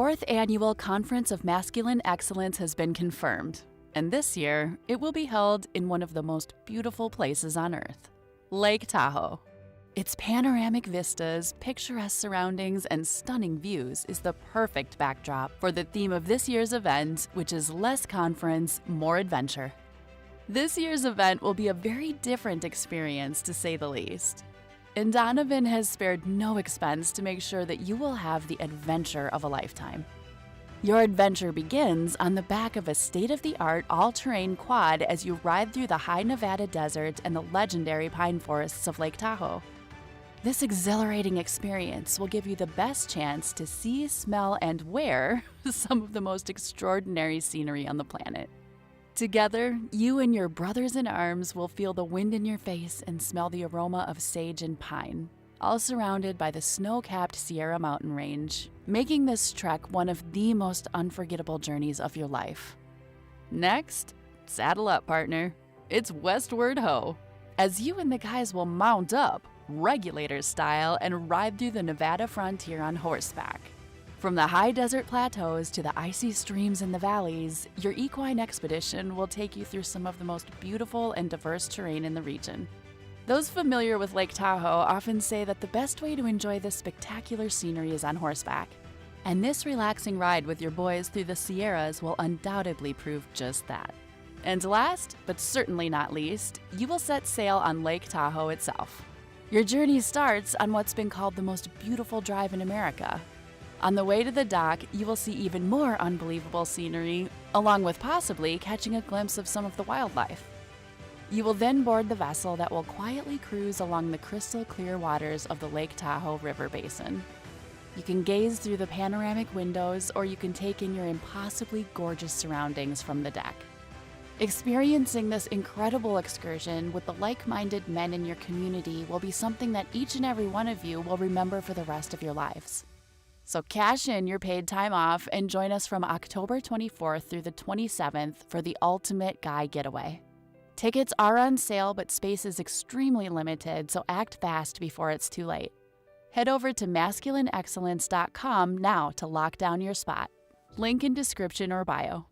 fourth annual Conference of Masculine Excellence has been confirmed, and this year it will be held in one of the most beautiful places on Earth, Lake Tahoe. Its panoramic vistas, picturesque surroundings, and stunning views is the perfect backdrop for the theme of this year's event, which is less conference, more adventure. This year's event will be a very different experience, to say the least. And Donovan has spared no expense to make sure that you will have the adventure of a lifetime. Your adventure begins on the back of a state-of-the-art all-terrain quad as you ride through the high Nevada desert and the legendary pine forests of Lake Tahoe. This exhilarating experience will give you the best chance to see, smell, and wear some of the most extraordinary scenery on the planet. Together, you and your brothers in arms will feel the wind in your face and smell the aroma of sage and pine, all surrounded by the snow-capped Sierra mountain range, making this trek one of the most unforgettable journeys of your life. Next, saddle up, partner. It's westward ho, as you and the guys will mount up, regulator style, and ride through the Nevada frontier on horseback. From the high desert plateaus to the icy streams in the valleys, your equine expedition will take you through some of the most beautiful and diverse terrain in the region. Those familiar with Lake Tahoe often say that the best way to enjoy this spectacular scenery is on horseback, and this relaxing ride with your boys through the Sierras will undoubtedly prove just that. And last, but certainly not least, you will set sail on Lake Tahoe itself. Your journey starts on what's been called the most beautiful drive in America. On the way to the dock, you will see even more unbelievable scenery, along with possibly catching a glimpse of some of the wildlife. You will then board the vessel that will quietly cruise along the crystal clear waters of the Lake Tahoe River Basin. You can gaze through the panoramic windows, or you can take in your impossibly gorgeous surroundings from the deck. Experiencing this incredible excursion with the like-minded men in your community will be something that each and every one of you will remember for the rest of your lives. So cash in your paid time off and join us from October 24th through the 27th for the ultimate guy getaway. Tickets are on sale, but space is extremely limited, so act fast before it's too late. Head over to masculineexcellence.com now to lock down your spot. Link in description or bio.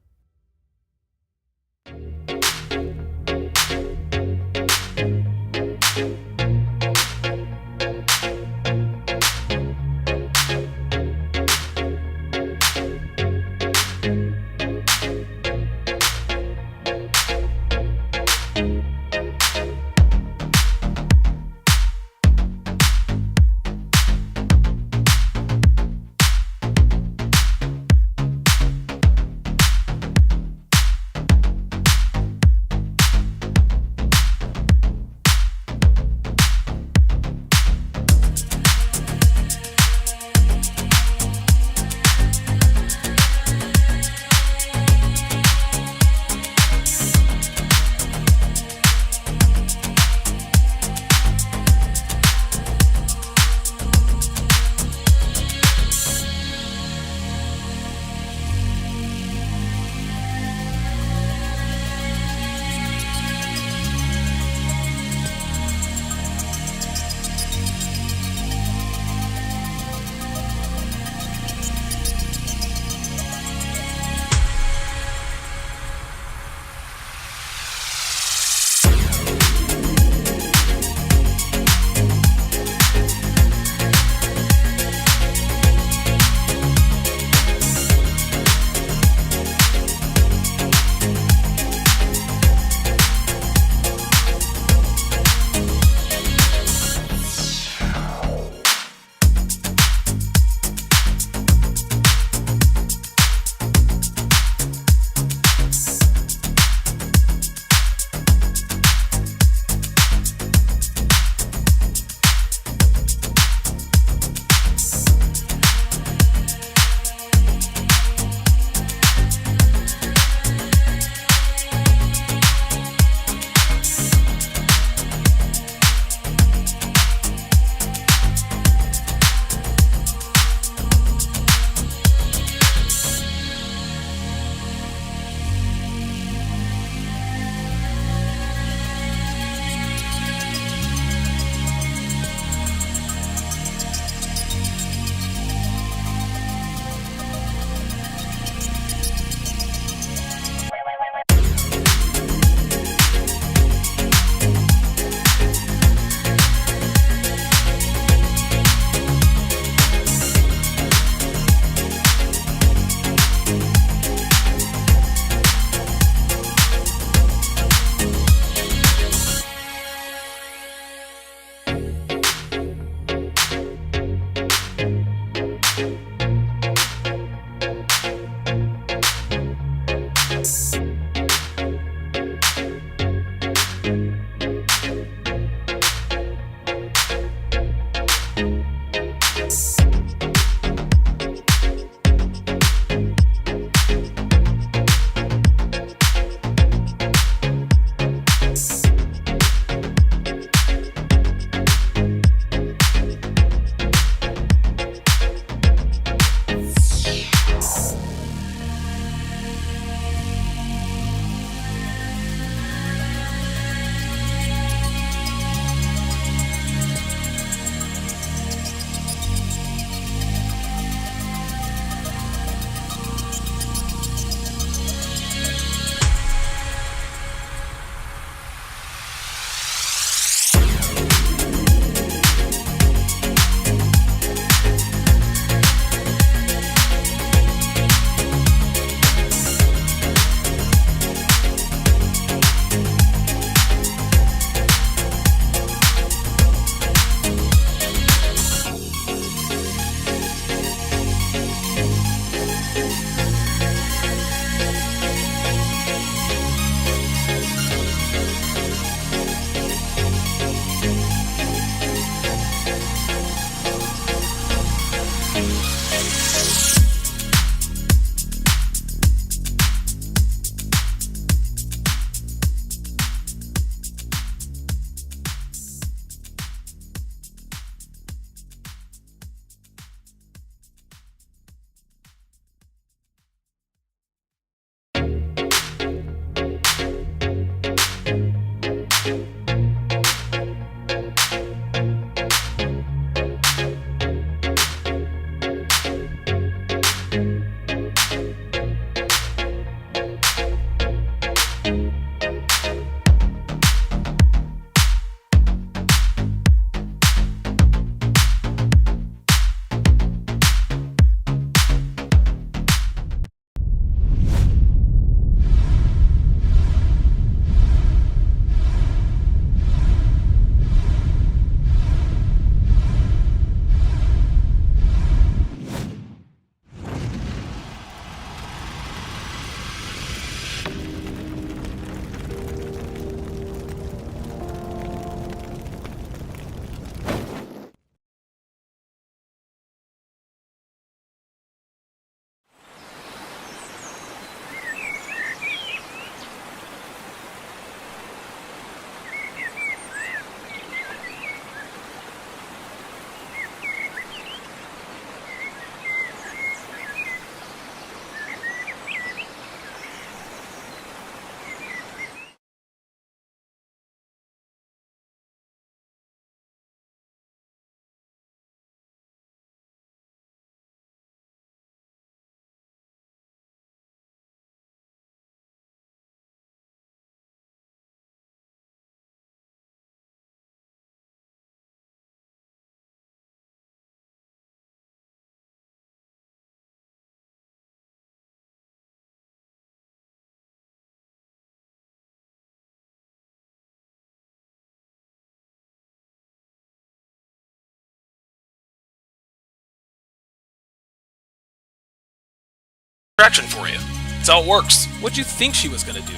Contraception for you. That's how it works. What'd you think she was gonna do?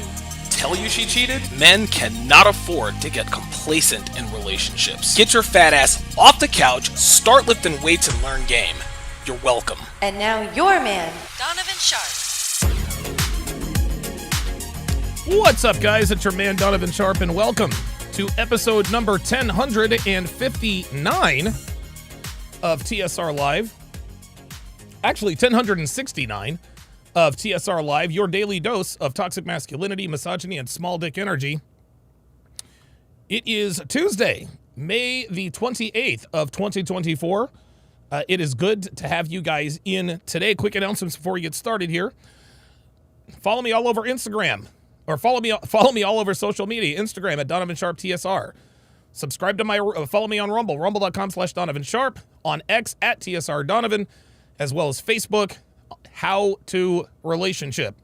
Tell you she cheated? Men cannot afford to get complacent in relationships. Get your fat ass off the couch, start lifting weights, and learn game. You're welcome. And now your man, Donovan Sharpe. What's up, guys? It's your man, Donovan Sharpe, and welcome to episode number 1059 of TSR Live. Actually, 1069 of TSR Live, your daily dose of toxic masculinity, misogyny, and small dick energy. It is Tuesday, May the 28th of 2024. It is good to have you guys in today. Quick announcements before we get started here. Follow me all over Instagram, or follow me all over social media. Instagram at Donovan Sharpe TSR. Subscribe to follow me on Rumble, rumble.com/Donovan Sharpe, on X at TSR Donovan, as well as Facebook, How to Relationship.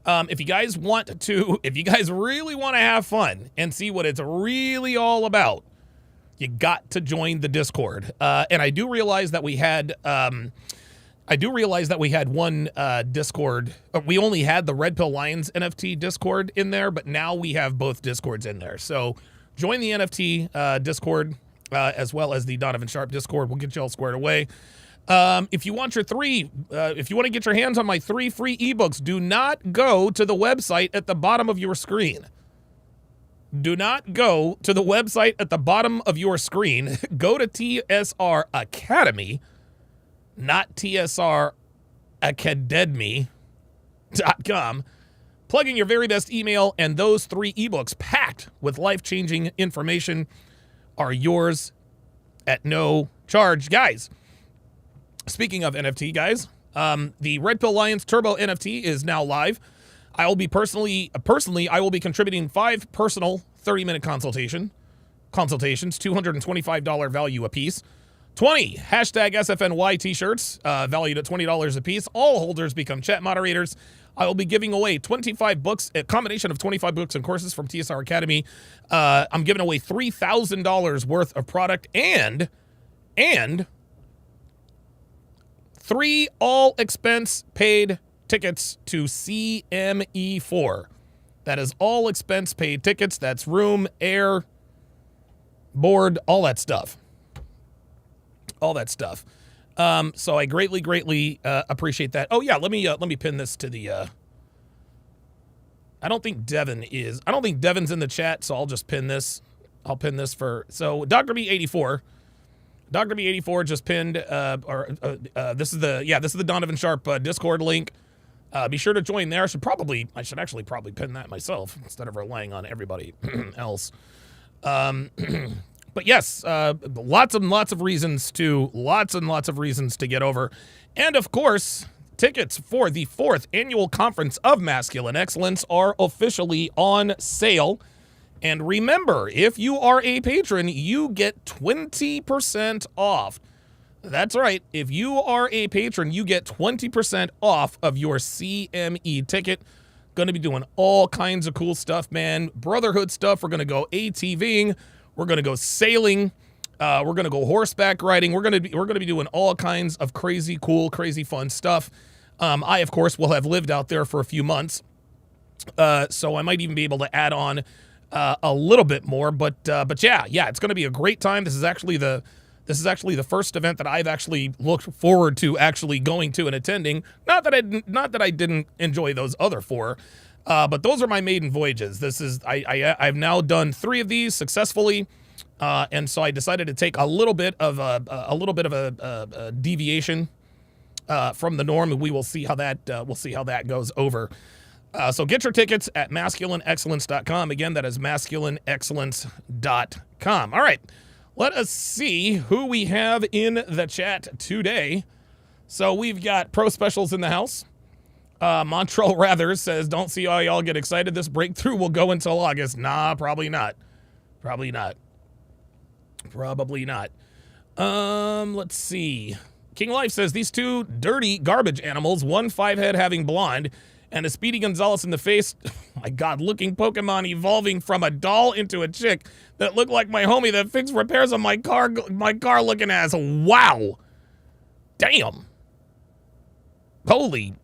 If you guys really want to have fun and see what it's really all about, you got to join the Discord. And I do realize that we had one Discord. We only had the Red Pill Lions NFT Discord in there, but now we have both Discords in there. So join the NFT Discord as well as the Donovan Sharpe Discord. We'll get you all squared away. If you want to get your hands on my 3 free ebooks, do not go to the website at the bottom of your screen. Do not go to the website at the bottom of your screen. Go to TSR Academy, not TSR Academy.com. Plug in your very best email, and those 3 ebooks packed with life-changing information are yours at no charge. Guys, speaking of NFT, guys, the Red Pill Lions Turbo NFT is now live. I will be personally, I will be contributing 5 personal 30-minute consultations, $225 value a piece. 20 #SFNY t-shirts, valued at $20 a piece. All holders become chat moderators. I will be giving away 25 books, a combination of 25 books and courses from TSR Academy. I'm giving away $3,000 worth of product and 3 all expense paid tickets to CME4. That is all expense paid tickets. That's room, air, board, all that stuff. So I greatly appreciate that. Oh yeah, let me pin this to the. I don't think Devin's in the chat, so I'll just pin this. I'll pin this for Dr. B84. Dr. B84 just pinned. This is the Donovan Sharpe Discord link. Be sure to join there. I should actually probably pin that myself instead of relying on everybody else. But yes, lots and lots of reasons to get over. And of course, tickets for the 4th annual Conference of Masculine Excellence are officially on sale. And remember, if you are a patron, you get 20% off. That's right. If you are a patron, you get 20% off of your CME ticket. Going to be doing all kinds of cool stuff, man. Brotherhood stuff. We're going to go ATVing. We're going to go sailing. We're going to go horseback riding. We're going to be doing all kinds of crazy cool, crazy fun stuff. I, of course, will have lived out there for a few months. So I might even be able to add on a little bit more, but yeah, it's going to be a great time. This is actually the first event that I've actually looked forward to actually going to and attending. Not that I didn't enjoy those other 4, but those are my maiden voyages. I've now done 3 of these successfully, and so I decided to take a little bit of a deviation from the norm, and we will see how that goes over. So get your tickets at masculineexcellence.com. Again, that is masculineexcellence.com. All right, let us see who we have in the chat today. So we've got Pro Specials in the house. Montreal Rathers says, don't see how y'all get excited. This breakthrough will go until August. Nah, probably not. Let's see. King Life says, these 2 dirty garbage animals, one 5-head having blonde, and a Speedy Gonzalez in the face, oh my God, looking Pokemon evolving from a doll into a chick that looked like my homie that fixed repairs on my car looking ass. Wow. Damn. Holy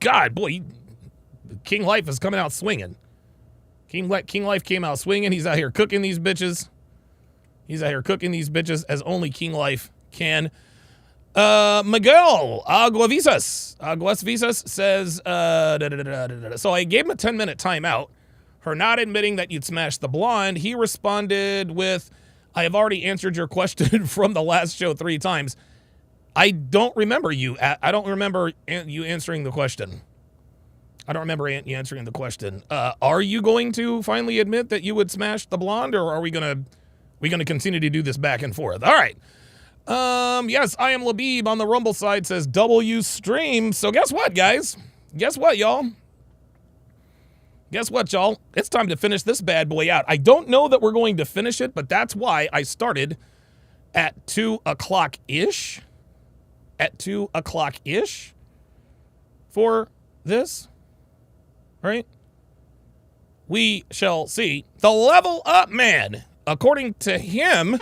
God, boy. King Life is coming out swinging. King Life came out swinging. He's out here cooking these bitches. He's out here cooking these bitches as only King Life can. Miguel Aguasvisas says, so I gave him a 10-minute timeout. Her not admitting that you'd smashed the blonde. He responded with, I have already answered your question from the last show 3 times. I don't remember you. I don't remember you answering the question. I don't remember you answering the question. Are you going to finally admit that you would smash the blonde, or are we gonna continue to do this back and forth? All right. Yes, I am Labib on the Rumble side says W stream. So guess what, guys? Guess what, y'all? Guess what, y'all? It's time to finish this bad boy out. I don't know that we're going to finish it, but that's why I started at 2 o'clock-ish. At 2 o'clock-ish for this. Right? We shall see. The Level Up Man, according to him,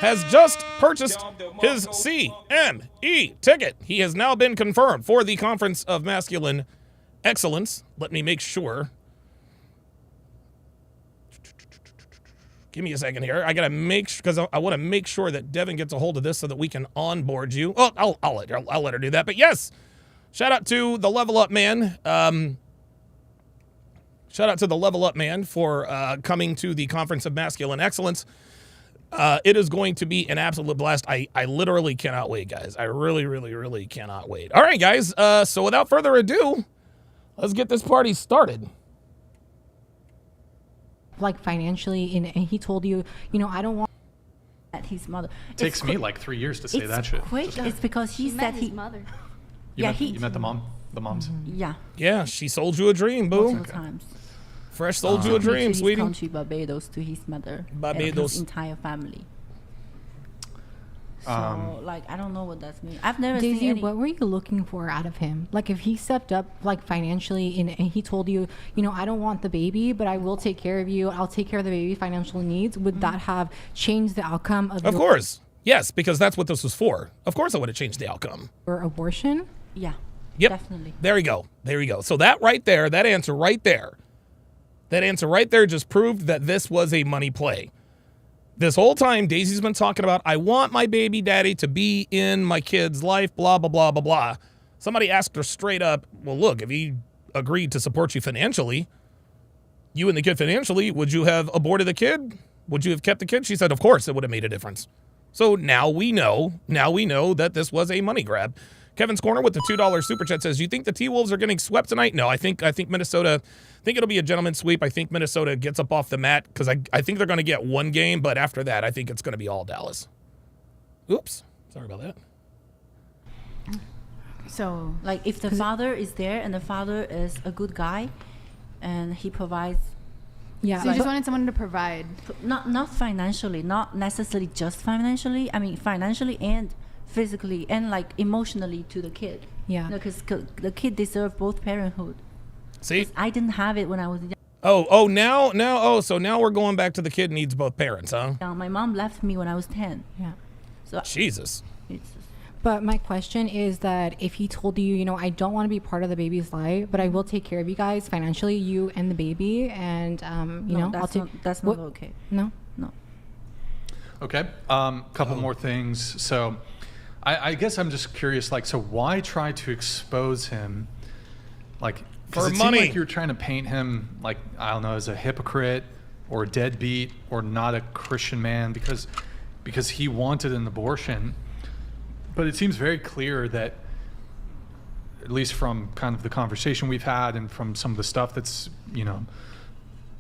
has just purchased his CME ticket. He has now been confirmed for the Conference of Masculine Excellence. Let me make sure. Give me a second here. I gotta make sure, because I want to make sure that Devin gets a hold of this so that we can onboard you. Oh, I'll let her do that. But yes, shout out to the Level Up Man. Shout out to the Level Up Man for coming to the Conference of Masculine Excellence. It is going to be an absolute blast. I literally cannot wait, guys. I really, really, really cannot wait. All right, guys. So without further ado, let's get this party started. Like financially, and he told you, I don't want that his mother. It takes me like 3 years to say that shit. Quick. It's because he said his mother. You met the mom? The moms? Yeah. Yeah, she sold you a dream, boo. Multiple times. Fresh sold you a dream, sweetie. Country Barbados to his mother. Barbados. And his entire family. So, I don't know what that means. I've never Daisy, seen any. what were you looking for out of him? Like, if he stepped up, like, financially, and he told you, I don't want the baby, but I will take care of you. I'll take care of the baby's financial needs. Would that have changed the outcome of Of course. Yes, because that's what this was for. Of course I would have changed the outcome. your abortion? Yeah. Yep. Definitely. There you go. There you go. So that right there, that answer right there just proved that this was a money play. This whole time, Daisy's been talking about, I want my baby daddy to be in my kid's life, blah, blah, blah, blah, blah. Somebody asked her straight up, well, look, if he agreed to support you financially, you and the kid financially, would you have aborted the kid? Would you have kept the kid? She said, of course, it would have made a difference. So now we know that this was a money grab. Kevin's Corner with the $2 super chat says, "Do you think the T-Wolves are getting swept tonight?" No, I think Minnesota. I think it'll be a gentleman's sweep. I think Minnesota gets up off the mat because I think they're going to get one game, but after that, I think it's going to be all Dallas. Oops, sorry about that. So, like, if the father is there and the father is a good guy, and he provides. Yeah. So you just wanted someone to provide. Not financially, not necessarily just financially. I mean, financially and physically and like emotionally to the kid. Yeah. Because the kid deserves both parenthood. See? I didn't have it when I was young. So now we're going back to the kid needs both parents, huh? My mom left me when I was 10. Yeah. So Jesus. But my question is that if he told you, I don't want to be part of the baby's life, but I will take care of you guys financially, you and the baby, and that's not okay. No. Okay. Couple more things. So, I guess I'm just curious. Like, so why try to expose him? Like, for it money. Seemed like you're trying to paint him like, I don't know, as a hypocrite or a deadbeat or not a Christian man because he wanted an abortion. But it seems very clear that, at least from kind of the conversation we've had and from some of the stuff that's,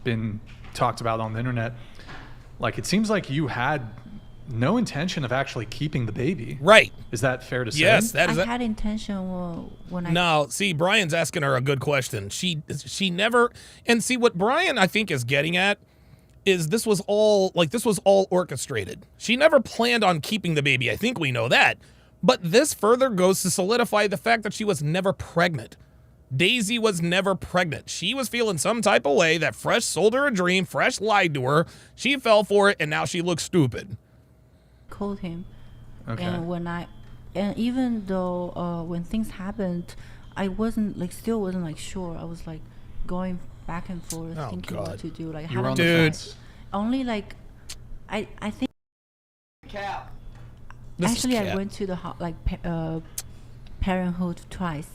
been talked about on the internet, like, it seems like you had no intention of actually keeping the baby. Right. Is that fair to say? Yes, that is. I had intention when I. No, see, Brian's asking her a good question. She never, and see what Brian I think is getting at is this was all orchestrated. She never planned on keeping the baby. I think we know that. But this further goes to solidify the fact that she was never pregnant. Daisy was never pregnant. She was feeling some type of way that Fresh sold her a dream, Fresh lied to her, she fell for it, and now she looks stupid. Called him. Okay. And when I And even though when things happened, I wasn't like still wasn't like sure. I was like going back and forth, Oh, thinking God. what to do. Like You were how on to the Dude. fence. only like I think This is actually I cat. went to the parenthood twice.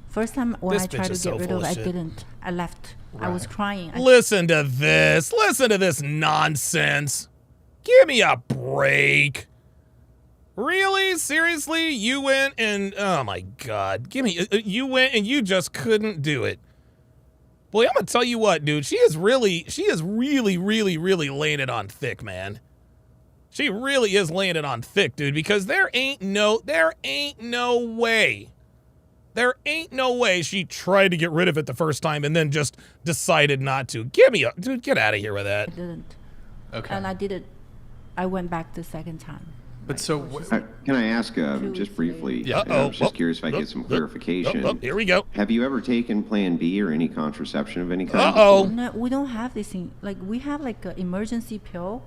First time when This I bitch tried to is get so rid full of of it, I shit. didn't. I left. I was Right. crying. Listen to this. Listen to this nonsense. Give me a break. Really? Seriously? You went and oh my God. Give me you went and you just couldn't do it. Boy, I'm gonna tell you what, dude. She is really, really laying it on thick, man. She really is laying it on thick, dude, because there ain't no way. There ain't no way she tried to get rid of it the first time and then just decided not to. Give me a dude, get out of here with that. I didn't. Okay. And I did it. I went back the second time. But so Can I ask Two just weeks briefly? Yeah. I was just curious if I get some clarification. Here we go. Have you ever taken Plan B or any contraception of any kind? Uh-oh. No, we don't have this thing. Like we have like an emergency pill.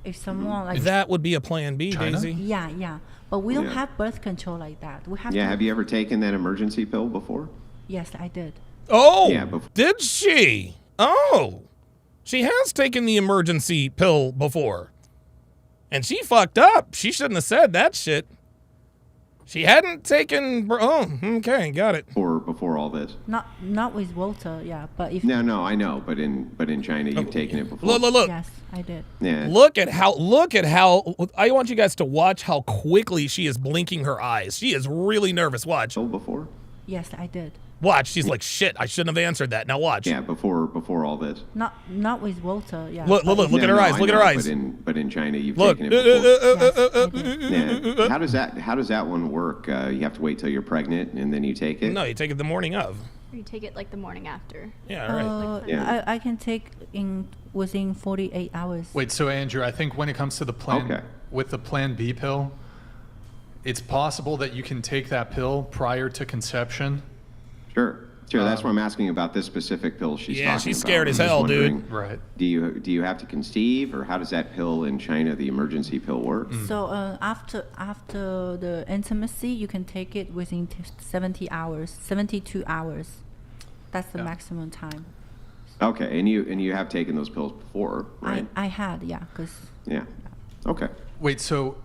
If someone like That would be a plan B, China? Daisy. yeah, but we don't Yeah. have birth control like that. We have. Yeah, to, have you ever taken that emergency pill before? Yes, I did. Oh, Yeah, before. did she? Oh, she has taken the emergency pill before. And she fucked up. She shouldn't have said that shit. She hadn't taken. Oh, okay, got it. Or before all this? Not with Walter. Yeah, but if No, I know, but in China you've taken it before. Look. yes, I did. Yeah. Look at how. I want you guys to watch how quickly she is blinking her eyes. She is really nervous. Watch. Pill before? Yes, I did. Watch. She's like, shit, I shouldn't have answered that. Now watch. Yeah, before all this. Not with Walter. Yeah. Look but at if- her eyes. I Look at her know, eyes. But in China you've Look. taken it before. Yes, I did. Yeah. How does that one work? You have to wait till you're pregnant and then you take it? No, you take it the morning of. Or you take it like the morning after. Yeah, right. Yeah. I can take within 48 hours. wait, so Andrew, I think when it comes to the plan Okay. with the Plan B pill, it's possible that you can take that pill prior to conception. Sure. That's why I'm asking about this specific pill she's Yeah, talking she's about. scared I'm as just hell, dude. wondering, Right. Do you have to conceive, or how does that pill in China, the emergency pill, work? So after the intimacy, you can take it within 70 hours, 72 hours. That's the Yeah. maximum time. Okay, and you have taken those pills before, right? I had, yeah, because Yeah. Okay. Wait, so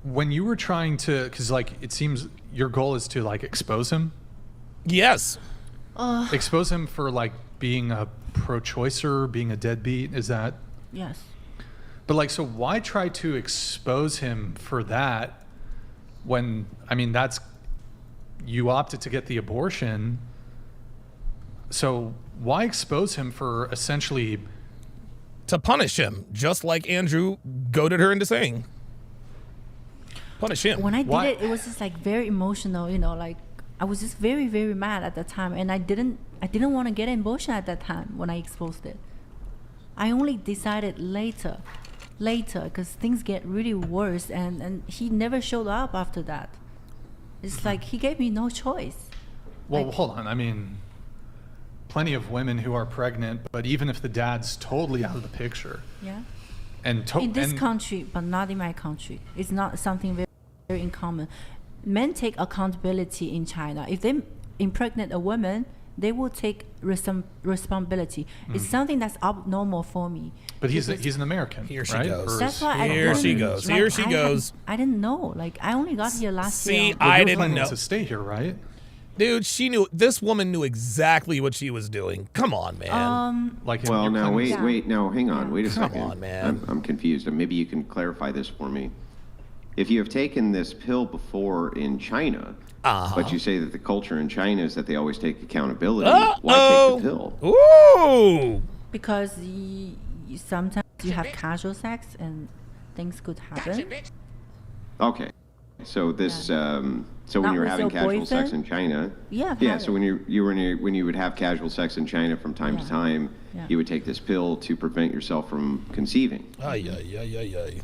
when you were trying to, because like it seems your goal is to like expose him, Yes. expose him for like being a pro-choicer, being a deadbeat. Is that? yes. But like, so why try to expose him for that when, I mean, that's, you opted to get the abortion. So why expose him for essentially, To punish him, just like Andrew goaded her into saying. Punish him. When I did Why- it, it was just like very emotional, you know, like I was just very, very mad at the time, and I didn't want to get an abortion at that time when I exposed it. I only decided later, because things get really worse, and he never showed up after that. It's like he gave me no choice. well, Like- hold on. I mean, plenty of women who are pregnant, but even if the dad's totally out of the picture Yeah. and In this country, but not in my country, it's not something very, very uncommon. Men take accountability in China. If they impregnate a woman, they will take responsibility. It's something that's abnormal for me. but he's because an American, Here she right? goes. Or That's is- why I Here she didn't- goes. like, Here she I goes. I didn't know. Like I only got here last See, year. Well, I you're didn't planning know. to stay here, right? Dude, this woman knew exactly what she was doing. Come on, man. Like, Well, you're now planning- wait, Yeah. wait, no, hang on, Yeah. wait a Come second. on, man. I'm confused. Maybe you can clarify this for me. If you have taken this pill before in China, but you say that the culture in China is that they always take accountability, why take the pill? Ooh. Because sometimes you have casual sex and things could happen. Okay, so this, so when Not you were with having your casual sex boyfriend? in China, Yeah, I've yeah. had So it. when you would have casual sex in China from time to Yeah. time, Yeah. you would take this pill to prevent yourself from conceiving. Ay, ay, ay, ay, ay.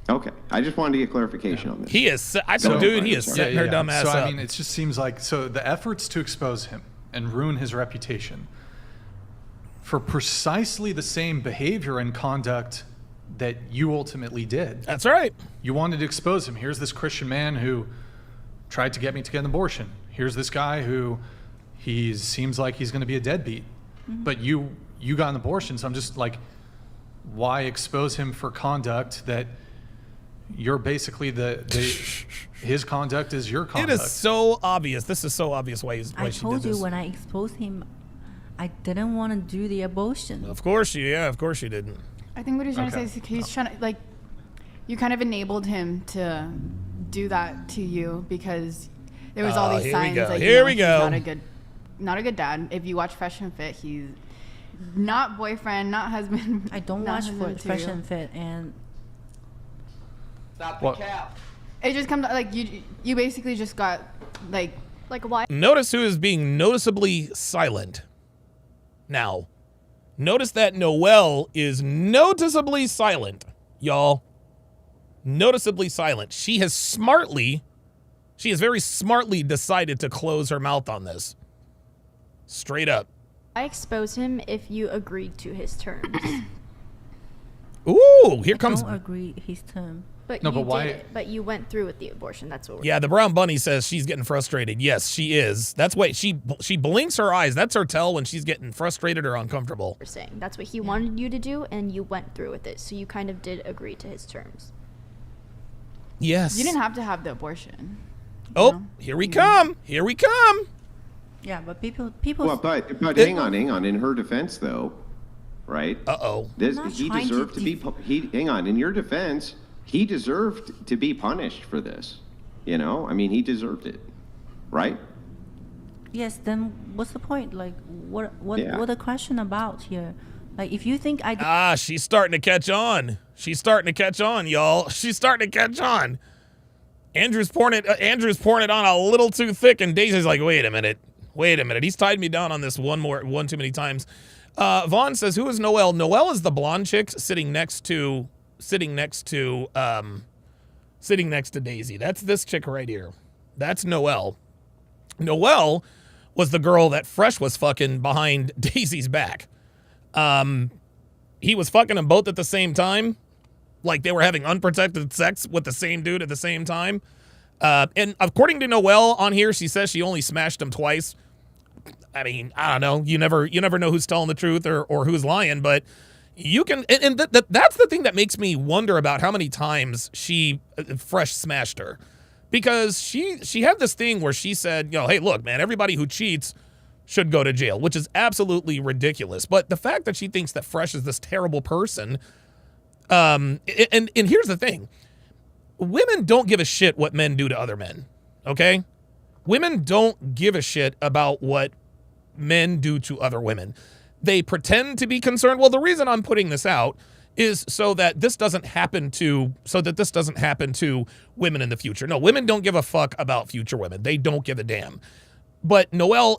Okay, I just wanted to get clarification on this. He is, I So- told dude, he is Yeah, setting her dumb ass so up. I mean, it just seems like the efforts to expose him and ruin his reputation for precisely the same behavior and conduct that you ultimately did. That's right. You wanted to expose him. Here's this Christian man who tried to get me to get an abortion. Here's this guy who he seems like he's going to be a deadbeat, but you got an abortion. So I'm just like, why expose him for conduct that you're basically his conduct is your conduct? It is so obvious. This is so obvious why I she told did you this. when I exposed him, I didn't want to do the abortion. Of course you didn't. I think what he's trying to say is he's trying to, like, you kind of enabled him to do that to you because there was all these signs that he's not a good dad. If you watch Fresh and Fit, he's not boyfriend, not husband. I don't watch Fresh and Fit, and Stop the cap. it just comes like you basically just got like why? Notice who is being noticeably silent. Now, notice that Noel is noticeably silent, y'all. Noticeably silent. She has very smartly decided to close her mouth on this. Straight up. I expose him if you agreed to his terms. Ooh, here I comes. don't agree his term. But No, you but why- did. But you went through with the abortion. That's what we're Yeah, the brown bunny says she's getting frustrated. Yes, she is. That's why she blinks her eyes. That's her tell when she's getting frustrated or uncomfortable. saying. That's what he wanted you to do, and you went through with it. So you kind of did agree to his terms. Yes. you didn't have to have the abortion. Oh, here we come. Here we come. Yeah, but people. Well, but hang on. In her defense, though, right? Uh-oh. This I'm not he trying deserved to to be. Hang on. In your defense, he deserved to be punished for this. You know, I mean, he deserved it, right? Yes, then what's the point? Like, what Yeah. the question about here? Like, if you think I did, Ah, she's starting to catch on. She's starting to catch on, y'all. She's starting to catch on. Andrew's pouring it on a little too thick, and Daisy's like, wait a minute. He's tied me down on this one too many times. Vaughn says, who is Noel? Noel is the blonde chick sitting next to Daisy. That's this chick right here. That's Noel. Noel was the girl that Fresh was fucking behind Daisy's back. He was fucking them both at the same time. Like they were having unprotected sex with the same dude at the same time. And according to Noel on here, she says she only smashed him twice. I mean, I don't know. You never know who's telling the truth or who's lying, but you can, and that's the thing that makes me wonder about how many times Fresh smashed her. Because she had this thing where she said, hey, look, man, everybody who cheats should go to jail, which is absolutely ridiculous. But the fact that she thinks that Fresh is this terrible person, and here's the thing. Women don't give a shit what men do to other men, okay? Women don't give a shit about what men do to other women. They pretend to be concerned. Well, the reason I'm putting this out is so that this doesn't happen to women in the future. No, women don't give a fuck about future women. They don't give a damn. But Noel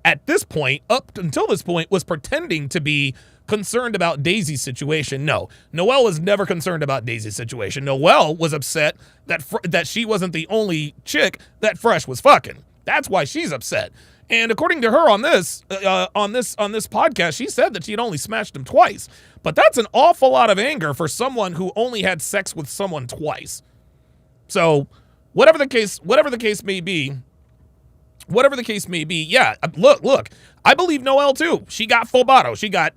at this point, up until this point, was pretending to be concerned about Daisy's situation. No, Noel was never concerned about Daisy's situation. Noel was upset that she wasn't the only chick that Fresh was fucking. That's why she's upset. And according to her on this podcast, she said that she had only smashed him twice. But that's an awful lot of anger for someone who only had sex with someone twice. So, whatever the case may be, yeah, look, I believe Noel too. She got full bottle. She got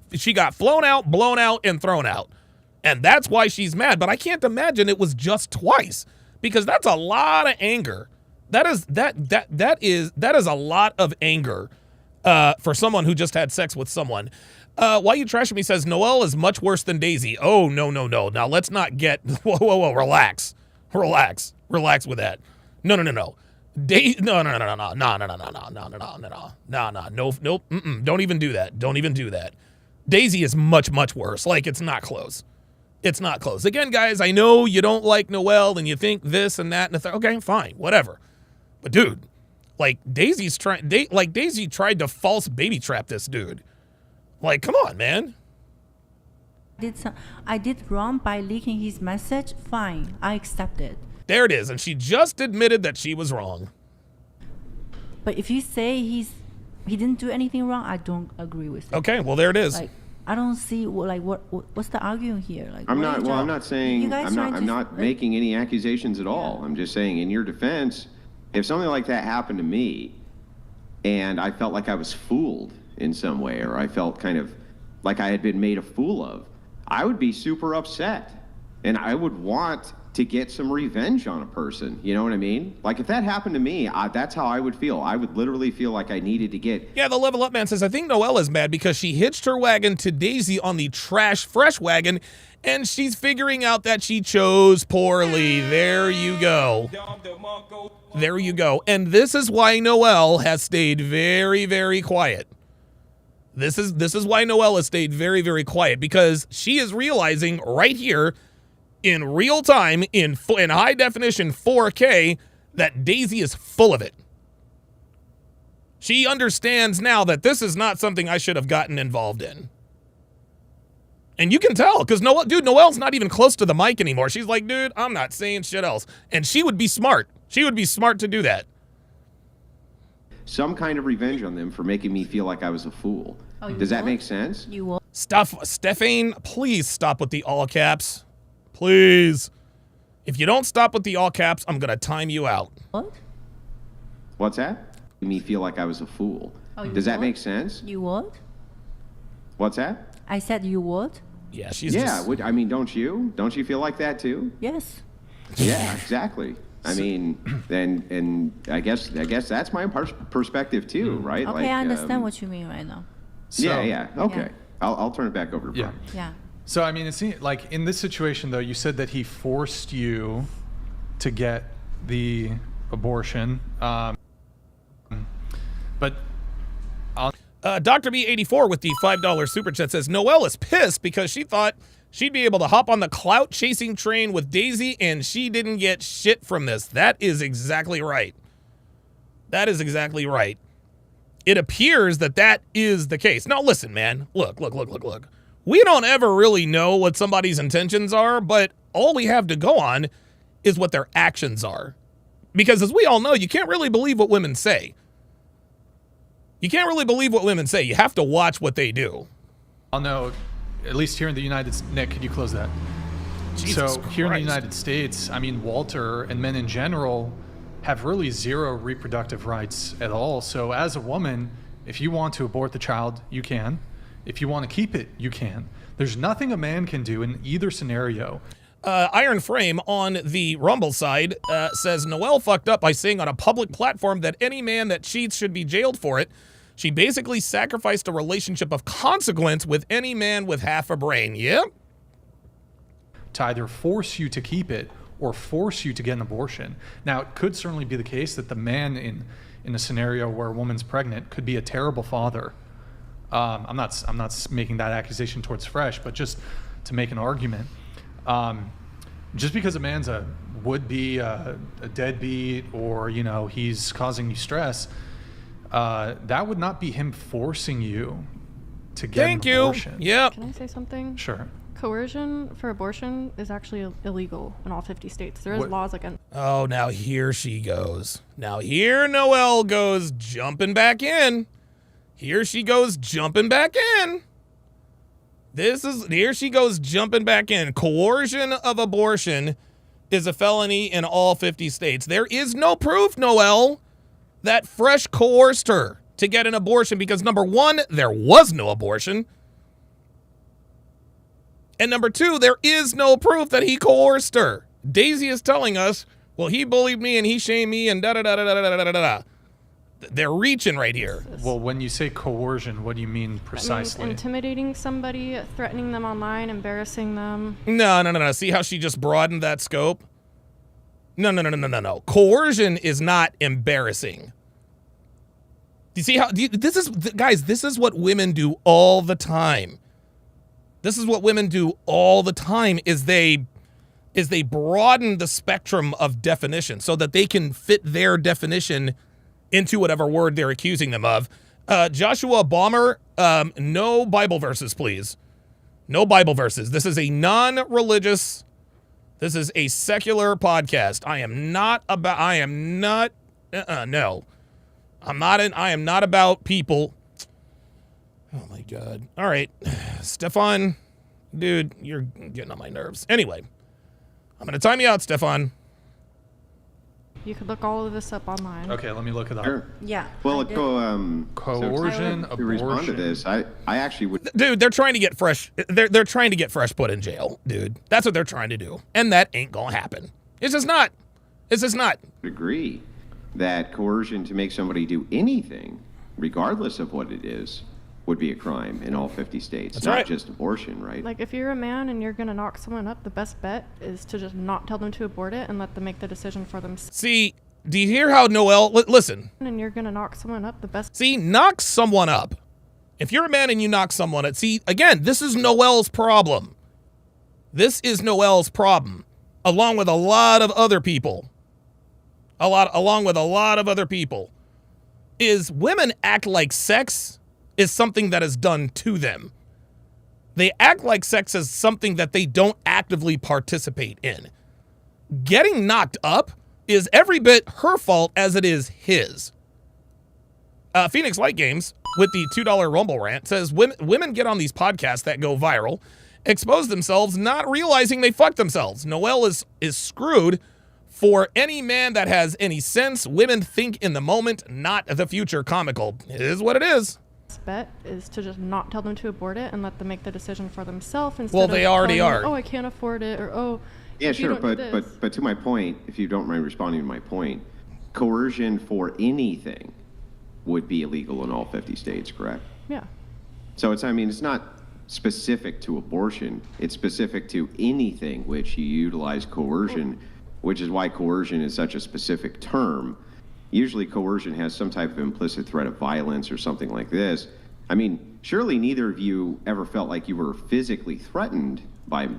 flown out, blown out, and thrown out. And that's why she's mad. But I can't imagine it was just twice, because that's a lot of anger. That is a lot of anger for someone who just had sex with someone. Why You Trashing Me says Noel is much worse than Daisy. Oh, no. Now let's not get whoa, relax with that. No. No. Nope. Don't even do that. Daisy is much worse. Like, it's not close. Again, guys, I know you don't like Noel and you think this and that and okay, fine, whatever. But dude, like Daisy tried to false baby trap this dude. Like, come on, man. I did wrong by leaking his message. Fine, I accept it. There it is, and she just admitted that she was wrong. But if you say he didn't do anything wrong, I don't agree with it. Okay, well there it is. Like, I don't see what's the argument here. Like, I'm not saying, I'm not just, making any accusations at all. I'm just saying, in your defense, if something like that happened to me and I felt like I was fooled in some way, or I felt kind of like I had been made a fool of, I would be super upset. And I would want to get some revenge on a person. You know what I mean? Like, if that happened to me, that's how I would feel. I would literally feel like I needed to get... Yeah, the Level Up Man says, I think Noel is mad because she hitched her wagon to Daisy on the Trash Fresh wagon, and she's figuring out that she chose poorly. There you go. There you go. And this is why Noel has stayed very, very quiet. This is why Noel has stayed very, very quiet, because she is realizing right here in real time, in high definition 4K, that Daisy is full of it. She understands now that this is not something I should have gotten involved in. And you can tell, because Noel's not even close to the mic anymore. She's like, dude, I'm not saying shit else. And she would be smart. She would be smart to do that. Some kind of revenge on them for making me feel like I was a fool. Does that make sense? You will. Stephane, please stop with the all caps. Please. If you don't stop with the all caps, I'm going to time you out. What? What's that? Made me feel like I was a fool. Does that make sense? You would? What's that? I said you would? Yeah, she's I mean, don't you? Don't you feel like that too? Yes. Yeah, exactly. I mean, and I guess that's my perspective too, right? Okay, like, I understand what you mean right now. Yeah. Okay. Yeah. I'll turn it back over to Brian. Yeah. So, I mean, it seems like in this situation, though, you said that he forced you to get the abortion. But Dr. B84 with the $5 super chat says, Noel is pissed because she thought she'd be able to hop on the clout chasing train with Daisy, and she didn't get shit from this. That is exactly right. That is exactly right. It appears that is the case. Now, listen, man. Look. We don't ever really know what somebody's intentions are, but all we have to go on is what their actions are. Because as we all know, you can't really believe what women say. You can't really believe what women say. You have to watch what they do. I'll know, at least here in the United States, Nick, could you close that? Jesus Here in the Christ. United States, I mean, Walter and men in general have really zero reproductive rights at all. So as a woman, if you want to abort the child, you can. If you want to keep it, you can. There's nothing a man can do in either scenario. Iron Frame on the Rumble side says, Noel fucked up by saying on a public platform that any man that cheats should be jailed for it. She basically sacrificed a relationship of consequence with any man with half a brain. Yep. To either force you to keep it or force you to get an abortion. Now, it could certainly be the case that the man in a scenario where a woman's pregnant could be a terrible father. I'm not making that accusation towards Fresh, but just to make an argument. Just because a man's would be a deadbeat, or he's causing you stress, that would not be him forcing you to get an abortion. Yep. Can I say something? Sure. Coercion for abortion is actually illegal in all 50 states. There is laws against. Oh, now here she goes. Now here Noel goes jumping back in. Here she goes jumping back in. Here she goes jumping back in. Coercion of abortion is a felony in all 50 states. There is no proof, Noel, that Fresh coerced her to get an abortion because, number one, there was no abortion. And number two, there is no proof that he coerced her. Daisy is telling us, well, he bullied me and he shamed me and da-da-da-da-da-da-da-da. They're reaching right here. Well, when you say coercion, what do you mean precisely? Intimidating somebody, threatening them online, embarrassing them. No. See how she just broadened that scope? No. Coercion is not embarrassing. Do you see how this is what women do all the time. This is what women do all the time is they broaden the spectrum of definition so that they can fit their definition into whatever word they're accusing them of. Joshua Balmer, no Bible verses, please. No Bible verses. This is a non-religious, this is a secular podcast. I am not about people. Oh my God. All right. Stefan, dude, you're getting on my nerves. Anyway, I'm going to time you out, Stefan. You could look all of this up online. Okay, let me look it up. Sure. Yeah. Well, I did. Coercion, to respond to abortion. this, I actually would Dude, they're trying to get fresh. They're trying to get fresh put in jail, dude. That's what they're trying to do, and that ain't gonna happen. It's just not. It's just not. agree that coercion to make somebody do anything, regardless of what it is, would be a crime in all 50 states. That's not right. just abortion, right? Like, if you're a man and you're gonna knock someone up, the best bet is to just not tell them to abort it and let them make the decision for themselves. See, do you hear how Noel? Listen. And you're gonna knock someone up, the best. See, knock someone up. If you're a man and you knock someone up, see, again, this is Noel's problem. This is Noel's problem, along with a lot of other people. Along with a lot of other people, is women act like sex is something that is done to them. They act like sex is something that they don't actively participate in. Getting knocked up is every bit her fault as it is his. Phoenix Light Games, with the $2 Rumble rant, says women get on these podcasts that go viral, expose themselves, not realizing they fucked themselves. Noel is screwed. For any man that has any sense, women think in the moment, not the future. Comical. It is what it is. Bet is to just not tell them to abort it and let them make the decision for themselves instead Well, of they already telling them, are. Oh, I can't afford it, or oh, Yeah, if you sure, don't do this. but to my point, if you don't mind responding to my point, coercion for anything would be illegal in all 50 states, correct? Yeah. So it's not specific to abortion. It's specific to anything which you utilize coercion, which is why coercion is such a specific term. Usually coercion has some type of implicit threat of violence or something like this. I mean, surely neither of you ever felt like you were physically threatened by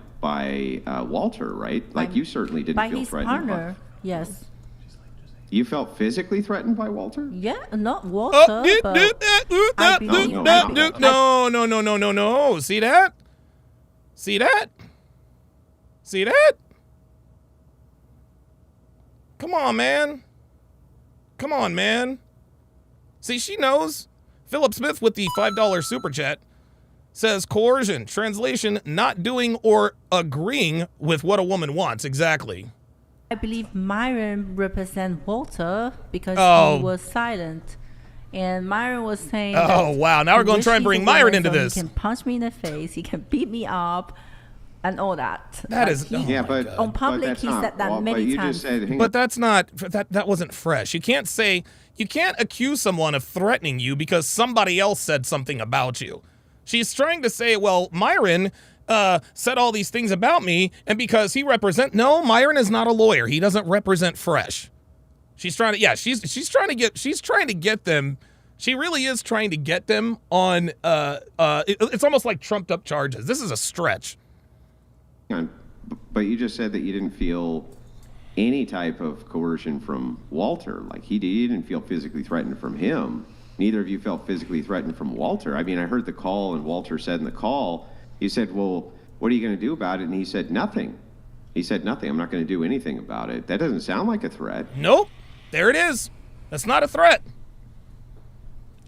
Walter, right? Like you certainly didn't By feel his threatened. partner, yes. You felt physically threatened by Walter? Yeah, not Walter, but I believe No. See that? See that? See that? Come on, man. Come on, man. See, she knows. Philip Smith with the $5 super chat says coercion, translation, not doing or agreeing with what a woman wants. Exactly. I believe Myron represents Walter because Oh. he was silent. And Myron was saying, Oh, that wow. Now we're he going to try and wish bring he's a Myron woman into so this. He can punch me in the face. He can beat me up and all that. That is- he, oh Yeah, my but God. on public, but that's he not- said that well, many but you times. just said, hang But on. that's not, that wasn't fresh. You can't accuse someone of threatening you because somebody else said something about you. She's trying to say, well, Myron said all these things about me, and because he no, Myron is not a lawyer. He doesn't represent Fresh. She's trying to, she's trying to get them. She really is trying to get them on, it's almost like trumped up charges. This is a stretch. Hang on. But you just said that you didn't feel any type of coercion from Walter. Like you didn't feel physically threatened from him. Neither of you felt physically threatened from Walter. I mean, I heard the call, and Walter said in the call, he said, well, what are you going to do about it? And he said, nothing. He said, nothing. I'm not going to do anything about it. That doesn't sound like a threat. Nope. There it is. That's not a threat.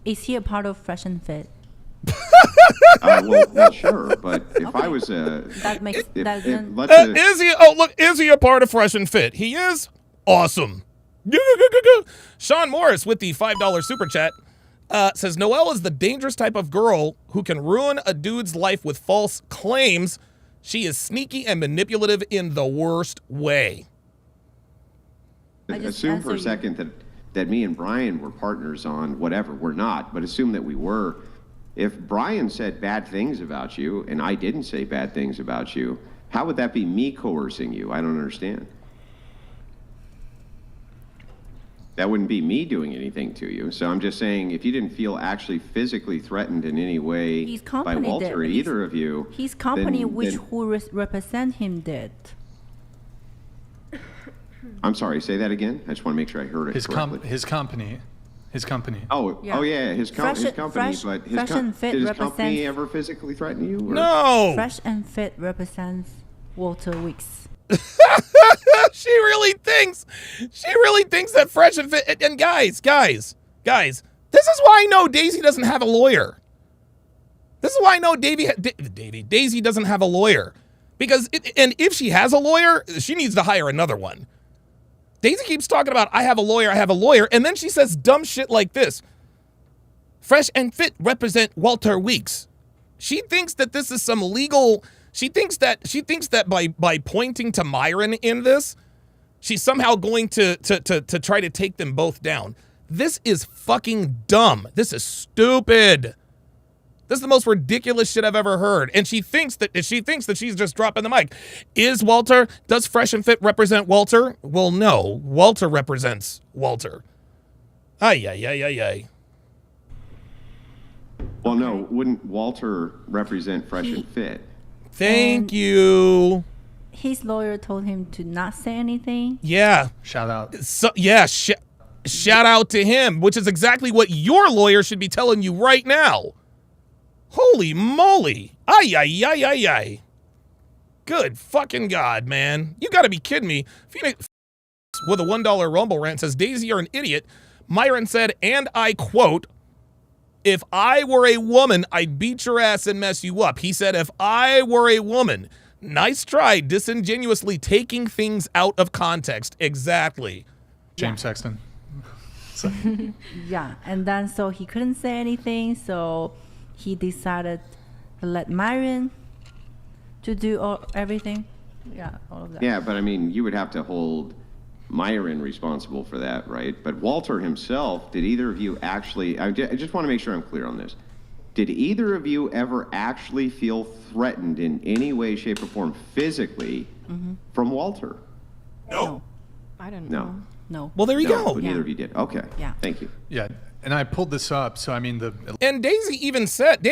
Is he a part of Fresh and Fit? Well, sure. But if I was That makes if, doesn't. let's say- Is he a part of Fresh and Fit? He is? Awesome. Sean Morris with the $5 super chat says, Noel is the dangerous type of girl who can ruin a dude's life with false claims. She is sneaky and manipulative in the worst way. I just assume for a answer you. second that me and Brian were partners on whatever. We're not, but assume that we were. If Brian said bad things about you and I didn't say bad things about you, how would that be me coercing you? I don't understand. That wouldn't be me doing anything to you. So I'm just saying, if you didn't feel actually physically threatened in any way His by company Walter or did. either of you, His company, then- who represent him, did. I'm sorry, say that again. I just want to make sure I heard it His correctly. company. Oh, Yeah. oh yeah, his company. Fresh But Fresh and Fit did his company represents- ever physically threaten you? Or? No. Fresh and Fit represents Walter Weeks. She really thinks that Fresh and Fit, and guys, this is why I know Daisy doesn't have a lawyer. This is why I know Daisy doesn't have a lawyer. Because, and if she has a lawyer, she needs to hire another one. Daisy keeps talking about, I have a lawyer, and then she says dumb shit like this. Fresh and Fit represent Walter Weeks. She thinks that this is some legal, she thinks that by pointing to Myron in this, she's somehow going to try to take them both down. This is fucking dumb. This is stupid. This is the most ridiculous shit I've ever heard. And she thinks that she's just dropping the mic. Does Fresh and Fit represent Walter? Well, no. Walter represents Walter. Ay. Well, no, wouldn't Walter represent Fresh and Fit? Thank you. His lawyer told him to not say anything. Yeah. Shout out. So, yeah, shout out to him, which is exactly what your lawyer should be telling you right now. Holy moly. Ay. Good fucking God, man. You gotta be kidding me. Phoenix with a $1 Rumble rant says, Daisy, you're an idiot. Myron said, and I quote, if I were a woman, I'd beat your ass and mess you up. He said, if I were a woman. Nice try, disingenuously taking things out of context. Exactly. James Sexton. Yeah, and then so he couldn't say anything, so he decided to let Myron to do everything. Yeah, all of that. Yeah, but I mean, you would have to hold Myron responsible for that, right? But Walter himself, did either of you actually, I just want to make sure I'm clear on this. Did either of you ever actually feel threatened in any way, shape, or form physically from Walter? No. I didn't know. No. Well, there you go. But neither of you did. Okay. Yeah. Thank you. Yeah, and I pulled this up, so I mean And Daisy even said,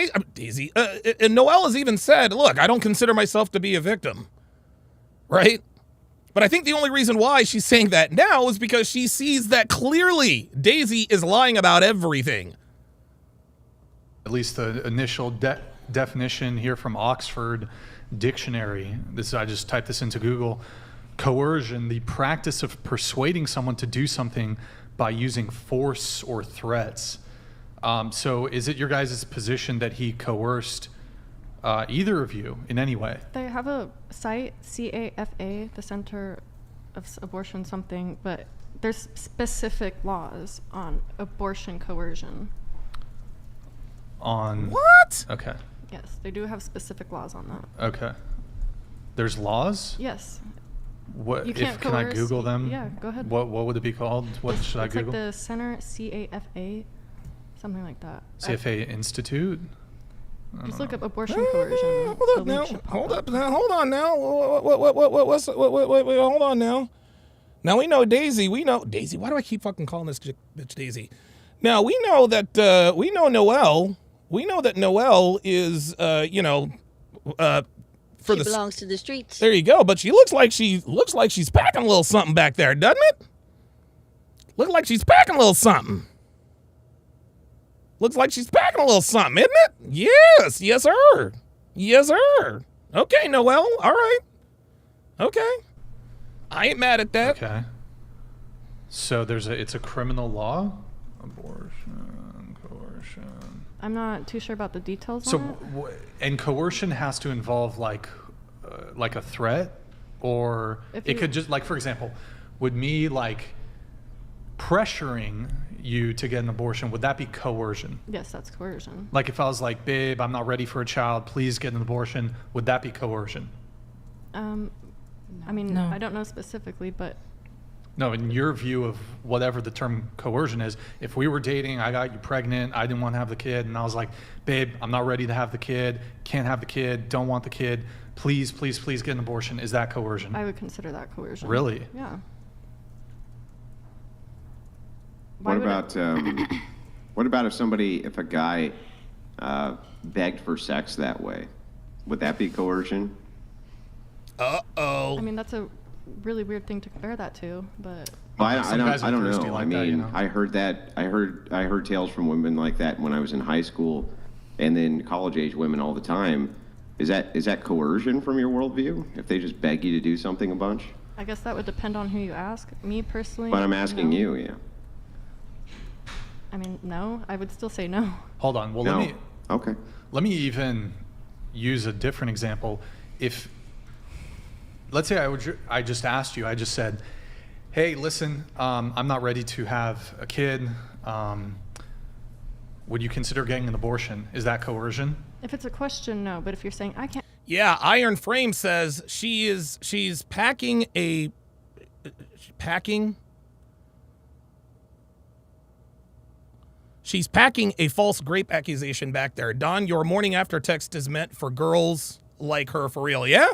Noel has even said, look, I don't consider myself to be a victim, right? But I think the only reason why she's saying that now is because she sees that clearly Daisy is lying about everything. at least the initial definition here from Oxford Dictionary. I just typed this into Google. Coercion, the practice of persuading someone to do something by using force or threats. So is it your guys' position that he coerced either of you in any way? They have a site, CAFA, the Center of Abortion something, but there's specific laws on abortion coercion. On what? Okay. Yes, they do have specific laws on that. Okay. There's laws? Yes. What You can't can I coerce- Google them? Yeah, go ahead. What would it be called? What should I It's Google? like the Center CAFA, something like that. CFA Institute? Just look up abortion coercion. Hold up now. Hold on now. Hold on now. Now we know Daisy. Daisy. Why do I keep fucking calling this bitch Daisy? Now we know that we know Noel. We know that Noel is for she the belongs to the streets. There you go. But she looks like she's packing a little something back there, doesn't it? Look like she's packing a little something. Looks like she's packing a little something, isn't it? Yes. Yes, sir. Yes, sir. Okay, Noel. All right. Okay. I ain't mad at that. Okay. So it's a criminal law? Abortion, coercion. I'm not too sure about the details So, on it. And coercion has to involve like a threat, or it could just, like, for example, would me like pressuring you to get an abortion, would that be coercion? Yes, that's coercion. Like if I was like, babe, I'm not ready for a child, please get an abortion, would that be coercion? I mean, No. I don't know specifically, but No, in your view of whatever the term coercion is, if we were dating, I got you pregnant, I didn't want to have the kid, and I was like, babe, I'm not ready to have the kid, can't have the kid, don't want the kid, please, please, please get an abortion, is that coercion? I would consider that coercion. Really? Yeah. What about if a guy begged for sex that way? Would that be coercion? Uh-oh. I mean, that's a really weird thing to compare that to, but Well, I don't know. like I mean, that, you know? I heard that. I heard tales from women like that when I was in high school, and then college-age women all the time. Is that coercion from your worldview? If they just beg you to do something a bunch? I guess that would depend on who you ask. Me personally. But I'm asking no. you, yeah. I mean, no. I would still say no. Hold on, well No. let me even use a different example. If, let's say I just asked you, I just said, hey, listen, I'm not ready to have a kid. Would you consider getting an abortion? Is that coercion? If it's a question, no. But if you're saying I can't, Yeah, Iron Frame says she's packing a false grape accusation back there. Don, your morning after text is meant for girls like her for real. Yeah,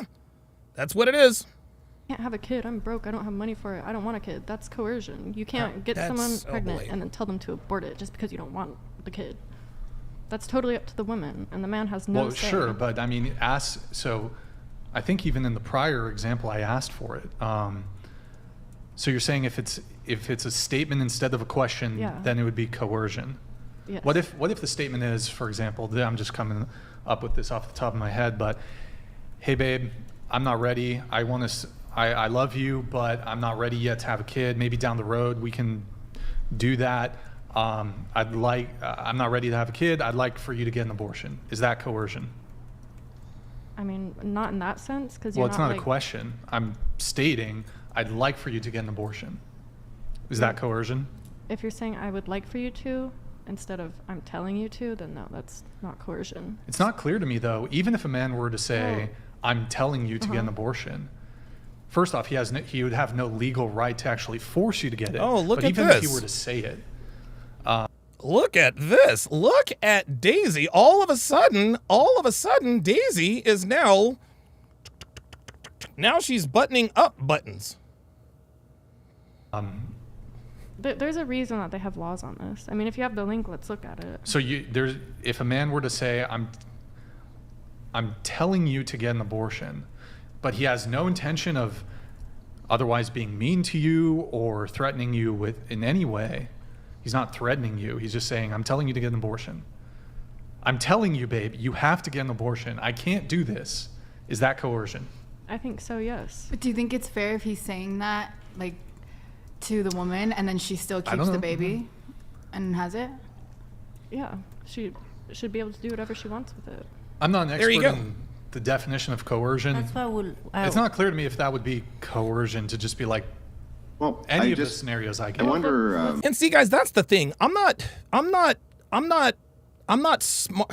that's what it is. I can't have a kid. I'm broke. I don't have money for it. I don't want a kid. That's coercion. You can't get someone pregnant and then tell them to abort it just because you don't want the kid. That's totally up to the woman, and the man has no say. Well, sure, but I mean, so I think even in the prior example, I asked for it. So you're saying if it's a statement instead of a question, then it would be coercion. Yes. What if the statement is, for example, I'm just coming up with this off the top of my head, but hey, babe, I'm not ready. I love you, but I'm not ready yet to have a kid. Maybe down the road we can do that. I'm not ready to have a kid. I'd like for you to get an abortion. Is that coercion? I mean, not in that sense, because it's not a question. I'm stating I'd like for you to get an abortion. Is that coercion? If you're saying I would like for you to, instead of I'm telling you to, then no, that's not coercion. It's not clear to me, though. Even if a man were to say, I'm telling you to get an abortion, first off, he would have no legal right to actually force you to get it. Oh, look but at even this. If he were to say it. Look at this. Look at Daisy. All of a sudden, Daisy is now she's buttoning up buttons. There's a reason that they have laws on this. I mean, if you have the link, let's look at it. So if a man were to say, I'm telling you to get an abortion, but he has no intention of otherwise being mean to you or threatening you in any way. He's not threatening you. He's just saying, I'm telling you to get an abortion. I'm telling you, babe, you have to get an abortion. I can't do this. Is that coercion? I think so, yes. But do you think it's fair if he's saying that, like, to the woman, and then she still keeps the baby and has it? Yeah, she should be able to do whatever she wants with it. I'm not an expert in the definition of coercion. That's why it's not clear to me if that would be coercion to just be like, well, any of the scenarios I get. I wonder. And see, guys, that's the thing. I'm not smart.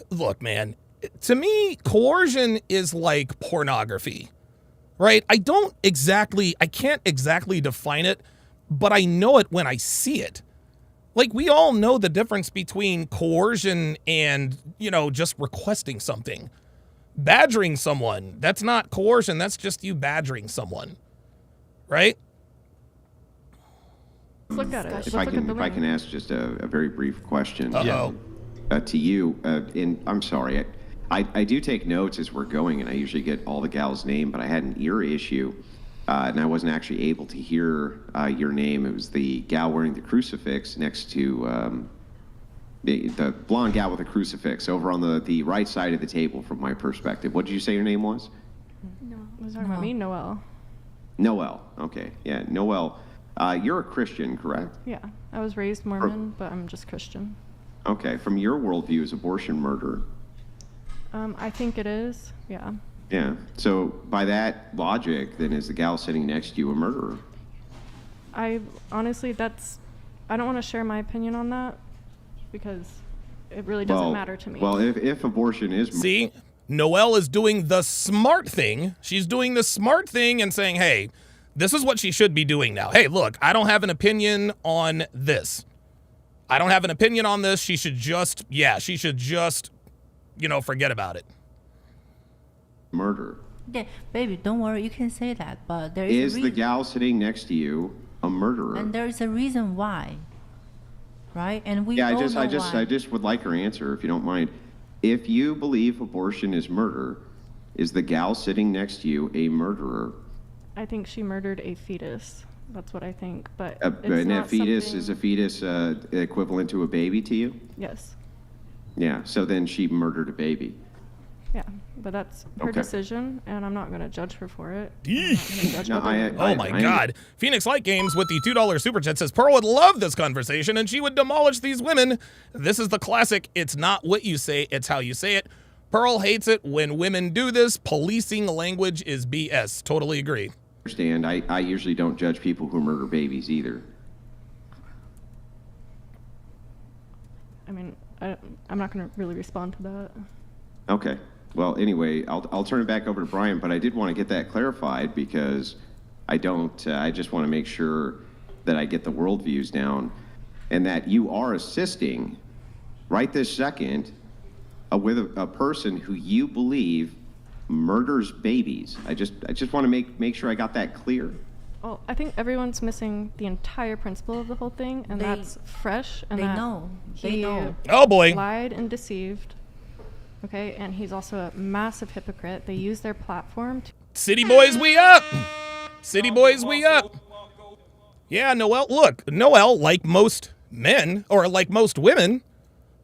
Look, man, to me, coercion is like pornography, right? I can't exactly define it, but I know it when I see it. Like, we all know the difference between coercion and, just requesting something. Badgering someone, that's not coercion. That's just you badgering someone. Right? Let's look at it. If I can ask just a very brief question to you, and I'm sorry, I do take notes as we're going, and I usually get all the gal's name, but I had an ear issue, and I wasn't actually able to hear your name. It was the gal wearing the crucifix next to the blonde gal with the crucifix over on the right side of the table from my perspective. What did you say your name was? No, was talking about me, Noel. Noel. Okay. Yeah, Noel. You're a Christian, correct? Yeah. I was raised Mormon, but I'm just Christian. Okay. From your worldview, is abortion murder? I think it is. Yeah. Yeah. So by that logic, then is the gal sitting next to you a murderer? I honestly, I don't want to share my opinion on that because it really doesn't matter to me. Well, if abortion is... See? Noelle is doing the smart thing. She's doing the smart thing and saying, hey, this is what she should be doing now. Hey, look, I don't have an opinion on this. She should just, forget about it. Murder. Yeah, baby, don't worry. You can say that, but there is the gal sitting next to you a murderer? And there is a reason why, right? And we I just would like her answer, if you don't mind. If you believe abortion is murder, is the gal sitting next to you a murderer? I think she murdered a fetus. That's what I think. But and that fetus is a fetus equivalent to a baby to you? Yes. Yeah. So then she murdered a baby. Yeah, but that's her decision, and I'm not going to judge her for it. Oh my God. Phoenix Light Games with the $2 super chat says, Pearl would love this conversation, and she would demolish these women. This is the classic, it's not what you say, it's how you say it. Pearl hates it when women do this. Policing language is BS. Totally agree. understand. I usually don't judge people who murder babies either. I mean, I'm not going to really respond to that. Okay. Well, anyway, I'll turn it back over to Brian, but I did want to get that clarified because I just want to make sure that I get the worldviews down and that you are assisting right this second with a person who you believe murders babies. I just want to make sure I got that clear. Well, I think everyone's missing the entire principle of the whole thing, and that's fresh. And they know. They know. Oh boy. Lied and deceived. Okay, and he's also a massive hypocrite. They use their platform to. City boys, we up. City boys, we up. Yeah, Noel. Look, Noel, like most men or like most women,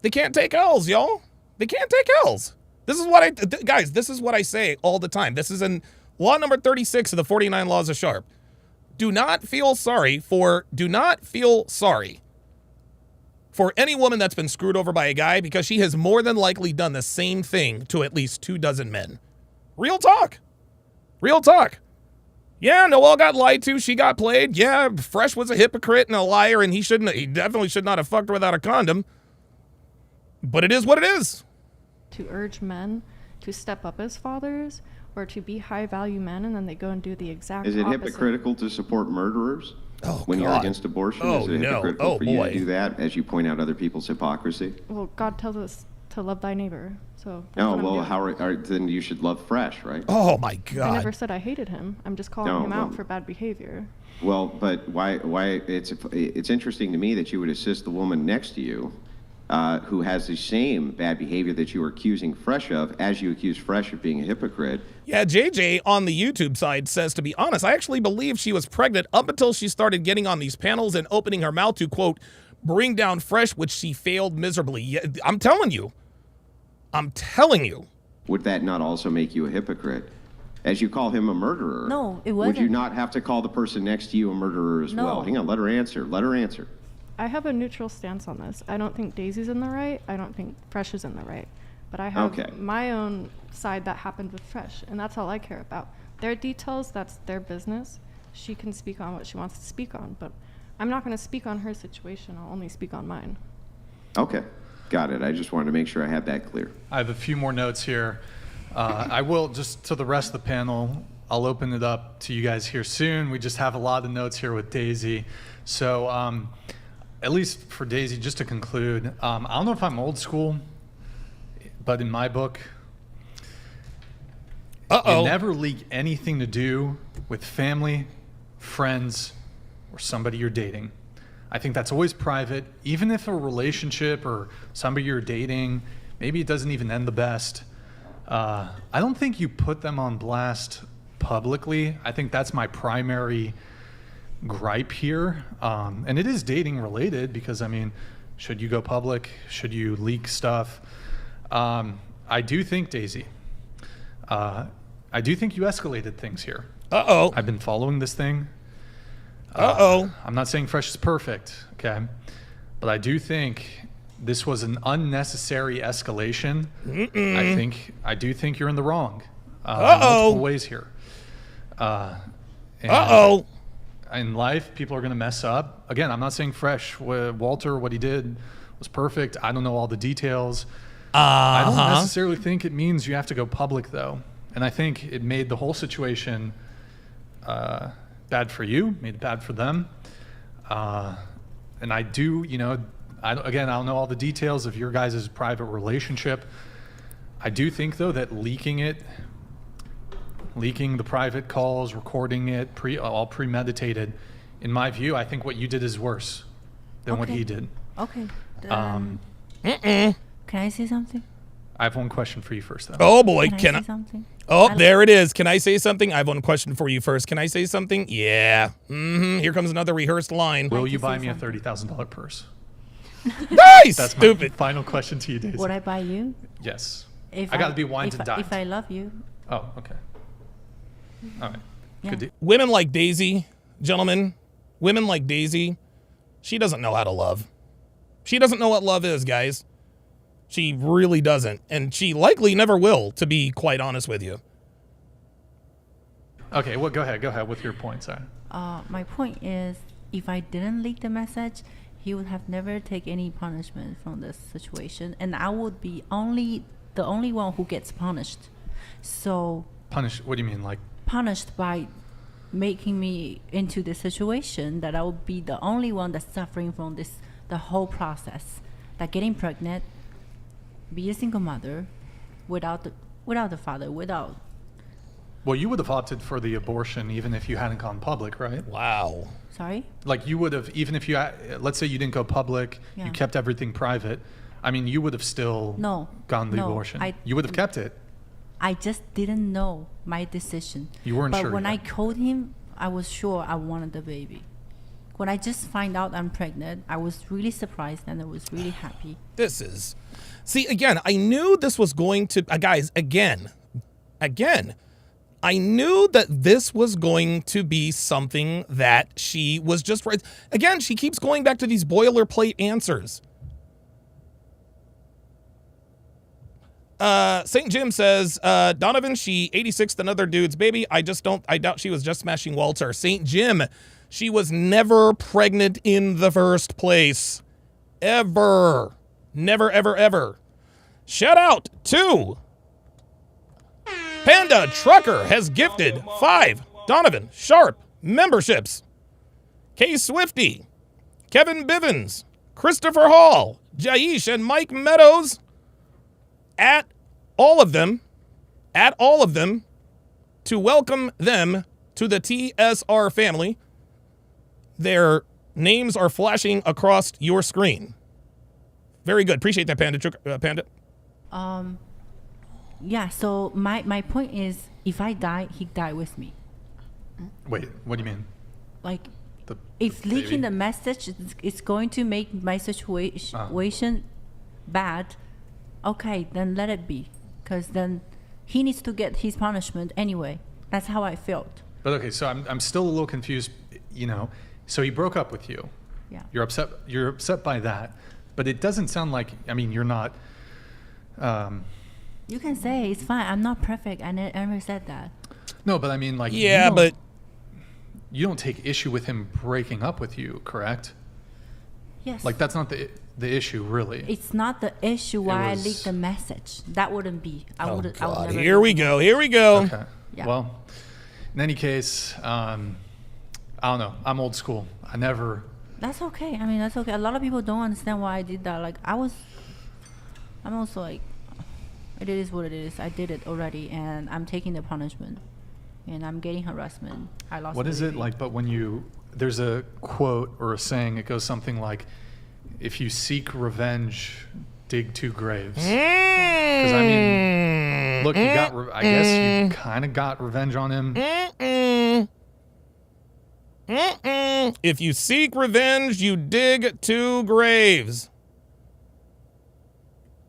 they can't take L's, y'all. They can't take L's. This is what guys. This is what I say all the time. This is in law number 36 of the 49 Laws of Sharpe. Do not feel sorry for any woman that's been screwed over by a guy because she has more than likely done the same thing to at least 24 men. Real talk. Real talk. Yeah, Noel got lied to. She got played. Yeah, Fresh was a hypocrite and a liar, and he definitely should not have fucked her without a condom. But it is what it is. To urge men to step up as fathers or to be high-value men, and then they go and do the exact opposite. Is it hypocritical to support murderers when you're against abortion? Oh, is it no. hypocritical for you boy. to do that as you point out other people's hypocrisy? Well, God tells us to love thy neighbor, so that's No, what I'm well, doing. then you should love Fresh, right? Oh my God. I never said I hated him. I'm just calling him out for bad behavior. Well, but why? It's interesting to me that you would assist the woman next to you, who has the same bad behavior that you are accusing Fresh of, as you accuse Fresh of being a hypocrite. Yeah, JJ on the YouTube side says, to be honest, I actually believe she was pregnant up until she started getting on these panels and opening her mouth to, quote, bring down Fresh, which she failed miserably. Yeah, I'm telling you. Would that not also make you a hypocrite? As you call him a murderer. No, it wasn't. Would you not have to call the person next to you a murderer as well? Hang on, let her answer. I have a neutral stance on this. I don't think Daisy's in the right. I don't think Fresh is in the right. But I have my own side that happened with Fresh, and that's all I care about. Their details, that's their business. She can speak on what she wants to speak on, but I'm not going to speak on her situation. I'll only speak on mine. Okay, got it. I just wanted to make sure I had that clear. I have a few more notes here. I will, just to the rest of the panel, I'll open it up to you guys here soon. We just have a lot of notes here with Daisy. So at least for Daisy, just to conclude, I don't know if I'm old school, but in my book, you never leak anything to do with family, friends, or somebody you're dating. I think that's always private. Even if a relationship or somebody you're dating, maybe it doesn't even end the best, I don't think you put them on blast publicly. I think that's my primary gripe here. And it is dating related because, I mean, should you go public? Should you leak stuff? I do think, Daisy, I do think you escalated things here. I've been following this thing. I'm not saying Fresh is perfect, okay? But I do think this was an unnecessary escalation. I do think you're in the wrong. Multiple ways here. In life, people are going to mess up. Again, I'm not saying Fresh, Walter, what he did was perfect. I don't know all the details. I don't necessarily think it means you have to go public, though. And I think it made the whole situation bad for you, made it bad for them. And I do, I don't know all the details of your guys' private relationship. I do think, though, that leaking the private calls, recording it, all premeditated, in my view, I think what you did is worse than what he did. Okay. Can I say something? I have one question for you first, though. Oh, boy. Can I say something? Oh, there it is. Can I say something? I have one question for you first. Can I say something? Yeah. Here comes another rehearsed line. Will you buy me a $30,000 purse? Nice! That's Stupid. my final question to you, Daisy. Would I buy you? Yes. I got to be wine to dine. If I love you. Oh, okay. All right. Yeah. Women like Daisy, gentlemen, women like Daisy, she doesn't know how to love. She doesn't know what love is, guys. She really doesn't. And she likely never will, to be quite honest with you. Okay, well, go ahead with your point, sorry. My point is, if I didn't leak the message, he would have never take any punishment from this situation, and I would be the only one who gets punished. So Punished? What do you mean, like? Punished by making me into this situation, that I would be the only one that's suffering from the whole process, like getting pregnant, be a single mother, without the father, without. Well, you would have opted for the abortion even if you hadn't gone public, right? Wow. Sorry? Like you would have, even if you, let's say you didn't go public, you kept everything private. I mean, you would have still gone the abortion. You would have kept it. I just didn't know my decision. You weren't sure. But when I called him, I was sure I wanted the baby. When I just find out I'm pregnant, I was really surprised and I was really happy. See, again, I knew this was going to, guys, again, I knew that this was going to be something that she was just right. Again, she keeps going back to these boilerplate answers. St. Jim says, Donovan, she 86th another dude's baby. I doubt she was just smashing Walter. St. Jim, she was never pregnant in the first place. Ever. Never, ever, ever. Shout out to Panda Trucker has gifted 5 Donovan Sharpe memberships. K Swifty, Kevin Bivens, Christopher Hall, Jaish, and Mike Meadows. At all of them, to welcome them to the TSR family. Their names are flashing across your screen. Very good. Appreciate that, Panda. Yeah, so my point is, if I die, he died with me. Wait, what do you mean? Like, if leaking the message is going to make my situation bad, okay, then let it be. Because then he needs to get his punishment anyway. That's how I felt. But okay, so I'm still a little confused, you know. So he broke up with you. Yeah. You're upset by that. But it doesn't sound like, I mean, you're not... You can say, it's fine, I'm not perfect. I never said that. No, but I mean, like... Yeah, but... You don't take issue with him breaking up with you, correct? Yes. Like, that's not the issue, really. It's not the issue why I leaked the message. That wouldn't be. I would never. Here we go. Okay. Yeah. Well, in any case, I don't know. I'm old school. I never... That's okay. I mean, that's okay. A lot of people don't understand why I did that. Like, I'm also like, it is what it is. I did it already, and I'm taking the punishment. And I'm getting harassment. I lost. What is it like? But when there's a quote or a saying, it goes something like, "If you seek revenge, dig 2 graves." Because I mean, look, I guess you kind of got revenge on him. If you seek revenge, you dig 2 graves.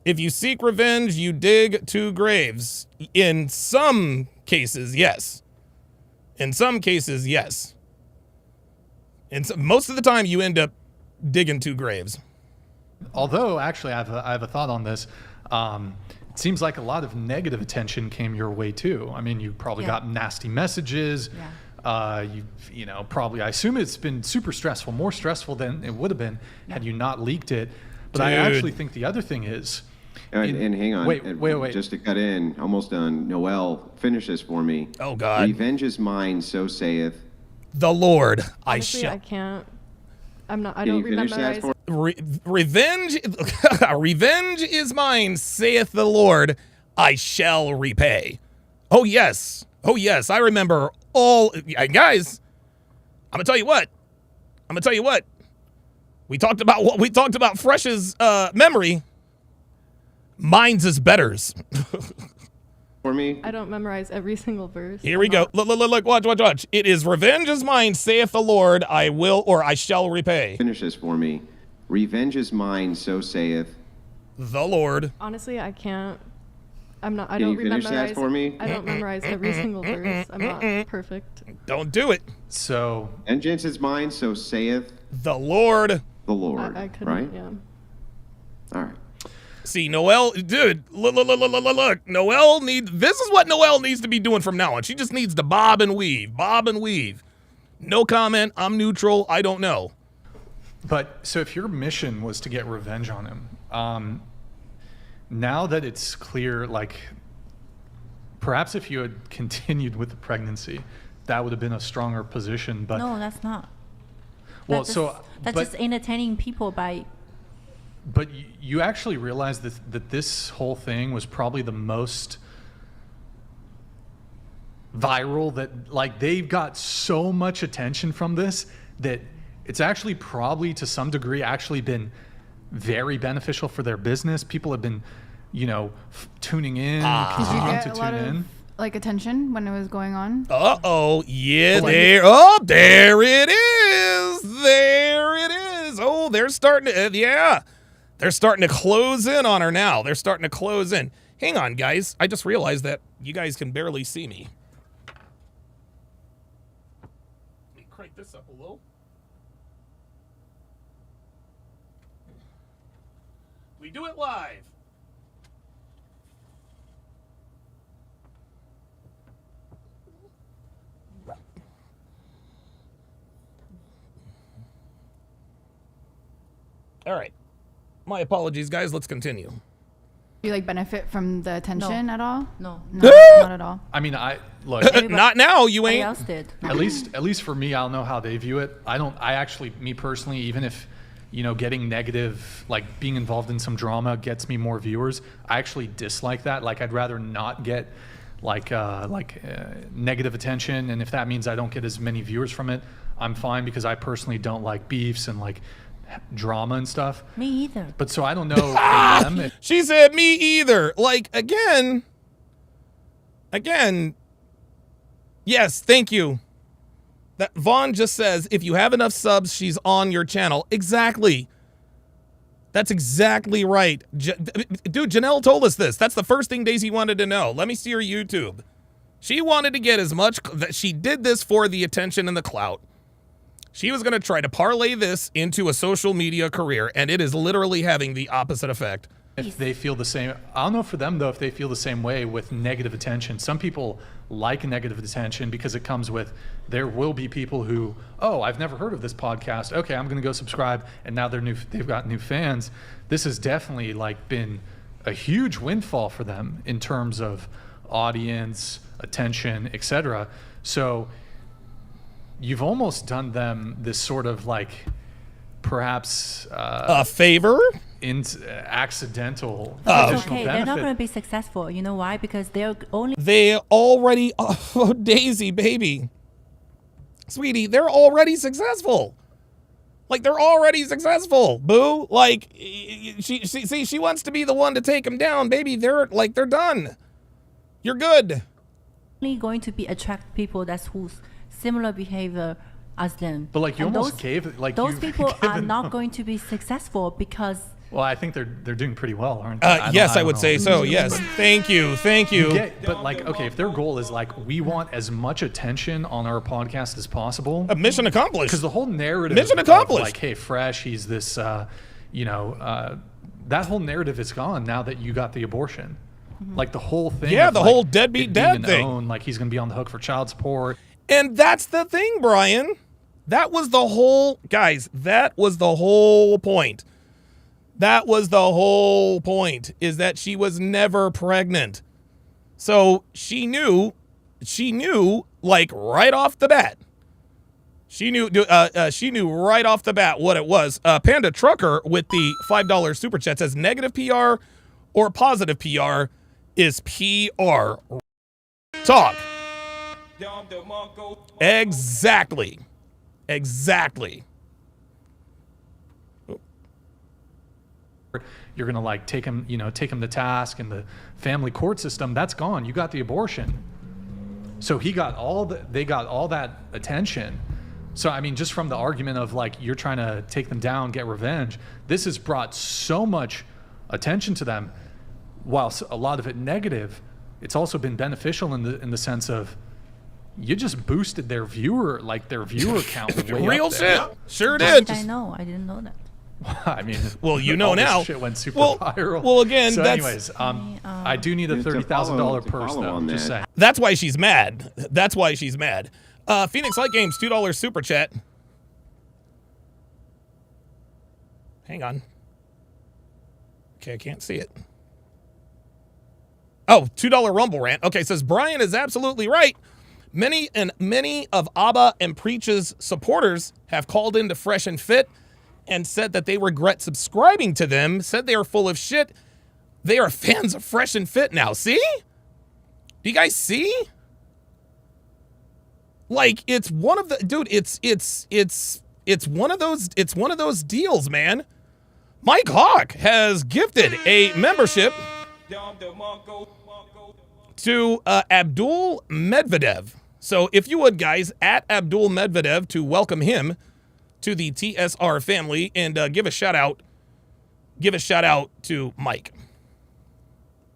If you seek revenge, you dig 2 graves. In some cases, yes. In some cases, yes. Most of the time, you end up digging 2 graves. Although, actually, I have a thought on this. It seems like a lot of negative attention came your way too. I mean, you probably got nasty messages. Yeah. You know, probably. I assume it's been super stressful, more stressful than it would have been had you not leaked it. But I actually think the other thing is. And hang on. Wait. Just to cut in, almost done. Noel, finish this for me. Oh, God. Revenge is mine, so saith the Lord. Honestly, I can't. I don't remember. Revenge is mine, saith the Lord. I shall repay. Oh, yes. I remember all. Guys, I'm gonna tell you what. We talked about Fresh's memory. Mine's is better's. For me, I don't memorize every single verse. Here we go. Look, watch. It is revenge is mine, saith the Lord. I will or I shall repay. Finish this for me. Revenge is mine, so saith the Lord. Honestly, I can't. I don't finish that for me? I don't memorize every single verse. I'm not perfect. Don't do it. So vengeance is mine, so saith the Lord. The Lord. I couldn't. Right? Yeah. All right. See, Noel, dude, look. Noel this is what Noel needs to be doing from now on. She just needs to bob and weave. No comment. I'm neutral. I don't know. But so if your mission was to get revenge on him, now that it's clear, like, perhaps if you had continued with the pregnancy, that would have been a stronger position. But no, that's not. Well, that's just entertaining people by. But you actually realize that this whole thing was probably the most viral, that like they've got so much attention from this that it's actually probably to some degree actually been very beneficial for their business. People have been, tuning in, continuing to tune in. Like attention when it was going on. Yeah, there it is. There it is. Oh, they're starting to, they're starting to close in on her now. They're starting to close in. Hang on, guys. I just realized that you guys can barely see me. Let me crank this up a little. We do it live. All right. My apologies, guys. Let's continue. Do you benefit from the attention at all? No, not at all. I mean, look. Not now. You ain't. Else did. At least for me, I don't know how they view it. I actually, me personally, even if, getting negative, like being involved in some drama gets me more viewers, I actually dislike that. Like, I'd rather not get negative attention. And if that means I don't get as many viewers from it, I'm fine, because I personally don't like beefs and drama and stuff. Me either. But so I don't know. She said me either. Again, yes, thank you. That Vaughn just says, if you have enough subs, she's on your channel. Exactly. That's exactly right. Dude, Janelle told us this. That's the first thing Daisy wanted to know. Let me see her YouTube. She wanted to get as much, that she did this for the attention and the clout. She was going to try to parlay this into a social media career, and it is literally having the opposite effect. If they feel the same, I don't know for them though, if they feel the same way with negative attention. Some people like negative attention because it comes with, there will be people who, oh, I've never heard of this podcast. Okay, I'm going to go subscribe. And now they've got new fans. This has definitely been a huge windfall for them in terms of audience, attention, etc. So you've almost done them this sort of perhaps a favor, accidental. It's okay. They're not going to be successful. You know why? Because they already. Oh, Daisy, baby, sweetie, they're already successful. They're already successful. Boo. She wants to be the one to take them down, baby. They're done. You're good. Only going to be attract people that's who's similar behavior as them. But you almost those people are not going to be successful because. Well, I think they're doing pretty well, aren't they? Yes, I would say so. Yes, thank you. Okay, if their goal is we want as much attention on our podcast as possible, mission accomplished. Because the whole narrative, mission accomplished. Hey, Fresh, he's this, that whole narrative is gone now that you got the abortion. The whole thing. Yeah, the whole deadbeat dad thing. He's going to be on the hook for child support. And that's the thing, Brian. That was the whole, guys, that was the whole point. That was the whole point, is that she was never pregnant. So she knew right off the bat. She knew right off the bat what it was. Panda Trucker with the $5 super chat says negative PR or positive PR is PR. Talk. Exactly. You're gonna take him to task, and the family court system, that's gone. You got the abortion, so they got all that attention. So I mean, just from the argument of you're trying to take them down, get revenge, this has brought so much attention to them. While a lot of it negative, it's also been beneficial in the sense of you just boosted their viewer count. Real shit. Sure How did. did I know? I didn't know that. I mean, well, you know all this now. Shit went super well, viral. Well, again, so that's. Anyways, I do need a $30,000 purse though. Just saying. That's why she's mad. That's why she's mad. Phoenix Light Games $2 super chat. Hang on. Okay, I can't see it. Oh, $2 Rumble rant. Okay, says Brian is absolutely right. Many of Abba and Preach's supporters have called into Fresh and Fit and said that they regret subscribing to them, said they are full of shit. They are fans of Fresh and Fit now. See? Do you guys see? Like, it's one of the dude, it's one of those deals, man. Mike Hawk has gifted a membership to Abdul Medvedev. So if you would, guys, at Abdul Medvedev to welcome him to the TSR family and give a shout out to Mike.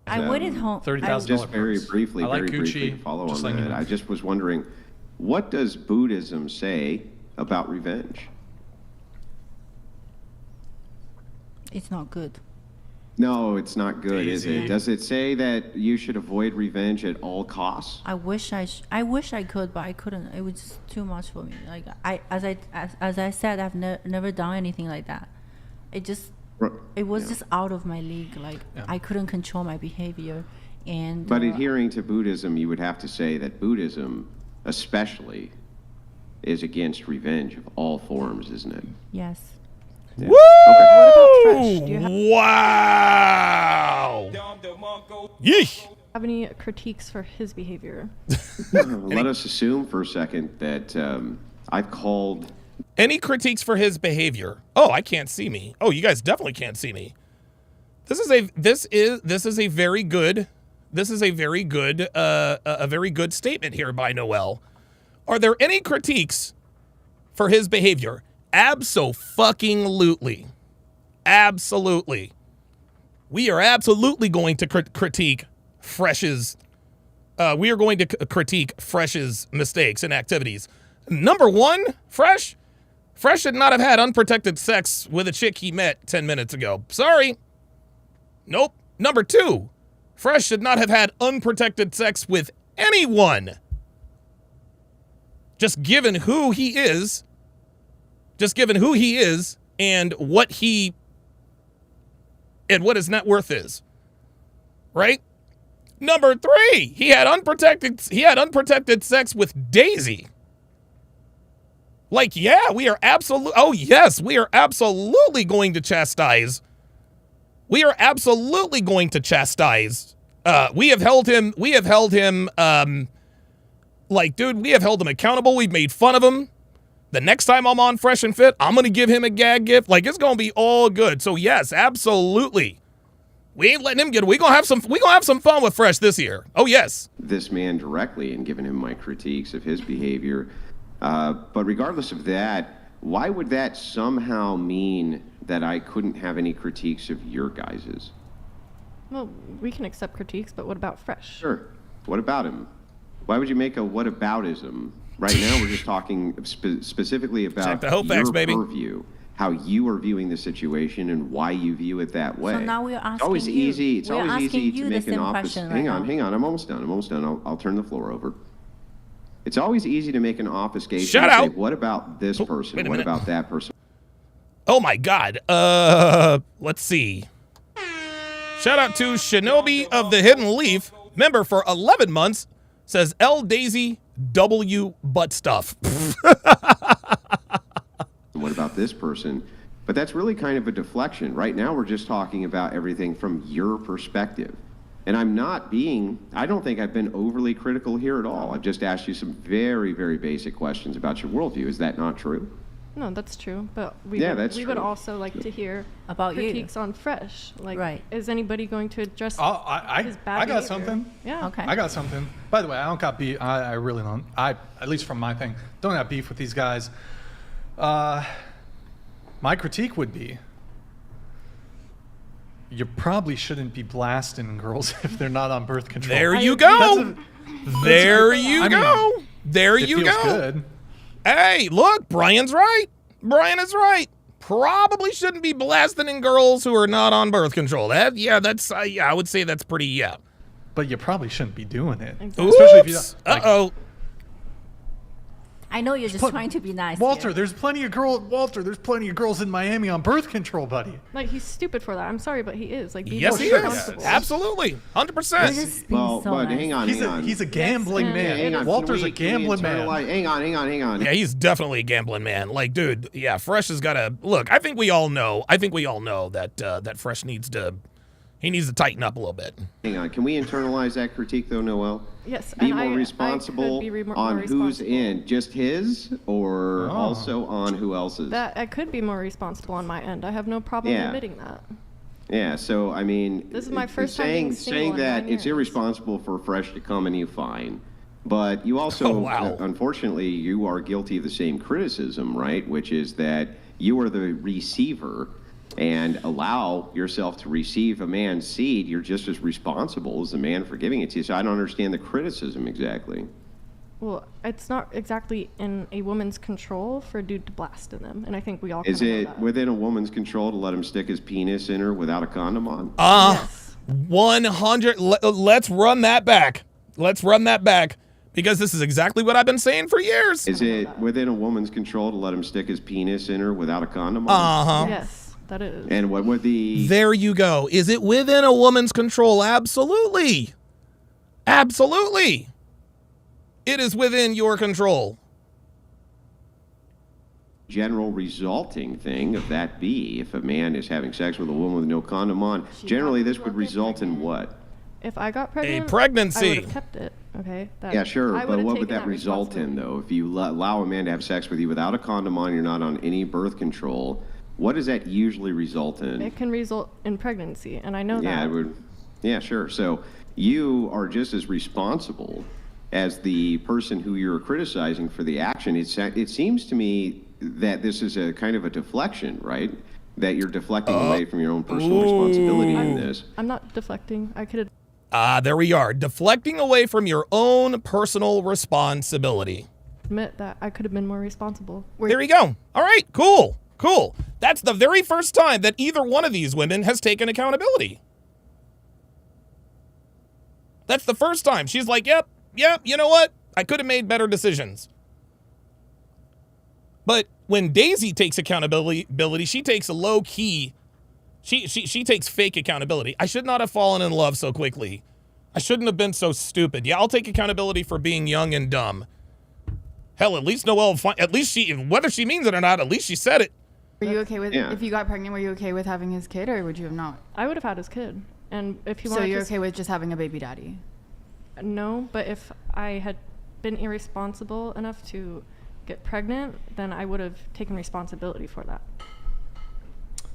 I waited home. $30,000. Just very briefly, I like very Gucci, briefly to follow just on like that. I just was wondering, what does Buddhism say about revenge? It's not good. No, it's not good, is it? Does it say that you should avoid revenge at all costs? I wish I could, but I couldn't. It was just too much for me. Like as I said, I've never done anything like that. It was just out of my league. Like I couldn't control my behavior, and. But adhering to Buddhism, you would have to say that Buddhism, especially, is against revenge of all forms, isn't it? Yes. Yeah. Woo! What about Fresh? Do you Wow! Yeesh! have any critiques for his behavior? Let us assume for a second that I've called. Any critiques for his behavior? Oh, I can't see me. Oh, you guys definitely can't see me. This is a very good statement here by Noel. Are there any critiques for his behavior? Abso-fucking-lutely. Absolutely. We are absolutely going to critique Fresh's mistakes and activities. Number one, Fresh should not have had unprotected sex with a chick he met 10 minutes ago. Sorry. Nope. Number two, Fresh should not have had unprotected sex with anyone. Just given who he is and what his net worth is. Right? Number three, he had unprotected sex with Daisy. Like, yeah, we are absolutely going to chastise. We have held him accountable. We've made fun of him. The next time I'm on Fresh and Fit, I'm going to give him a gag gift. Like, it's going to be all good. So yes, absolutely. We ain't letting him get, we're going to have some fun with Fresh this year. Oh yes. This man directly and given him my critiques of his behavior. But regardless of that, why would that somehow mean that I couldn't have any critiques of your guys's? Well, we can accept critiques, but what about Fresh? Sure. What about him? Why would you make a whataboutism? Right now, we're just talking specifically about your purview, how you are viewing the situation and why you view it that way. So now we're asking It's always you. easy to make an office. Hang on. I'm almost done. I'll turn the floor over. It's always easy to make an obfuscation. Shout and out. Say, what about this person? What about that person? Oh my God. Let's see. Shout out to Shinobi of the Hidden Leaf, member for 11 months, says L Daisy W butt stuff. What about this person? But that's really kind of a deflection. Right now, we're just talking about everything from your perspective. And I don't think I've been overly critical here at all. I've just asked you some very, very basic questions about your worldview. Is that not true? No, that's true. But we would also like to hear about critiques on Fresh. Like, right. Is anybody going to address his bad I got behavior? something. Yeah. Okay. I got something. By the way, I don't got beef. I really don't. At least from my thing, don't have beef with these guys. My critique would be, you probably shouldn't be blasting girls if they're not on birth control. There you go. There you go. It feels good. Hey, look, Brian's right. Brian is right. probably shouldn't be blasting in girls who are not on birth control. That's I would say that's pretty, But you probably shouldn't be doing it. Exactly. Especially if you don't. Uh-oh. I know you're just trying to be nice. Walter, here. there's plenty of girls in Miami on birth control, buddy. Like, he's stupid for that. I'm sorry, but he is. Like, be Yes, he more is. responsible. Absolutely. 100%. Well, but hang on. He's a gambling Yes, man. Hang on. Walter's a Can we gambling man. Hang on. Yeah, he's definitely a gambling man. Like, dude, yeah, Fresh has got to look. I think we all know that that Fresh needs to tighten up a little bit. Hang on. Can we internalize that critique though, Noel? Yes. Be and more I responsible could be more on who's responsible. in, just his, or also on who else's? That I could be more responsible on my end. I have no problem admitting that. Yeah, so I mean, This is my first time being single saying in that 9 it's years. irresponsible for Fresh to come and you fine, but you also, unfortunately, you are guilty of the same criticism, right? Which is that you are the receiver and allow yourself to receive a man's seed. You're just as responsible as the man for giving it to you. So I don't understand the criticism exactly. Well, it's not exactly in a woman's control for a dude to blast in them, and I think we all Is kinda know it that. within a woman's control to let him stick his penis in her without a condom on? 100. Let's run that back. Because this is exactly what I've been saying for years. Is it within a woman's control to let him stick his penis in her without a condom on? Yes, that is. And what would the... There you go. Is it within a woman's control? Absolutely. Absolutely. It is within your control. general resulting thing of that be if a man is having sex with a woman with no condom on? Generally, this would result in what? If I got pregnant, pregnancy. I would have kept it. Okay. Yeah, sure, I but would've what would taken that result in, though? If you allow a man to have sex with you without a condom on, you're not on any birth control, what does that usually result in? It can result in pregnancy, and I know Yeah, that. it would. Yeah, sure. So you are just as responsible as the person who you're criticizing for the action. It seems to me that this is a kind of a deflection, right? That you're deflecting away from your own personal responsibility in this. I'm not deflecting. I could. There we are. Deflecting away from your own personal responsibility. Admit that I could have been more responsible. There you go. All right, cool. That's the very first time that either one of these women has taken accountability. That's the first time. She's like, yep, you know what? I could have made better decisions. But when Daisy takes accountability, she takes a low key. She takes fake accountability. I should not have fallen in love so quickly. I shouldn't have been so stupid. Yeah, I'll take accountability for being young and dumb. Hell, at least Noel, at least she, whether she means it or not, at least she said it. Were you okay with, if you got pregnant, were you okay with having his kid, or would you have not? I would have had his kid. And if he So wanted you're to okay with just having a baby daddy? No, but if I had been irresponsible enough to get pregnant, then I would have taken responsibility for that.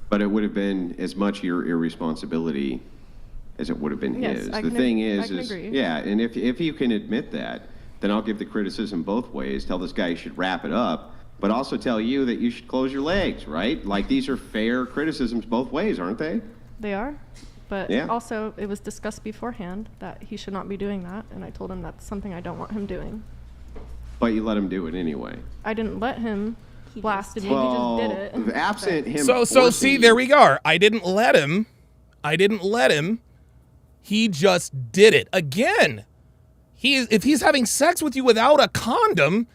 But it would have been as much your irresponsibility as it would have been Yes, his. I The can thing I is, can agree. yeah, and if you can admit that, then I'll give the criticism both ways. Tell this guy you should wrap it up, but also tell you that you should close your legs, right? Like, these are fair criticisms both ways, aren't they? They are. But Yeah. also, it was discussed beforehand that he should not be doing that, and I told him that's something I don't want him doing. But you let him do it anyway. I didn't let him blast me. Well, he just did it. absent him So forcing see, you- there we go. I didn't let him. He just did it. Again, if he's having sex with you without a condom,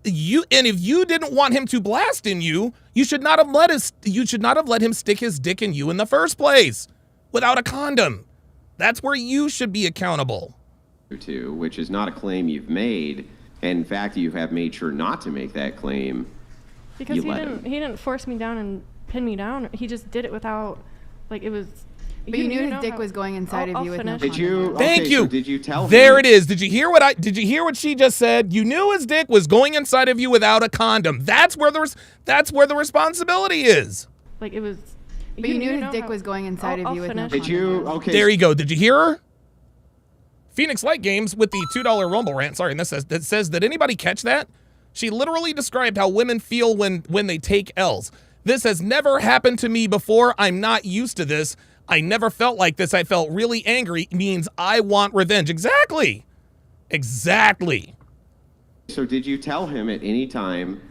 if you didn't want him to blast in you, you should not have let him stick his dick in you in the first place without a condom. That's where you should be accountable. To, which is not a claim you've made, and in fact you have made sure not to make that claim. Because You he let didn't. him. He didn't force me down and pin me down. He just did it without, like, it was. But you knew his know dick how- was going inside I'll of you with no finish. Did you? Thank okay, you. So did you tell him? There it is. Did you hear what she just said? You knew his dick was going inside of you without a condom. That's where the responsibility is. Like, it was. But you knew his know dick how- was going inside I'll of you with no finish. Did you? Okay. There you go. Did you hear her? Phoenix Light Games with the $2 Rumble rant. Sorry, and that says, did anybody catch that? She literally described how women feel when they take L's. This has never happened to me before. I'm not used to this. I never felt like this. I felt really angry. Means I want revenge. Exactly. So did you tell him at any time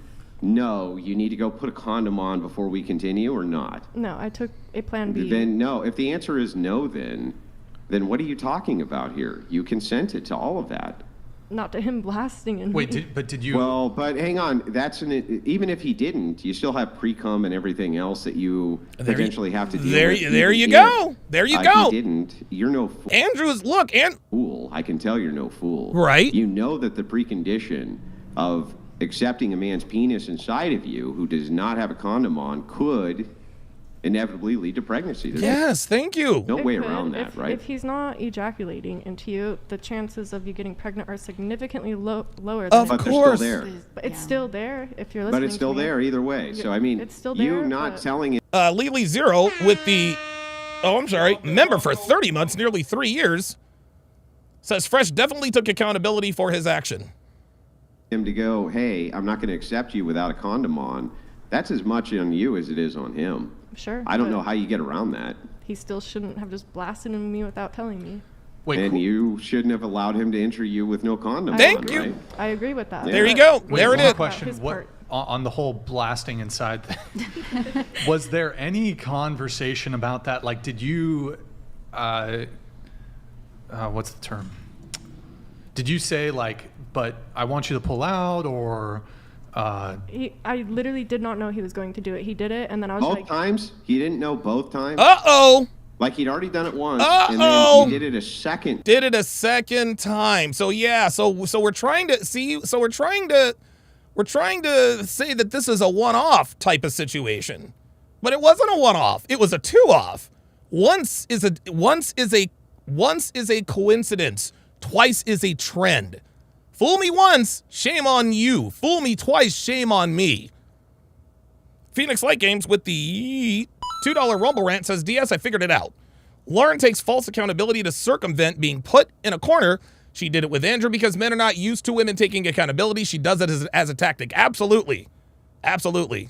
no, you need to go put a condom on before we continue, or not? No, I took a plan B. Then no. If the answer is no, then what are you talking about here? You consented to all of that. Not to him blasting and Wait, did you? Well, but hang on. Even if he didn't, you still have pre-cum and everything else that you potentially have to deal with. There you go. There you go. If he didn't, you're no fool. Andrew's fool. I can tell you're no fool. Right. You know that the precondition of accepting a man's penis inside of you who does not have a condom on could inevitably lead to pregnancy. Yes, thank you. No way around that, right? If he's not ejaculating into you, the chances of you getting pregnant are significantly lower. Of but course. They're still there. But it's still there if you're listening. But it's still there either way. So I mean, it's still you there, not telling it. Lily Zero with the, member for 30 months, nearly 3 years, says Fresh definitely took accountability for his action. Him to go, hey, I'm not going to accept you without a condom on. That's as much on you as it is on him. Sure. I don't know how you get around that. He still shouldn't have just blasted into me without telling me. And you shouldn't have allowed him to enter you with no condom. Thank on, you. Right? I agree with that. Yeah. There you go. Wait, there it one is. Question: What on the whole blasting inside thing? Was there any conversation about that? Like, did you? What's the term? Did you say like, but I want you to pull out, or? I literally did not know he was going to do it. He did it, and then I was both like... times? He didn't know both times? Uh-oh! Like he'd already done it once, Uh-oh! and then he did it a second. Did it a second time. So yeah, so we're trying to see, we're trying to say that this is a one-off type of situation. But it wasn't a one-off. It was a two-off. Once is a coincidence. Twice is a trend. Fool me once, shame on you. Fool me twice, shame on me. Phoenix Light Games with the $2 Rumble Rant says, DS, I figured it out. Lauren takes false accountability to circumvent being put in a corner. She did it with Andrew because men are not used to women taking accountability. She does it as a tactic. Absolutely. Absolutely.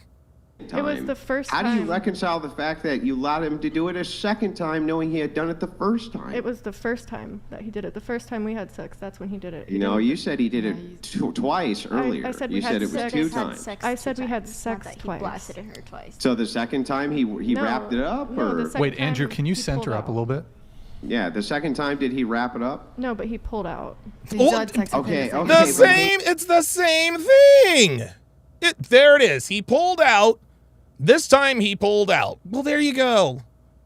It was the first time. time. How do you reconcile the fact that you allowed him to do it a second time knowing he had done it the first time? It was the first time that he did it. The first time we had sex, that's when he did it. No, you said he did it twice earlier. I said you we said had it was sex. two times. I said we had sex twice. He blasted at her twice. So the second time he No, wrapped it up? no, or the second Wait, time Andrew, can you he center pulled up a out. little bit? Yeah, the second time did he wrap it up? No, but he pulled out. Okay. It's the same thing. There it is. He pulled out. This time he pulled out. Well, there you go.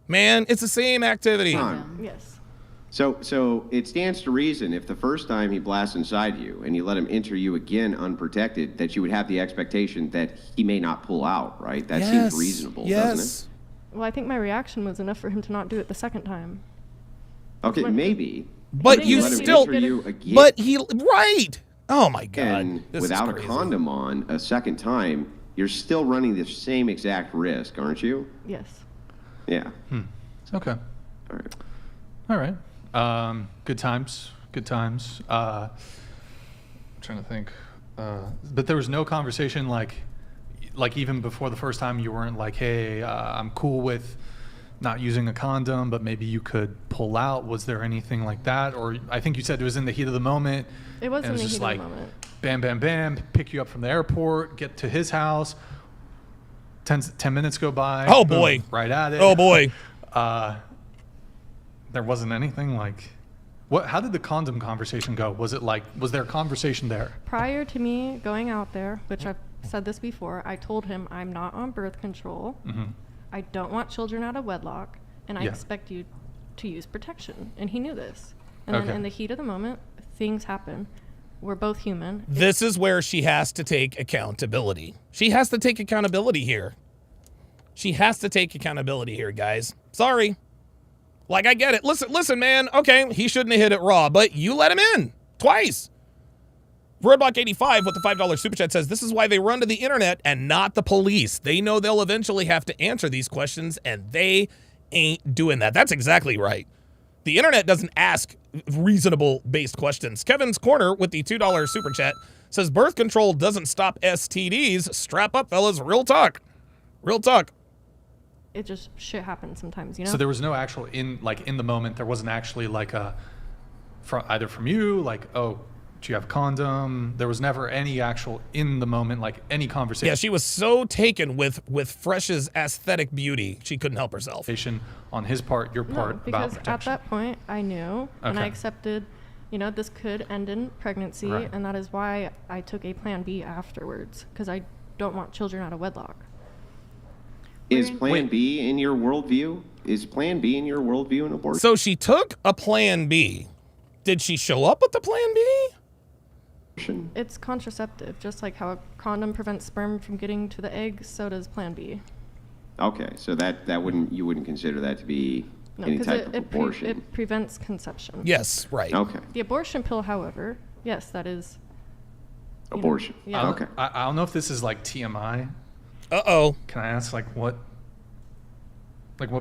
Man, it's the same activity. Yes. So it stands to reason if the first time he blasts inside you and you let him enter you again unprotected, that you would have the expectation that he may not pull out, right? That seems reasonable, doesn't it? Well, I think my reaction was enough for him to not do it the second time. Okay, maybe. But you still, but he, right. Oh my God. And without a condom on a second time, you're still running the same exact risk, aren't you? Yes. Yeah. Okay. All right. Good times. I'm trying to think. But there was no conversation like even before the first time you weren't like, hey, I'm cool with not using a condom, but maybe you could pull out. Was there anything like that? Or I think you said it was in the heat of the moment. It was in the just heat like, of the moment. Bam, bam, bam, pick you up from the airport, get to his house. 10 minutes go by. Oh, boom, boy. Right at it. Oh, boy. There wasn't anything like... How did the condom conversation go? Was there a conversation there? Prior to me going out there, which I've said this before, I told him I'm not on birth control. Mm-hmm. I don't want children out of wedlock, and I expect you to use protection. And he knew this. And then in the heat of the moment, things happen. We're both human. This is where she has to take accountability. She has to take accountability here. She has to take accountability here, guys. Sorry. Like, I get it. Listen, man. Okay, he shouldn't have hit it raw, but you let him in twice. Roadblock85 with the $5 super chat says, this is why they run to the internet and not the police. They know they'll eventually have to answer these questions, and they ain't doing that. That's exactly right. The internet doesn't ask reasonable-based questions. Kevin's Corner with the $2 super chat says, birth control doesn't stop STDs. Strap up, fellas. Real talk. Real talk. It just shit happens sometimes, you know? So there was no actual, in the moment, there wasn't actually like either from you, like, oh, do you have a condom? There was never any actual in the moment, like any conversation. Yeah, she was so taken with Fresh's aesthetic beauty, she couldn't help herself. On his part, your part, about because protection. at that point I knew and I Okay. accepted, this could end in pregnancy, Right. and that is why I took a plan B afterwards, because I don't want children out of wedlock. Is Plan B in your worldview? Is Plan B in your worldview an abortion? So she took a plan B. Did she show up with the plan B? It's contraceptive, just like how a condom prevents sperm from getting to the egg, so does plan B. Okay, so you wouldn't consider that to be No, any because type of abortion. it prevents conception. Yes, right. Okay. The abortion pill, however, yes, that is Abortion. Yeah. Okay. I don't know if this is like TMI. Uh-oh. Can I ask what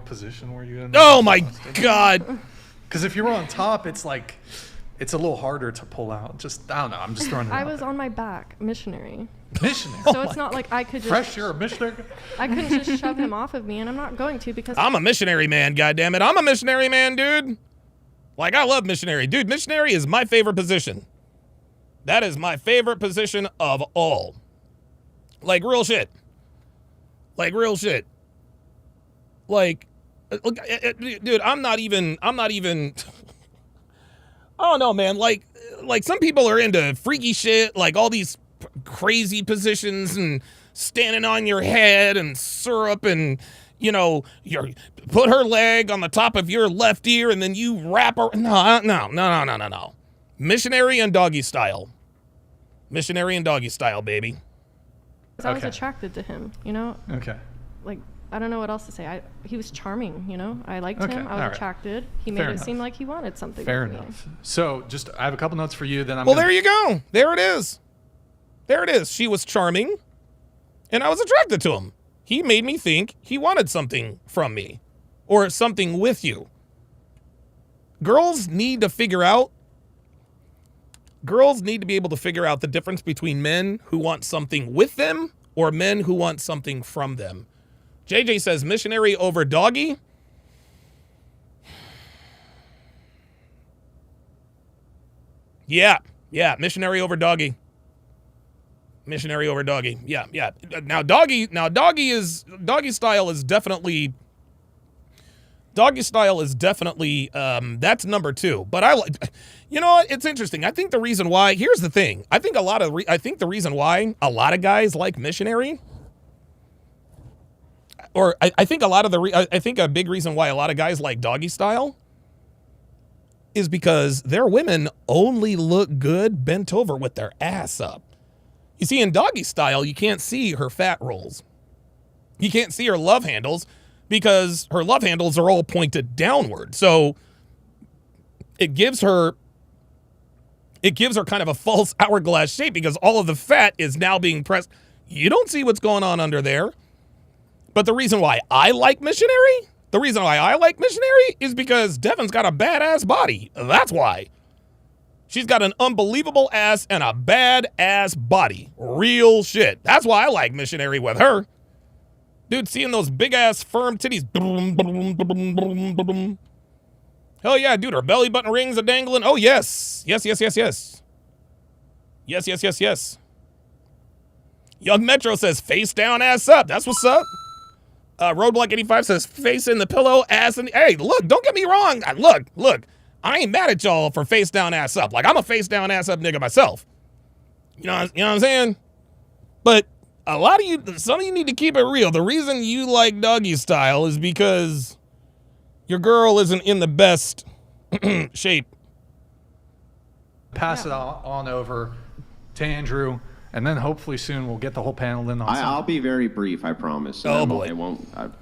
position were you in? Oh my God. Because if you were on top, it's like, it's a little harder to pull out. Just, I don't know. I'm just throwing it out I was on my back, missionary. Missionary. So it's not like I could just... Fresh, you're a missionary? I couldn't just shove him off of me, and I'm not going to because... I'm a missionary man, goddammit. I'm a missionary man, dude. Like, I love missionary. Dude, missionary is my favorite position. That is my favorite position of all. Like, real shit. Like, real shit. Like, look, dude, I'm not even, I don't know, man. Like some people are into freaky shit, like all these crazy positions and standing on your head and syrup and, you put her leg on the top of your left ear and then you wrap her. No. Missionary and doggy style. Missionary and doggy style, baby. I was attracted to him, Okay. Like, I don't know what else to say. He was charming, I liked Okay, him. I was all right. attracted. He made Fair it enough. seem like he wanted something. Fair with me. enough. So, I have a couple notes for you. Then Well, there you go. There it is. There it is. She was charming, and I was attracted to him. He made me think he wanted something from me, or something with you. Girls need to be able to figure out the difference between men who want something with them or men who want something from them. JJ says missionary over doggy. Yeah, missionary over doggy. Missionary over doggy. Yeah. Now doggy style is definitely that's number 2. But I like, you know what? It's interesting. I think the reason why, here's the thing. I think the reason why a lot of guys like missionary, or I think a big reason why a lot of guys like doggy style is because their women only look good bent over with their ass up. You see, in doggy style, you can't see her fat rolls. You can't see her love handles because her love handles are all pointed downward. So it gives her kind of a false hourglass shape because all of the fat is now being pressed. You don't see what's going on under there. But the reason why I like missionary is because Devin's got a badass body. That's why. She's got an unbelievable ass and a badass body. Real shit. That's why I like missionary with her. Dude, seeing those big ass firm titties. Hell yeah, dude, her belly button rings are dangling. Oh yes. Yes. Young Metro says face down, ass up. That's what's up. Roadblock 85 says face in the pillow, ass in the... Hey, look, don't get me wrong. Look. I ain't mad at y'all for face down, ass up. Like, I'm a face down, ass up nigga myself. You know what I'm saying? But some of you need to keep it real. The reason you like doggy style is because your girl isn't in the best shape. Pass it on over to Andrew, and then hopefully soon we'll get the whole panel in on I'll be very brief, I promise. Oh, boy.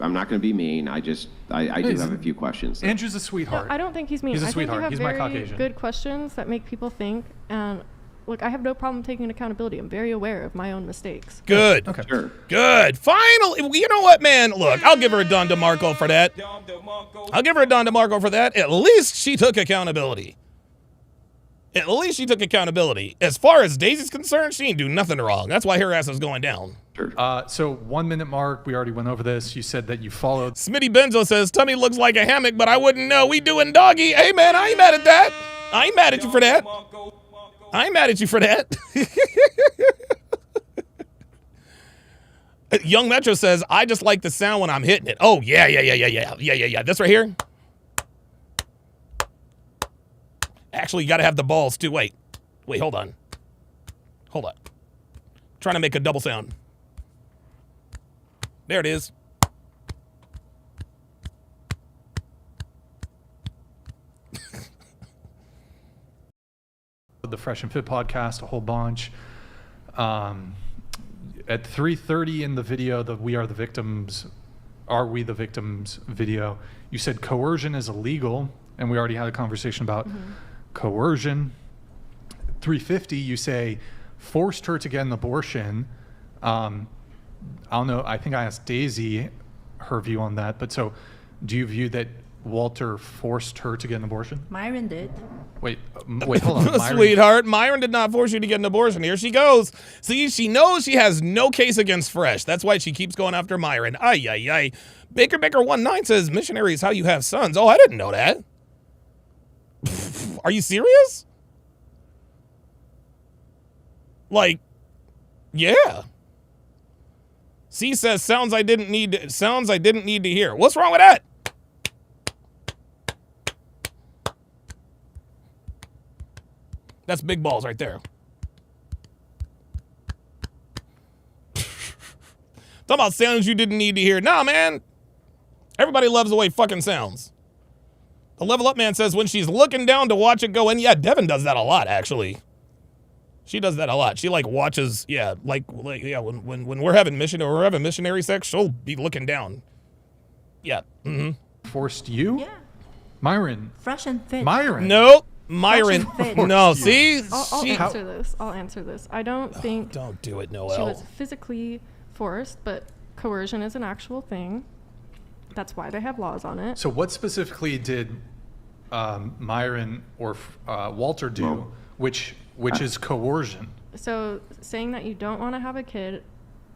I'm not going to be mean. I do have a few questions. Andrew's a sweetheart. No, I don't think he's mean. He's a I sweetheart. think He's you my have very Caucasian. good questions that make people think. And look, I have no problem taking accountability. I'm very aware of my own mistakes. Good. Okay. Sure. Good. Finally. You know what, man? Look, I'll give her a Don DeMarco for that. At least she took accountability. As far as Daisy's concerned, she ain't do nothing wrong. That's why her ass is going down. Sure. So 1 minute mark, we already went over this. You said that you followed. Smitty Benzo says, tummy looks like a hammock, but I wouldn't know. We doing doggy. Hey, man, I ain't mad at that. I ain't mad at you for that. I ain't mad at you for that. Young Metro says, I just like the sound when I'm hitting it. Oh, yeah. This right here. Actually, you got to have the balls, too. Wait, hold on. Trying to make a double sound. There it is. The Fresh and Fit podcast, a whole bunch. At 3:30 in the video, the We Are the Victims, Are We the Victims video, you said coercion is illegal, and we already had a conversation about coercion. 3:50, you say forced her to get an abortion. I don't know, I think I asked Daisy her view on that, but so do you view that Walter forced her to get an abortion? Myron did. Wait, hold on. Myron. Sweetheart, Myron did not force you to get an abortion. Here she goes. See, she knows she has no case against Fresh. That's why she keeps going after Myron. Ay. Baker19 says, missionary is how you have sons. Oh, I didn't know that. Are you serious? Like, yeah. C says, sounds I didn't need to hear. What's wrong with that? That's big balls right there. Talking about sounds you didn't need to hear. Nah, man. Everybody loves the way fucking sounds. The Level Up Man says when she's looking down to watch it go in. Yeah, Devin does that a lot, actually. She does that a lot. She like watches, yeah, like when we're having missionary sex, she'll be looking down. Yeah. Forced you? Yeah. Myron. Fresh and Fit. Myron. Nope. Myron. No, see? I'll answer this. I don't think... Don't do it, Noel. She was physically forced, but coercion is an actual thing. That's why they have laws on it. So what specifically did Myron or Walter do, which is coercion? So saying that you don't want to have a kid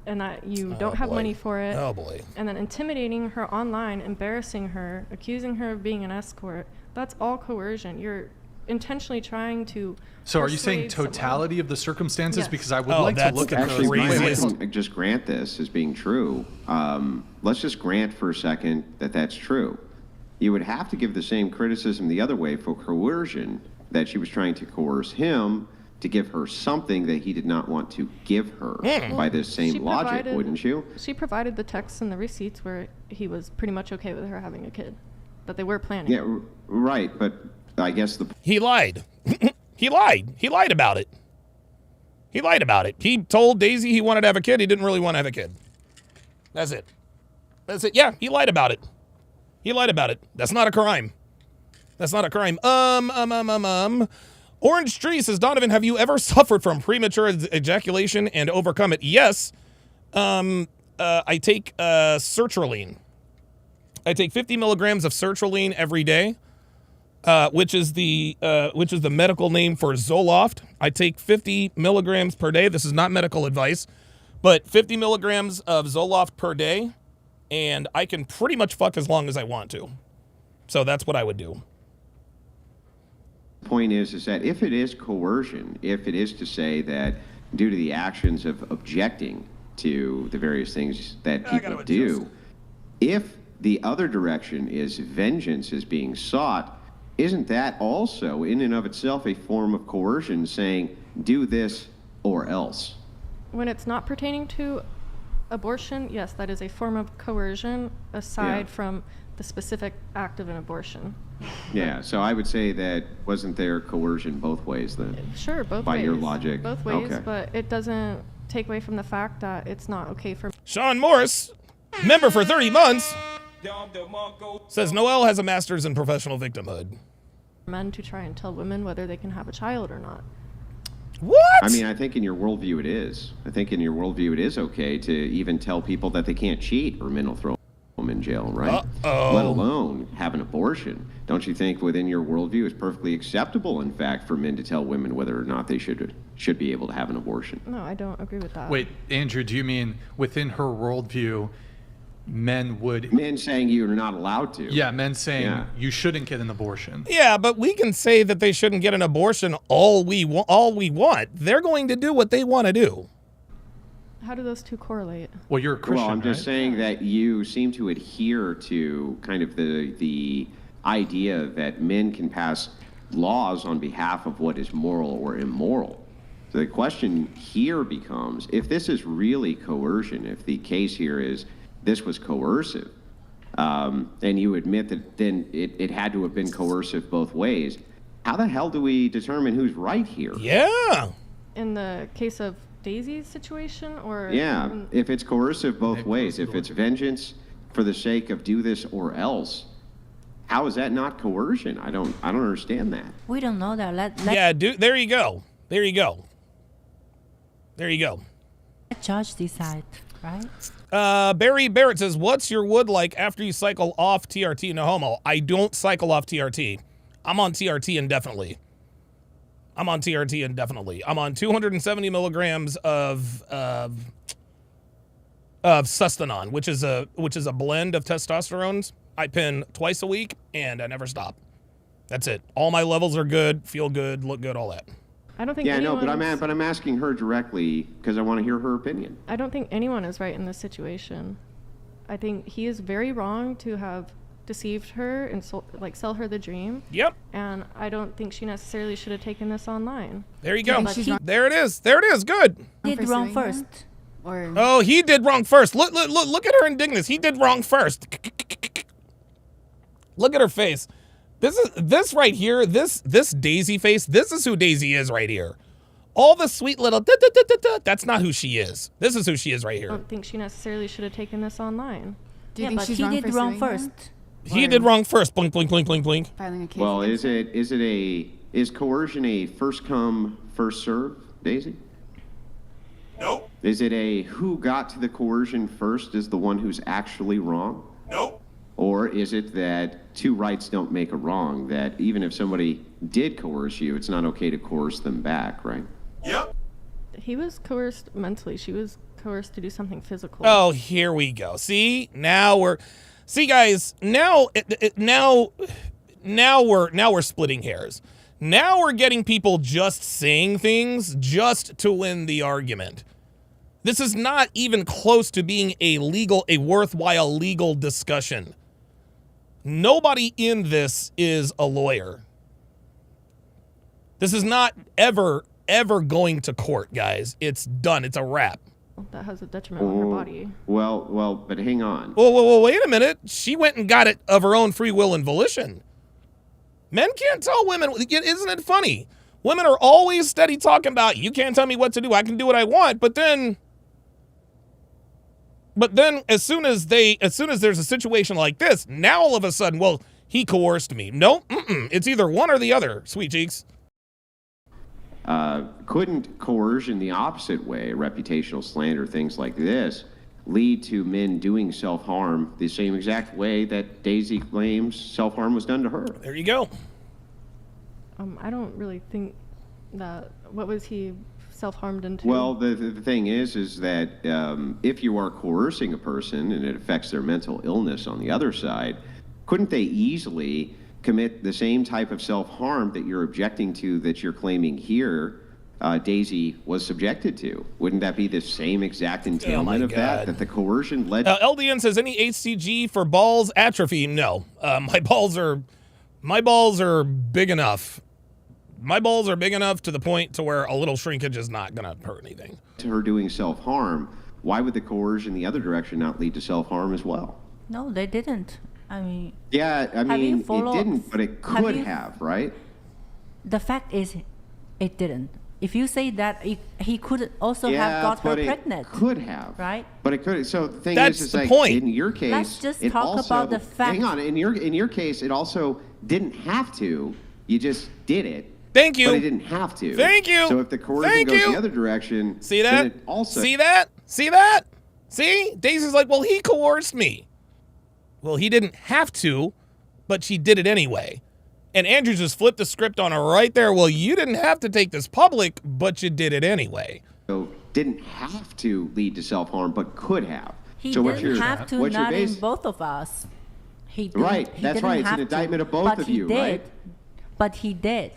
and that you don't have money for it. Oh, boy. And then intimidating her online, embarrassing her, accusing her of being an escort. That's all coercion. You're intentionally trying to. So are you saying totality of the circumstances? Yes. Because I would like to look at those. Actually, just grant this as being true. Let's just grant for a second that that's true. You would have to give the same criticism the other way for coercion, that she was trying to coerce him to give her something that he did not want to give her by this same logic, wouldn't you? She provided the texts and the receipts where he was pretty much okay with her having a kid, that they were planning. Yeah, right, but I guess he lied. He lied about it. He told Daisy he wanted to have a kid. He didn't really want to have a kid. That's it. Yeah, he lied about it. That's not a crime. Orange Tree says, Donovan, have you ever suffered from premature ejaculation and overcome it? Yes. I take sertraline. I take 50 milligrams of sertraline every day. Which is the medical name for Zoloft. I take 50 milligrams per day. This is not medical advice, but 50 milligrams of Zoloft per day, and I can pretty much fuck as long as I want to. So that's what I would do. Point is that if it is coercion, if it is to say that due to the actions of objecting to the various things that people do, if the other direction is vengeance is being sought, isn't that also, in and of itself, a form of coercion, saying, do this or else? When it's not pertaining to abortion, yes, that is a form of coercion, aside from the specific act of an abortion. Yeah, so I would say that wasn't there coercion both ways then? Sure, both ways. By your logic. Both ways, but it doesn't take away from the fact that it's not okay for... Sean Morris, member for 30 months, says Noel has a master's in professional victimhood. Men to try and tell women whether they can have a child or not. What? I mean, I think in your worldview it is. I think in your worldview it is okay to even tell people that they can't cheat or men will throw them in jail, right? Let alone have an abortion. Don't you think within your worldview it's perfectly acceptable, in fact, for men to tell women whether or not they should be able to have an abortion? No, I don't agree with that. Wait, Andrew, do you mean within her worldview, men would. Men saying you're not allowed to. Yeah, men saying you shouldn't get an abortion. Yeah, but we can say that they shouldn't get an abortion all we want. They're going to do what they want to do. How do those two correlate? Well, you're a Christian, Well, I'm just saying that you seem to adhere to kind of the idea that men can pass laws on behalf of what is moral or immoral. So the question here becomes, if this is really coercion, if the case here is this was coercive, and you admit that then it had to have been coercive both ways, how the hell do we determine who's right here? Yeah. In the case of Daisy's situation, or Yeah, if it's coercive both ways, if it's vengeance for the sake of do this or else, how is that not coercion? I don't understand that. We don't know that. Let There you go. There you go. judge decide, right? Barry Barrett says, what's your wood like after you cycle off TRT? No homo. I don't cycle off TRT. I'm on TRT indefinitely. I'm on 270 milligrams of Sustanon, which is a blend of testosterones. I pin twice a week, and I never stop. That's it. All my levels are good, feel good, look good, all that. I don't think. Yeah, no, but I'm asking her directly because I want to hear her opinion. I don't think anyone is right in this situation. I think he is very wrong to have deceived her and sell her the dream. Yep. And I don't think she necessarily should have taken this online. There you go. There it is. Good. He did wrong first. Oh, he did wrong first. Look at her indignance. He did wrong first. Look at her face. This right here, this Daisy face, this is who Daisy is right here. All the sweet little that's not who she is. This is who she is right here. I don't think she necessily should have taken this online. Do you think but she's he wrong did for wrong suing first. her? He did wrong first. Blink, blink, blink, blink, blink. Filing a case. Well, against her? is coercion a first come, first serve, Daisy? Nope. Is it a who got to the coercion first is the one who's actually wrong? Nope. Or is it that two rights don't make a wrong, that even if somebody did coerce you, it's not okay to coerce them back, right? Yep. He was coerced mentally. She was coerced to do something physical. Oh, here we go. See, guys. Now we're splitting hairs. Now we're getting people just saying things just to win the argument. This is not even close to being a worthwhile legal discussion. Nobody in this is a lawyer. This is not ever going to court, guys. It's done. It's a wrap. That has a detriment on her body. Well, but hang on. Whoa, wait a minute. She went and got it of her own free will and volition. Men can't tell women. Isn't it funny? Women are always steady talking about, you can't tell me what to do. I can do what I want. But then as soon as there's a situation like this, now all of a sudden, well, he coerced me. No, it's either one or the other, sweet cheeks. Couldn't coercion the opposite way, reputational slander, things like this, lead to men doing self-harm the same exact way that Daisy claims self-harm was done to her? There you go. I don't really think that. What was he self-harmed into? Well, the thing is that if you are coercing a person and it affects their mental illness on the other side, couldn't they easily commit the same type of self-harm that you're objecting to, that you're claiming here Daisy was subjected to? Wouldn't that be the same exact entailment of that the coercion led to? LDN says, any HCG for balls atrophy? No. My balls are big enough. My balls are big enough to the point to where a little shrinkage is not going to hurt anything. To her doing self-harm, why would the coercion the other direction not lead to self-harm as well? No, they didn't. I mean. Yeah, I mean, it didn't, but it could have, right? The fact is, it didn't. If you say that, he could also have got her pregnant. Could have. Right? But it could. So the thing That's is the like, point. in your case, let's just it talk also, about the fact. Hang on. In your case, it also didn't have to. You just did it. Thank you. But it didn't have to. Thank you. So if the coercion goes the other direction, see that? Then it also See that? See? Daisy's like, well, he coerced me. Well, he didn't have to, but she did it anyway. And Andrew just flipped the script on her right there. Well, you didn't have to take this public, but you did it anyway. So didn't have to lead to self-harm, but could have. He So what's didn't your- have to what's your not in base? both of us. He didn't, Right, he that's didn't right. It's an have to, indictment of both but of he you, did. right? But he did.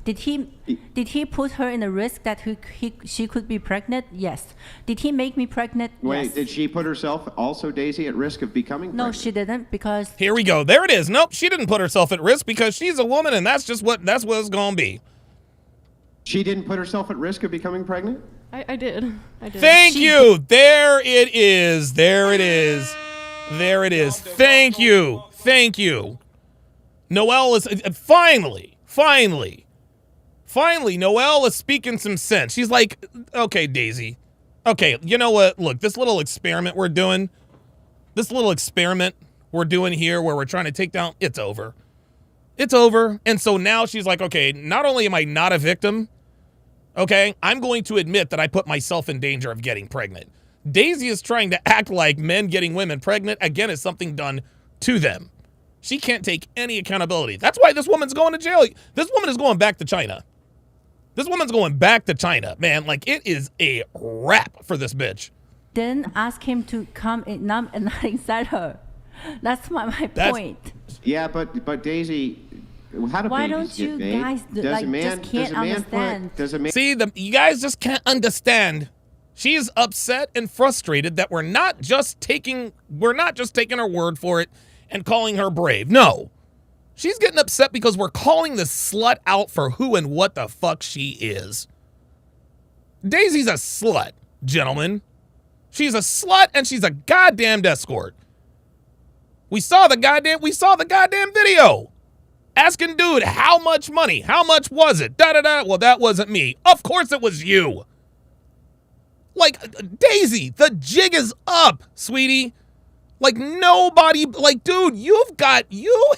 Did he put her in a risk that she could be pregnant? Yes. Did he make me pregnant? Wait, Yes. did she put herself also, Daisy, at risk of becoming No, pregnant? she didn't because Here we go. There it is. Nope, she didn't put herself at risk because she's a woman, and that's what it's gonna be. She didn't put herself at risk of becoming pregnant? I did. I did. Thank you. There it is. There it is. There it is. Thank you. Thank you. Noel is finally, Noel is speaking some sense. She's like, okay, Daisy. Okay, you know what? Look, this little experiment we're doing here where we're trying to take down, it's over. It's over. And so now she's like, okay, not only am I not a victim, okay, I'm going to admit that I put myself in danger of getting pregnant. Daisy is trying to act like men getting women pregnant, again, is something done to them. She can't take any accountability. That's why this woman's going to jail. This woman is going back to China. This woman's going back to China, man. Like, it is a wrap for this bitch. didn't ask him to come in, not inside her. That's my point. Yeah, but Daisy, how do Why babies don't get you made? guys just can't understand? See, you guys just can't understand. She's upset and frustrated that we're not just taking her word for it and calling her brave. No. She's getting upset because we're calling this slut out for who and what the fuck she is. Daisy's a slut, gentlemen. She's a slut and she's a goddamn escort. We saw the goddamn video. Asking dude, how much money? How much was it? Da-da-da. Well, that wasn't me. Of course it was you. Like, Daisy, the jig is up, sweetie. Like, nobody, like, dude, you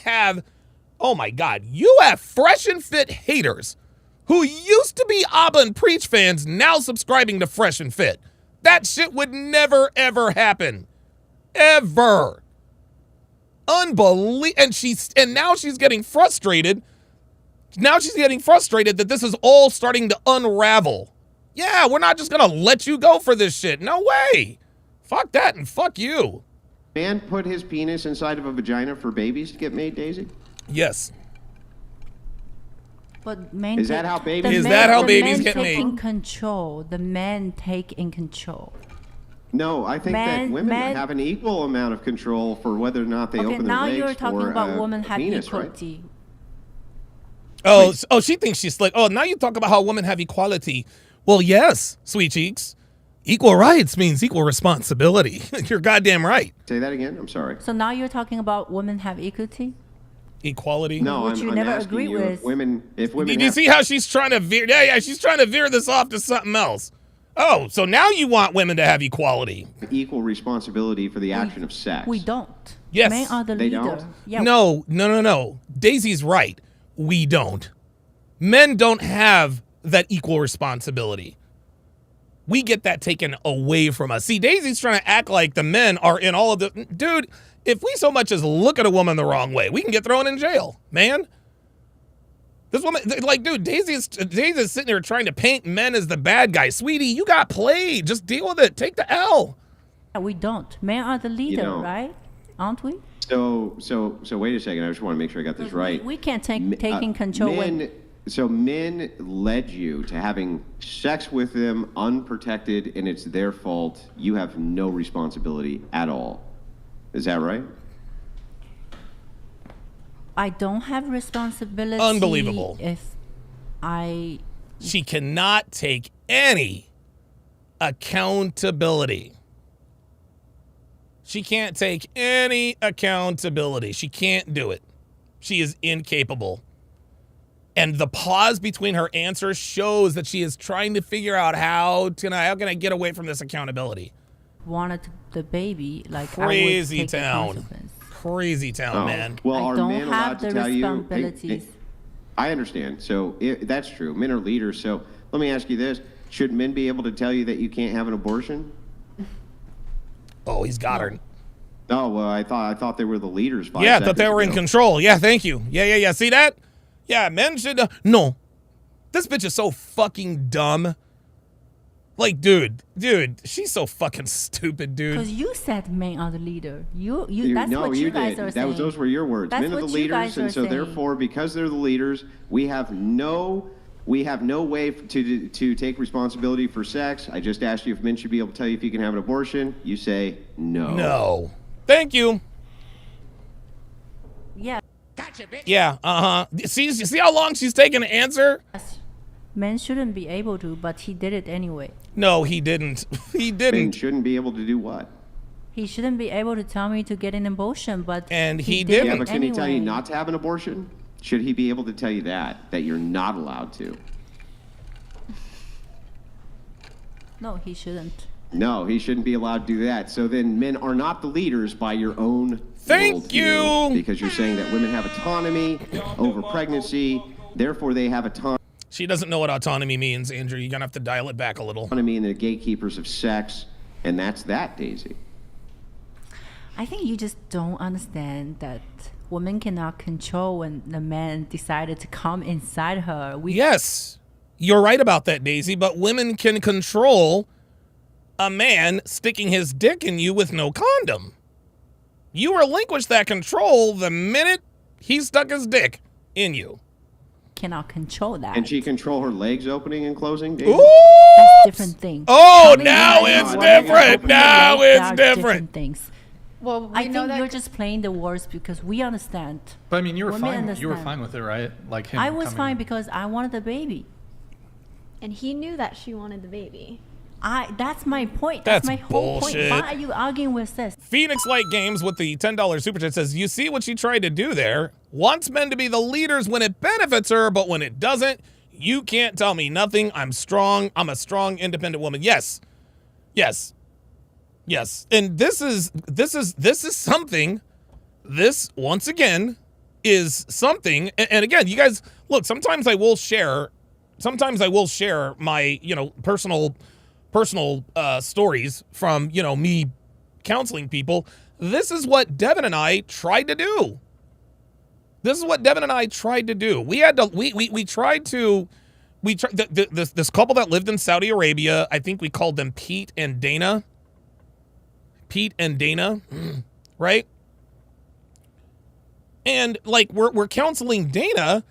have, oh my God, you have Fresh and Fit haters who used to be Abba and Preach fans now subscribing to Fresh and Fit. That shit would never, ever happen. Ever. Unbelievable. And now she's getting frustrated. Now she's getting frustrated that this is all starting to unravel. Yeah, we're not just gonna let you go for this shit. No way. Fuck that and fuck you. Man put his penis inside of a vagina for babies to get made, Daisy? Yes. But men Is that how babies? Is that how babies get take made? in control. The men take in control. No, I think that women have an equal amount of control for whether or not they Okay, open their now legs you're talking for about a women have penis, right? equality. Oh, she thinks she's slick. Oh, now you talk about how women have equality. Well, yes, sweet cheeks. Equal rights means equal responsibility. You're goddamn right. Say that again. I'm sorry. So now you're talking about women have equality? Equality. No, Which you I'm never asking agree you with. if women Did you see how she's trying to veer? Yeah, she's trying to veer this off to something else. Oh, so now you want women to have equality. equal responsibility for the action of sex. We don't. Yes. Men are the They leader. don't? Yeah. No. Daisy's right. We don't. Men don't have that equal responsibility. We get that taken away from us. See, Daisy's trying to act like the men are in all of the... Dude, if we so much as look at a woman the wrong way, we can get thrown in jail, man. This woman, like, dude, Daisy's sitting there trying to paint men as the bad guy. Sweetie, you got played. Just deal with it. Take the L. We don't. Men are the leader, don't. right? Aren't we? So wait a second. I just want to make sure I got this right. We can't take in control when... So men led you to having sex with them unprotected, and it's their fault. You have no responsibility at all. Is that right? I don't have responsibility. Unbelievable. She cannot take any accountability. She can't take any accountability. She can't do it. She is incapable. And the pause between her answers shows that she is trying to figure out how can I get away from this accountability. wanted the baby, like Crazy I would take town. the consequence. Crazy town, man. Well, I are don't men allowed have to the tell you? responsibilities. I understand. So that's true. Men are leaders. So let me ask you this: should men be able to tell you that you can't have an abortion? Oh, he's got her. Oh well, I thought they were the leaders. Yeah, I thought they were in control. Yeah, thank you. Yeah. See that? Yeah, men should. No, this bitch is so fucking dumb. Like, dude, she's so fucking stupid, dude. Because you said men are the leader. That's no, what you guys are saying. Those were your words. That's Men are the what you guys leaders, and are so saying. therefore, because they're the leaders, we have no way to take responsibility for sex. I just asked you if men should be able to tell you if you can have an abortion. You say no. No. Thank you. Yeah. Gotcha, bitch. Yeah, See how long she's taking to answer? Men shouldn't be able to, but he did it anyway. No, he didn't. He Men didn't. shouldn't be able to do what? He shouldn't be able to tell me to get an abortion, but And he did didn't. Yeah, it but can he tell you anyway. not to have an abortion? Should he be able to tell you that you're not allowed to? No, he shouldn't. No, he shouldn't be allowed to do that. So then men are not the leaders by your own Thank worldview, you. because you're saying that women have autonomy over pregnancy, therefore they have autonomy She doesn't know what autonomy means, Andrew. You're going to have to dial it back a little. and they're gatekeepers of sex, and that's that, Daisy. I think you just don't understand that women cannot control when the man decided to come inside her. Yes, you're right about that, Daisy, but women can control a man sticking his dick in you with no condom. You relinquish that control the minute he stuck his dick in you. Cannot control that. And she control her legs opening and closing, Daisy? Ooh! That's different thing. Oh, Coming now inside it's her different. woman, Now they it's are different. things. Well, I think you're just playing the words because we understand. But I mean, you were Women fine. You were understand. fine with it, right? Like him. I was coming fine in. because I wanted the baby. And he knew that she wanted the baby. That's my point. That's That's my whole bullshit. point. Why are you arguing with this? Phoenix Light Games with the $10 super chat says, you see what she tried to do there? Wants men to be the leaders when it benefits her, but when it doesn't, you can't tell me nothing. I'm strong. I'm a strong, independent woman. Yes. Yes. Yes. And this is something. This, once again, is something. And again, you guys, look, sometimes I will share my, personal stories from, me counseling people. This is what Devin and I tried to do. This this couple that lived in Saudi Arabia, I think we called them Pete and Dana, right? And like, we're counseling Dana,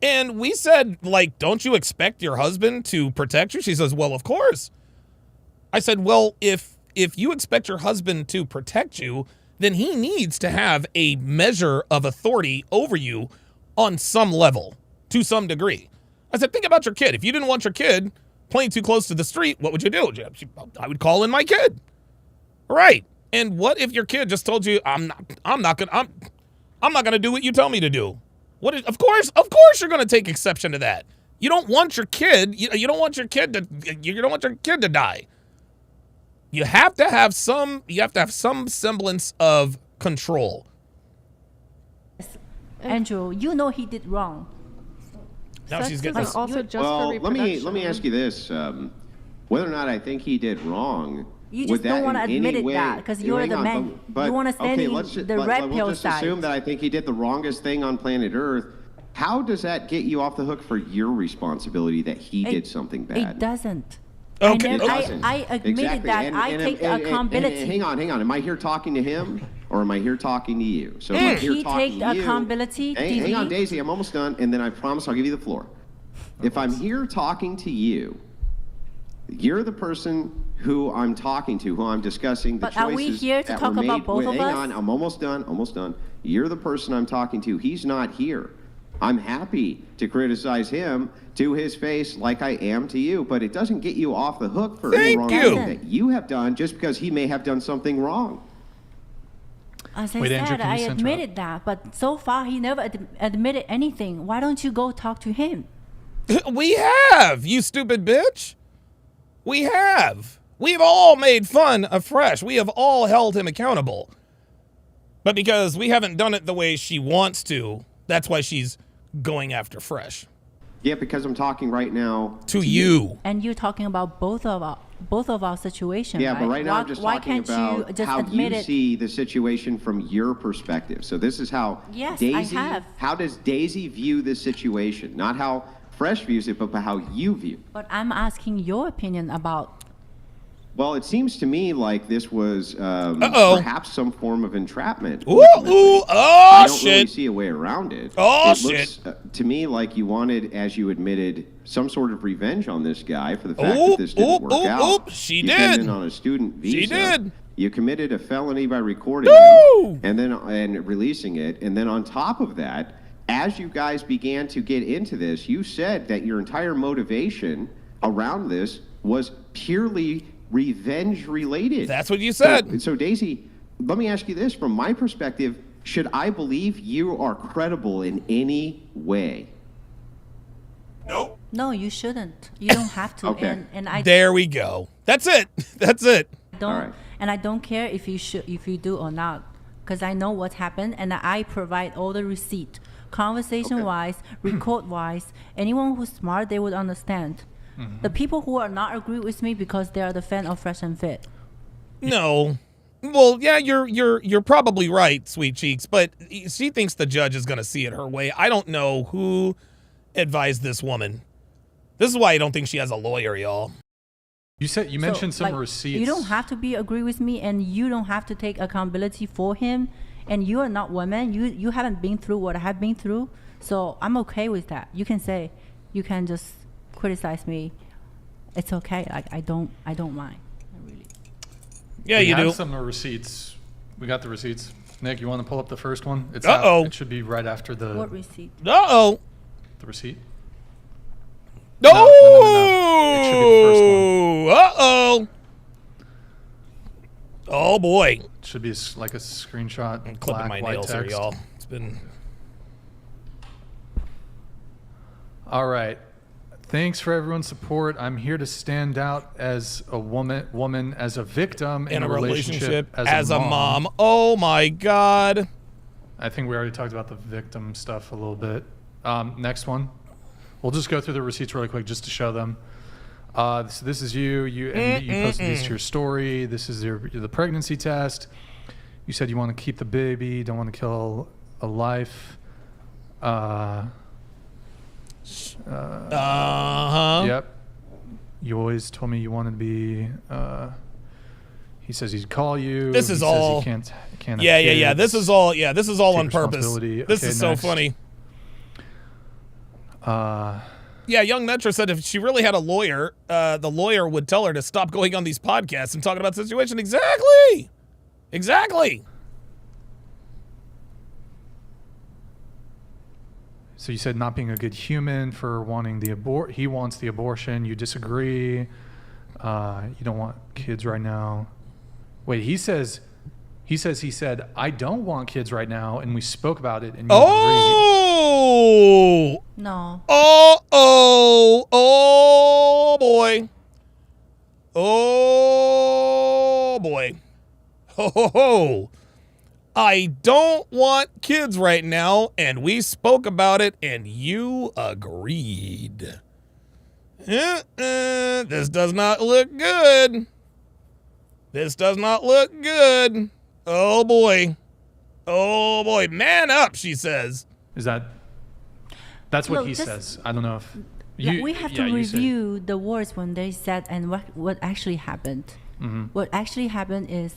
and we said, like, don't you expect your husband to protect you? She says, well, of course. I said, well, if you expect your husband to protect you, then he needs to have a measure of authority over you on some level, to some degree. I said, think about your kid. If you didn't want your kid playing too close to the street, what would you do? I would call in my kid. Right. And what if your kid just told you, I'm not gonna do what you tell me to do? Of course you're gonna take exception to that. You don't want your kid, you don't want your kid to die. You have to have some semblance of control. Andrew, you know he did wrong. Now Sex she's getting isn't also just Well, for let reproduction. me ask you this: whether or not I think he did wrong. You would just don't that want to in admit any it way- that because you you're hang the on, man. but You want to stand in we'll the red pill just side. assume that I think he did the wrongest thing on planet Earth. How does that get you off the hook for your responsibility that he did something bad? It doesn't. Okay. I admitted that. And- I and- take and- accountability. hang on. Am I here talking to him or am I here talking to you? So if I'm If here he talking take to you, accountability, hang on, DD. Daisy. I'm almost done, and then I promise I'll give you the floor. If I'm here talking to you, you're the person who I'm talking to, who I'm discussing the But are we choices here to that talk were about made. both of Hang us? on, I'm almost done. You're the person I'm talking to. He's not here. I'm happy to criticize him to his face like I am to you, but it doesn't get you off the hook for any Thank wrong you. thing that you have done just because he may have done something wrong. As I Wait, Andrew, said, can you I center admitted that, but so far he never admitted anything. Why don't you go talk to him? We have, you stupid bitch. We have. We've all made fun of Fresh. We have all held him accountable. But because we haven't done it the way she wants to, that's why she's going after Fresh. Yeah, because I'm talking right now To you. And you're talking about both of our situations. Yeah, right? but right now why, I'm just why talking can't you about just how admit you it? see the situation from your perspective. So this is how Yes, Daisy, I have. how does Daisy view this situation? Not how Fresh views it, but how you view. But I'm asking your opinion about Well, it seems to me like this was perhaps some form of entrapment. I don't really see a way around it. It looks to me like you wanted, as you admitted, some sort of revenge on this guy for the fact that this didn't work out. She you did. came in on a student visa. She did. You committed a felony by recording him and releasing it, and then on top of that, as you guys began to get into this, you said that your entire motivation around this was purely revenge related. That's what you said. So Daisy, let me ask you this. From my perspective, should I believe you are credible in any way? Nope. No, you shouldn't. You don't have to. Okay. And I There we go. That's it. That's it. don't. All right. And I don't care if you do or not, because I know what happened, and I provide all the receipt, conversation-wise, record-wise. Anyone who's smart, they would understand. The people who are not agree with me because they are the fan of Fresh and Fit. No. Well, yeah, you're probably right, Sweet Cheeks, but she thinks the judge is going to see it her way. I don't know who advised this woman. This is why I don't think she has a lawyer, y'all. You mentioned some receipts. You don't have to agree with me, and you don't have to take accountability for him. And you are not women. You haven't been through what I have been through, so I'm okay with that. You can just criticize me. It's okay. Like I don't mind. Really. Yeah, we you have do. Some receipts. We got the receipts. Nick, you want to pull up the first one? It's It should be right after the. What receipt? The receipt. No. It should be the first one. Oh boy. It should be like a screenshot. I'm clipping my nails here, y'all. It's been. All right. Thanks for everyone's support. I'm here to stand out as a woman as a victim in a relationship as a mom. Oh my God. I think we already talked about the victim stuff a little bit. Next one. We'll just go through the receipts really quick just to show them. So this is you. You posted these to your story. This is the pregnancy test. You said you want to keep the baby, don't want to kill a life. Yep. You always told me you wanted to be. He says he'd call you. This is all. He can't yeah. This is all. Yeah, this is all on purpose. This is so next. funny. Yeah, Young Metro said if she really had a lawyer, the lawyer would tell her to stop going on these podcasts and talking about the situation. Exactly. So you said not being a good human for wanting the he wants the abortion. You disagree. You don't want kids right now. Wait, he said I don't want kids right now, and we spoke about it, and you agreed. No. Oh boy. Ho. I don't want kids right now, and we spoke about it, and you agreed. This does not look good. Oh boy. Man up, she says. That's what he says. I don't know if we have to review the words when they said and what actually happened. What actually happened is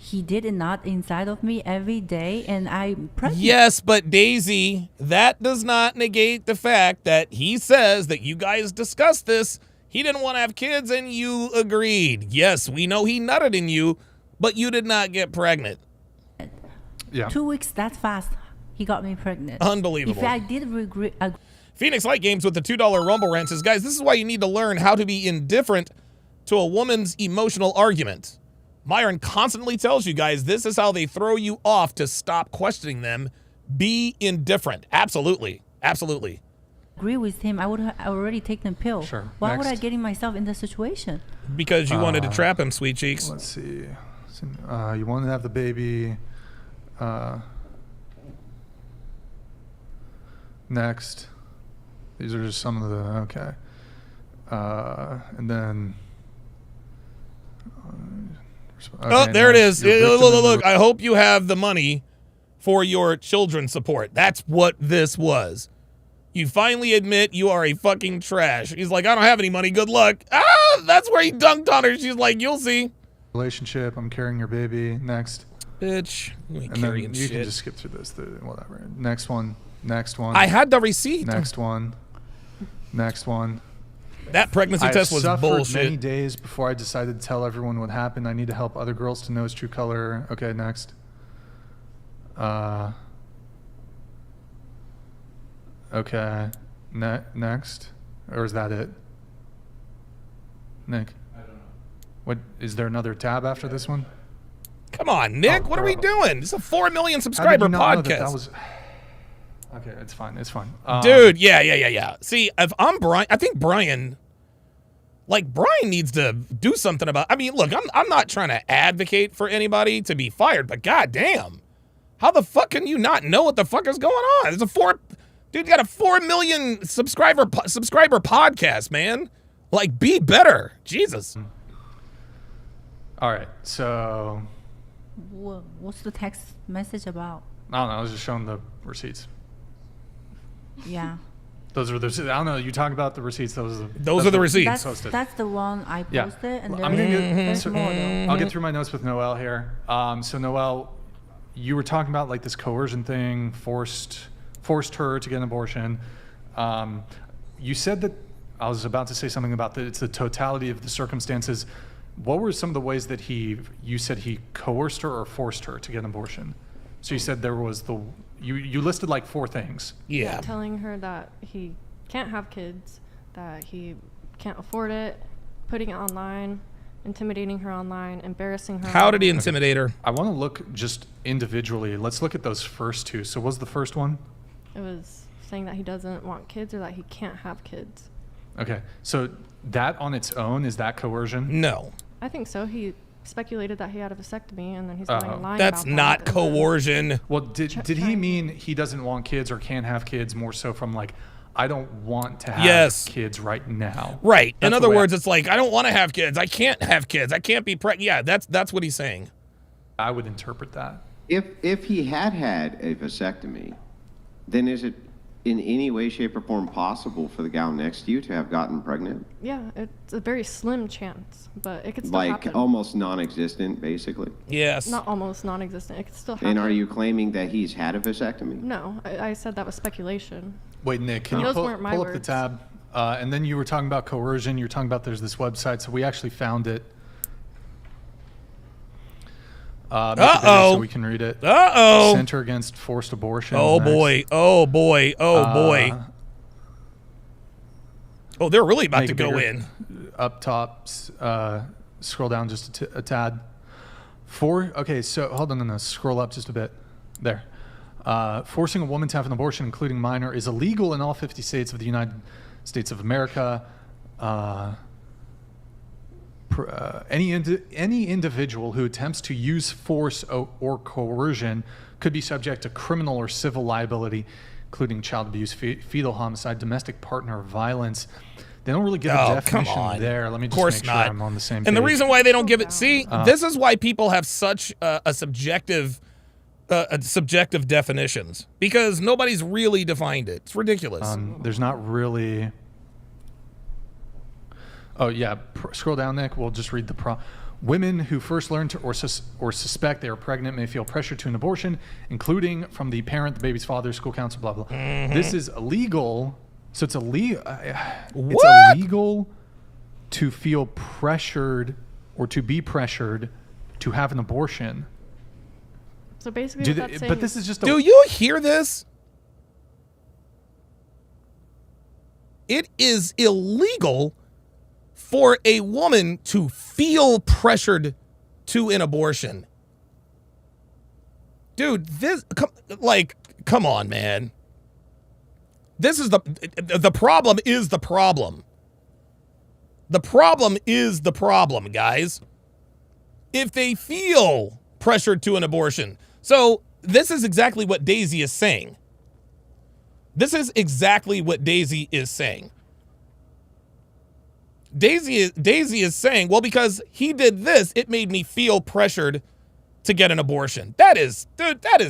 he did it not inside of me every day, and I'm pregnant. Yes, but Daisy, that does not negate the fact that he says that you guys discussed this. He didn't want to have kids, and you agreed. Yes, we know he nutted in you, but you did not get pregnant. Yeah. 2 weeks, that's fast. He got me pregnant. Unbelievable. If I did regret. Phoenix Light Games with the $2 Rumble Rant says, guys, this is why you need to learn how to be indifferent to a woman's emotional argument. Myron constantly tells you guys this is how they throw you off to stop questioning them. Be indifferent. Absolutely. Agree with him. I would have already taken the pill. Sure. Why would I Next. getting myself in this situation? Because you wanted to trap him, Sweet Cheeks. Let's see. You wanted to have the baby. Next. These are just some of the, okay. And then. There it is. Your victim Look, I hope you have the money for your children's support. That's what this was. You finally admit you are a fucking trash. He's like, I don't have any money. Good luck. That's where he dunked on her. She's like, you'll see. Relationship, I'm carrying your baby. Next. Bitch. You ain't And then carrying you shit. can just skip through this. Whatever. Next one. Next one. I had the receipt. Next one. Next one. That pregnancy test was suffered bullshit. many days before I decided to tell everyone what happened. I need to help other girls to know his true color. Okay, next. Okay. Next. Or is that it? Nick? I don't know. What, is there another tab after this one? Come on, Nick. What are we doing? This is a 4 million subscriber podcast. Okay, it's fine. It's fine. Dude, yeah. See, if I'm Brian, I think Brian needs to do something about. I mean, look, I'm not trying to advocate for anybody to be fired, but goddamn, how the fuck can you not know what the fuck is going on? Dude, got a 4 million subscriber podcast, man. Like, be better, Jesus. All right, so What's the text message about? I don't know. I was just showing the receipts. Yeah. Those are the. I don't know. You talk about the receipts. Those are the receipts. That's the one I posted, and I'm gonna there's more though. I'll get through my notes with Noel here. So Noel, you were talking about like this coercion thing, forced her to get an abortion. You said that I was about to say something about that. It's the totality of the circumstances. What were some of the ways that you said he coerced her or forced her to get an abortion? So you said there was you listed like 4 things. Yeah. Telling her that he can't have kids, that he can't afford it, putting it online, intimidating her online, embarrassing her. How did he intimidate her? I want to look just individually. Let's look at those first 2. So what was the first one? It was saying that he doesn't want kids or that he can't have kids. Okay. So that on its own, is that coercion? No. I think so. He speculated that he had a vasectomy, and then he's going lying That's about not that. coercion. Well, did he mean he doesn't want kids or can't have kids more so from like, I don't want to have kids right now? Right. That's In other words, it's like, I don't want to have kids. I can't have kids. I can't be pregnant. Yeah, that's what he's saying. I would interpret that. If he had a vasectomy, then is it in any way, shape, or form possible for the gal next to you to have gotten pregnant? Yeah, it's a very slim chance, but it could still like happen. almost non-existent, basically. Yes. Not almost non-existent. It could still happen. And are you claiming that he's had a vasectomy? No, I said that was speculation. Wait, Nick, can you Those pull weren't my up the words. tab? And then you were talking about coercion. You were talking about there's this website. So we actually found it. So we can read it. Center Against Forced Abortion. Oh boy. Oh boy. Oh boy. Oh, they're really about to go in. Up top, scroll down just a tad. Okay, so hold on, no, scroll up just a bit. There. Forcing a woman to have an abortion, including minor, is illegal in all 50 states of the United States of America. Any individual who attempts to use force or coercion could be subject to criminal or civil liability, including child abuse, fetal homicide, domestic partner violence. They don't really give a definition there. Let me just make sure I'm on the same page. And the reason why they don't give it, this is why people have such a subjective definitions, because nobody's really defined it. It's ridiculous. There's not really. Oh yeah, scroll down, Nick. We'll just read the Women who first learn to or suspect they are pregnant may feel pressure to an abortion, including from the parent, the baby's father, school counsel, blah blah. This is illegal. So it's illegal. It's illegal to feel pressured or to be pressured to have an abortion. So basically, what that's saying but this is just. Do you hear this? It is illegal for a woman to feel pressured to an abortion. Dude, come on, man. This is the problem is the problem. The problem is the problem, guys. If they feel pressured to an abortion. So this is exactly what Daisy is saying. This is exactly what Daisy is saying. Daisy is saying, well, because he did this, it made me feel pressured to get an abortion. That is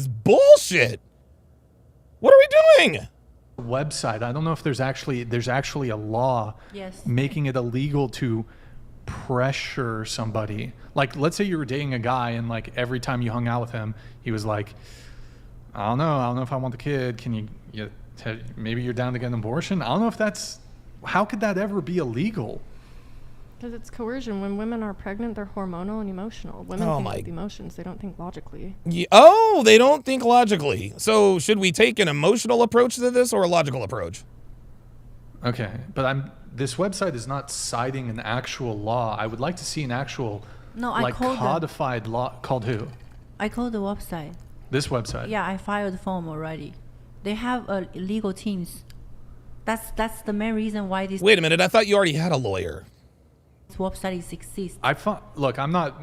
bullshit. What are we doing? Website. I don't know if there's actually a law making it illegal to pressure somebody. Like, let's say you were dating a guy and like every time you hung out with him, he was like, I don't know if I want the kid. Can maybe you're down to get an abortion? I don't know if that's, how could that ever be illegal? Because it's coercion. When women are pregnant, they're hormonal and emotional. Women think with emotions. They don't think logically. Yeah, they don't think logically. So should we take an emotional approach to this or a logical approach? Okay, but this website is not citing an actual law. I would like to see an actual codified law. Called who? I called the website. This website? Yeah, I filed the form already. They have legal teams. That's the main reason why this. Wait a minute, I thought you already had a lawyer. This website exists. Look, I'm not.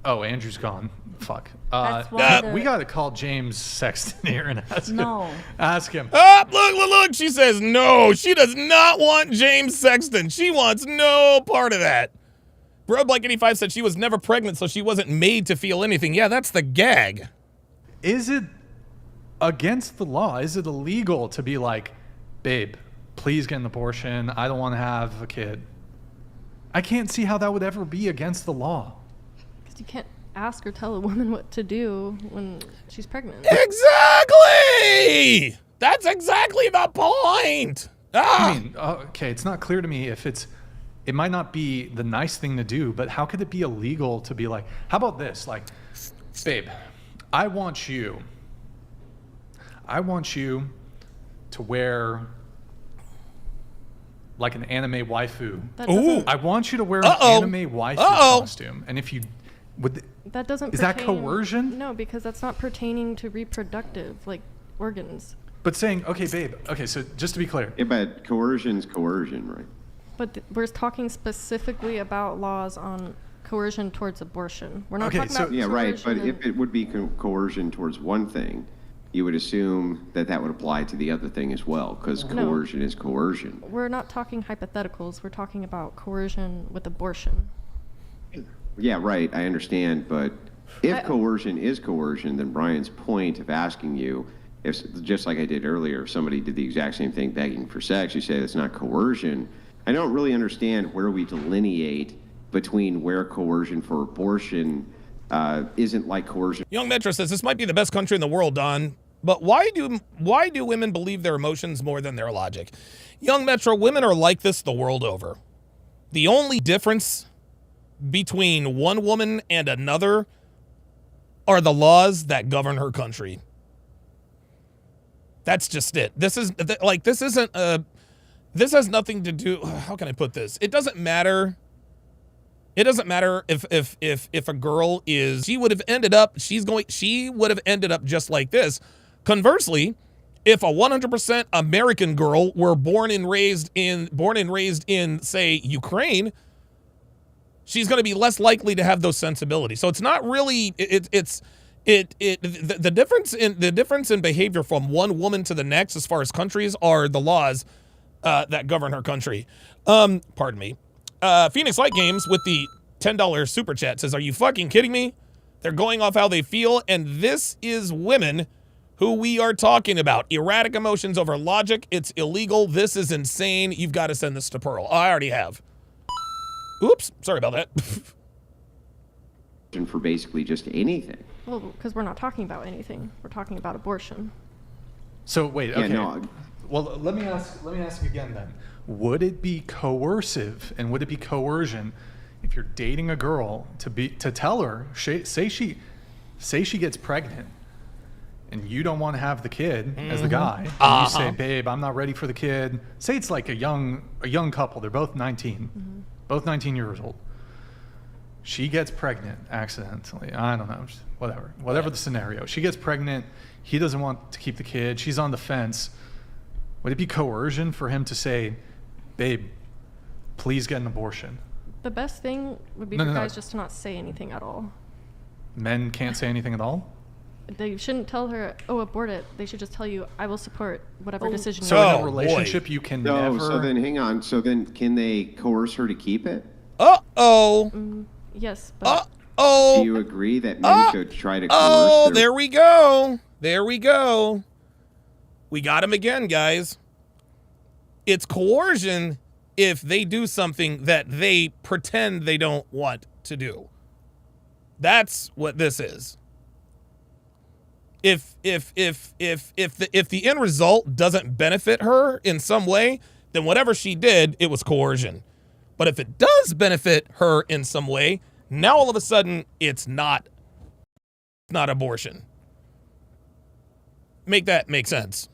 Oh, Andrew's gone. Fuck. That's why we gotta call James Sexton here and ask him. Ask him. Look. She says no. She does not want James Sexton. She wants no part of that. Bro Blank 85 said she was never pregnant, so she wasn't made to feel anything. Yeah, that's the gag. Is it against the law? Is it illegal to be like, babe, please get an abortion. I don't want to have a kid. I can't see how that would ever be against the law. Because you can't ask or tell a woman what to do when she's pregnant. Exactly! That's exactly the point! I mean, okay, it's not clear to me if it might not be the nice thing to do, but how could it be illegal to be like, how about this? Like, babe, I want you to wear like an anime waifu. I want you to wear an anime waifu costume. And if you that doesn't is that coercion? No, because that's not pertaining to reproductive organs. But saying, okay, babe, okay, so just to be clear. Yeah, but coercion's coercion, right? But we're talking specifically about laws on coercion towards abortion. We're not talking about right. But if it would be coercion towards one thing, you would assume that would apply to the other thing as well, because coercion is coercion. We're not talking hypotheticals. We're talking about coercion with abortion. Yeah, right. I understand. But if coercion is coercion, then Brian's point of asking you, if just like I did earlier, if somebody did the exact same thing begging for sex, you say it's not coercion. I don't really understand where we delineate between where coercion for abortion isn't like coercion. Young Metro says this might be the best country in the world, Don. But why do women believe their emotions more than their logic? Young Metro, women are like this the world over. The only difference between one woman and another are the laws that govern her country. That's just it. This isn't this has nothing to do. How can I put this? It doesn't matter. It doesn't matter if a girl is, she would have ended up just like this. Conversely, if a 100% American girl were born and raised in say Ukraine, she's going to be less likely to have those sensibilities. So it's not really the difference in behavior from one woman to the next as far as countries are the laws that govern her country. Pardon me. Phoenix Light Games with the $10 super chat says, are you fucking kidding me? They're going off how they feel, and this is women who we are talking about. Erratic emotions over logic. It's illegal. This is insane. You've got to send this to Pearl. I already have. Oops. Sorry about that. For basically just anything. Well, because we're not talking about anything. We're talking about abortion. So wait, okay. Well, let me ask again then. Would it be coercive and would it be coercion if you're dating a girl to tell her, say she gets pregnant and you don't want to have the kid as the guy, and you say, babe, I'm not ready for the kid. Say it's like a young couple. They're both 19, both 19 years old. She gets pregnant accidentally. I don't know, whatever the scenario. She gets pregnant. He doesn't want to keep the kid. She's on the fence. Would it be coercion for him to say, babe, please get an abortion? The best thing would be for guys just to not say anything at all. Men can't say anything at all? They shouldn't tell her, abort it. They should just tell you, I will support whatever decision you make. make. So in a relationship, you can never... So then, hang on. So then, can they coerce her to keep it? Yes, but... Do you agree that men should try to coerce there we go. There we go. We got him again, guys. It's coercion if they do something that they pretend they don't want to do. That's what this is. If the end result doesn't benefit her in some way, then whatever she did, it was coercion. But if it does benefit her in some way, now all of a sudden it's not abortion. Make that make sense.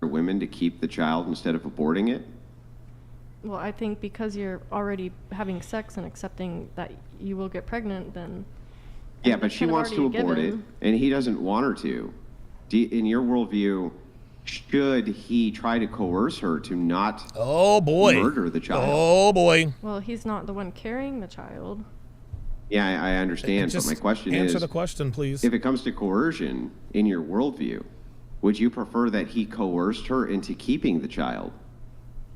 For women to keep the child instead of aborting it? Well, I think because you're already having sex and accepting that you will get pregnant, then... Yeah, but she wants to abort it, and he doesn't want her to. In your worldview, should he try to coerce her to not murder the child? Oh, boy. Well, he's not the one carrying the child. Yeah, I understand, but my question is... Answer the question, please. If it comes to coercion, in your worldview, would you prefer that he coerced her into keeping the child?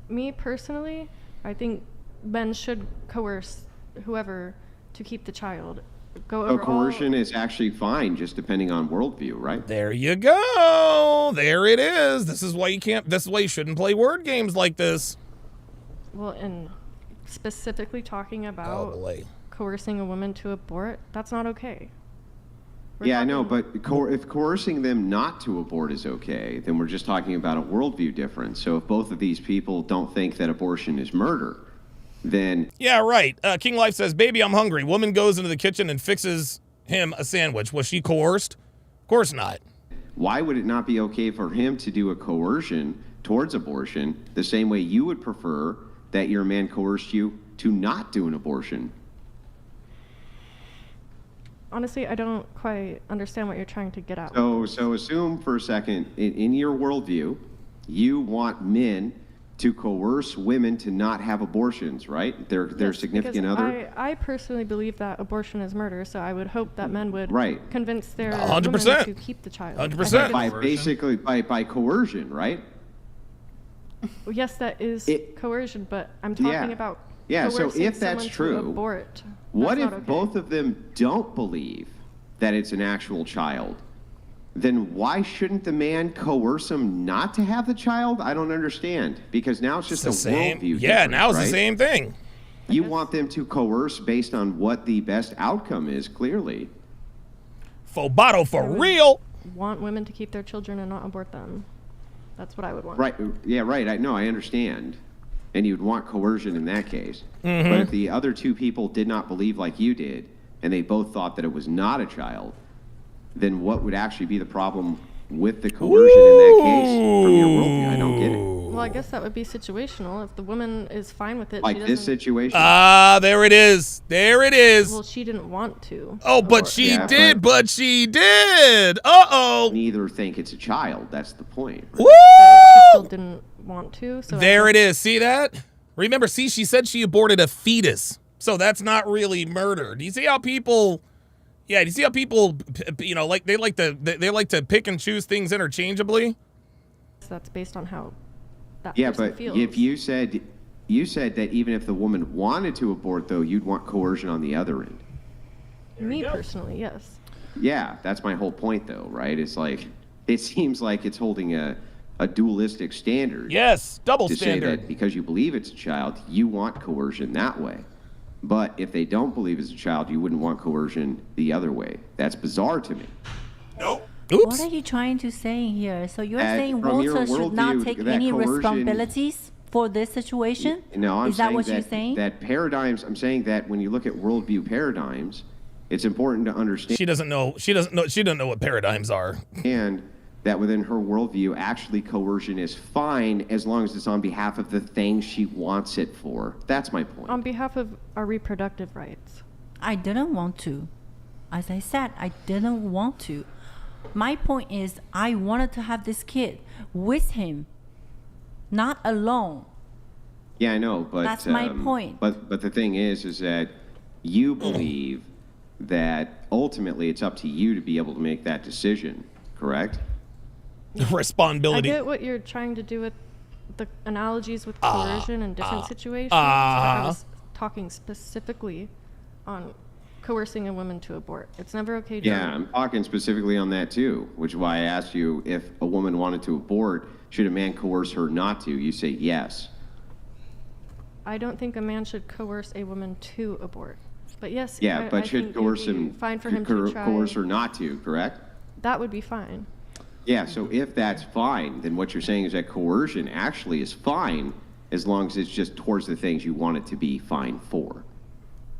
Me, personally, I think men should coerce whoever to keep the child. Coercion is actually fine, just depending on worldview, right? There you go. There it is. This is why you shouldn't play word games like this. Well, and specifically talking about coercing a woman to abort, that's not okay. Yeah, I know, but if coercing them not to abort is okay, then we're just talking about a worldview difference. So if both of these people don't think that abortion is murder, then... Yeah, right. King Life says, baby, I'm hungry. Woman goes into the kitchen and fixes him a sandwich. Was she coerced? Of course not. Why would it not be okay for him to do a coercion towards abortion the same way you would prefer that your man coerced you to not do an abortion? Honestly, I don't quite understand what you're trying to get at. So assume for a second, in your worldview, you want men to coerce women to not have abortions, right? Their significant other. I personally believe that abortion is murder, so I would hope that men would convince their 100% women to keep the child. 100%. By coercion, right? Well, yes, that is coercion, but I'm talking about so coercing if that's someone true, to abort. What if both of them don't believe that it's an actual child? Then why shouldn't the man coerce him not to have the child? I don't understand, because now it's just a worldview. Yeah, now it's the same thing. You want them to coerce based on what the best outcome is, clearly. Fobato for real. Want women to keep their children and not abort them. That's what I would want. Right. Yeah, right. I understand. And you'd want coercion in that case. Mm-hmm. But if the other two people did not believe like you did, and they both thought that it was not a child, then what would actually be the problem with the coercion in that case from your worldview? I don't get it. Well, I guess that would be situational. If the woman is fine with it, like this situation. There it is. There it is. Well, she didn't want to. Oh, but she did. But she did. Uh-oh. Neither think it's a child. That's the point. Right? Woo! She still didn't want to. So there it is. See that? Remember, she said she aborted a fetus. So that's not really murder. Do you see how people... Yeah, do you see how people, you know, like they like to pick and choose things interchangeably? So that's based on how that person feels. Yeah, but if you said that even if the woman wanted to abort, though, you'd want coercion on the other end. Me personally, yes. Yeah, that's my whole point, though, right? It's like, it seems like it's holding a dualistic standard. Yes, double to standard. Say that because you believe it's a child, you want coercion that way. But if they don't believe it's a child, you wouldn't want coercion the other way. That's bizarre to me. Nope. Oops. What are you trying to say here? So you're saying Walter should not take any responsibilities for this situation? No, I'm Is saying that what you're saying? That paradigms. I'm saying that when you look at worldview paradigms, it's important to understand. She doesn't know. She doesn't know what paradigms are. And that within her worldview, actually coercion is fine as long as it's on behalf of the thing she wants it for. That's my point. On behalf of our reproductive rights. I didn't want to. As I said, I didn't want to. My point is, I wanted to have this kid with him, not alone. Yeah, I know, but that's my point. But the thing is that you believe that ultimately it's up to you to be able to make that decision, correct? Responsibility. I get what you're trying to do with the analogies with coercion in different situations. I was talking specifically on coercing a woman to abort. It's never okay to... Yeah, I'm talking specifically on that too, which is why I asked you if a woman wanted to abort, should a man coerce her not to? You say yes. I don't think a man should coerce a woman to abort. But yes, Yeah, but I should think coerce it'd be him, fine for him to try. coerce her not to, correct? That would be fine. Yeah, so if that's fine, then what you're saying is that coercion actually is fine as long as it's just towards the things you want it to be fine for.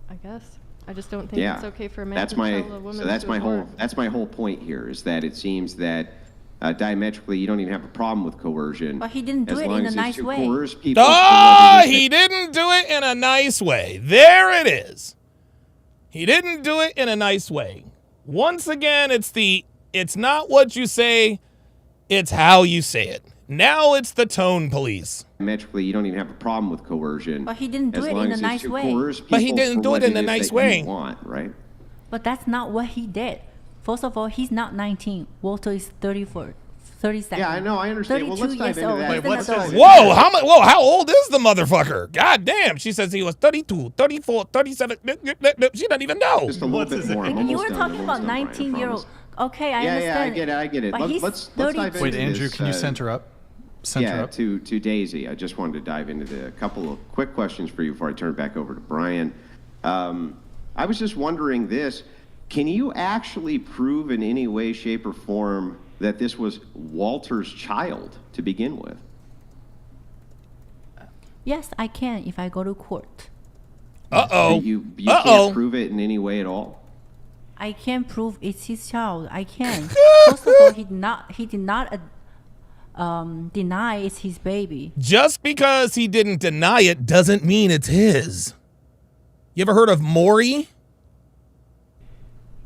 I guess. I just don't think Yeah, it's okay for a man that's to my tell a woman so that's to my abort. whole point here is that it seems that diametrically you don't even have a problem with coercion. But he didn't do as it long in a as it's nice to way. coerce people to Oh, whatever you he say. didn't do it in a nice way. There it is. He didn't do it in a nice way. Once again, it's not what you say, it's how you say it. Now it's the tone police. Diametrically, you don't even have a problem with coercion. But he didn't do as it long in a as it's nice to way. coerce But he people didn't for do it what in a is nice that way. you want, right? But that's not what he did. First of all, he's not 19. Walter is 34, 32. Yeah, I know, I understand. Well, 32 let's dive years into old. that. He's an Wait, what's adult. his- Whoa, how old is the motherfucker? God damn, she says he was 32, 34, 37. She doesn't even know. Just a little What's bit his more. age? I'm You almost were done, talking I'm about almost done, Brian, 19-year-old. Okay, I Yeah, understand. I get it. But he's Let's dive 32. into Wait, Andrew, this, can you center up? Center Yeah, up. to Daisy. I just wanted to dive into a couple of quick questions for you before I turn it back over to Brian. I was just wondering this. Can you actually prove in any way, shape, or form that this was Walter's child to begin with? Yes, I can if I go to court. Uh-oh. You Uh-oh. can't prove it in any way at all? I can prove it's his child. I can. First of all, he did not deny it's his baby. Just because he didn't deny it doesn't mean it's his. You ever heard of Maury?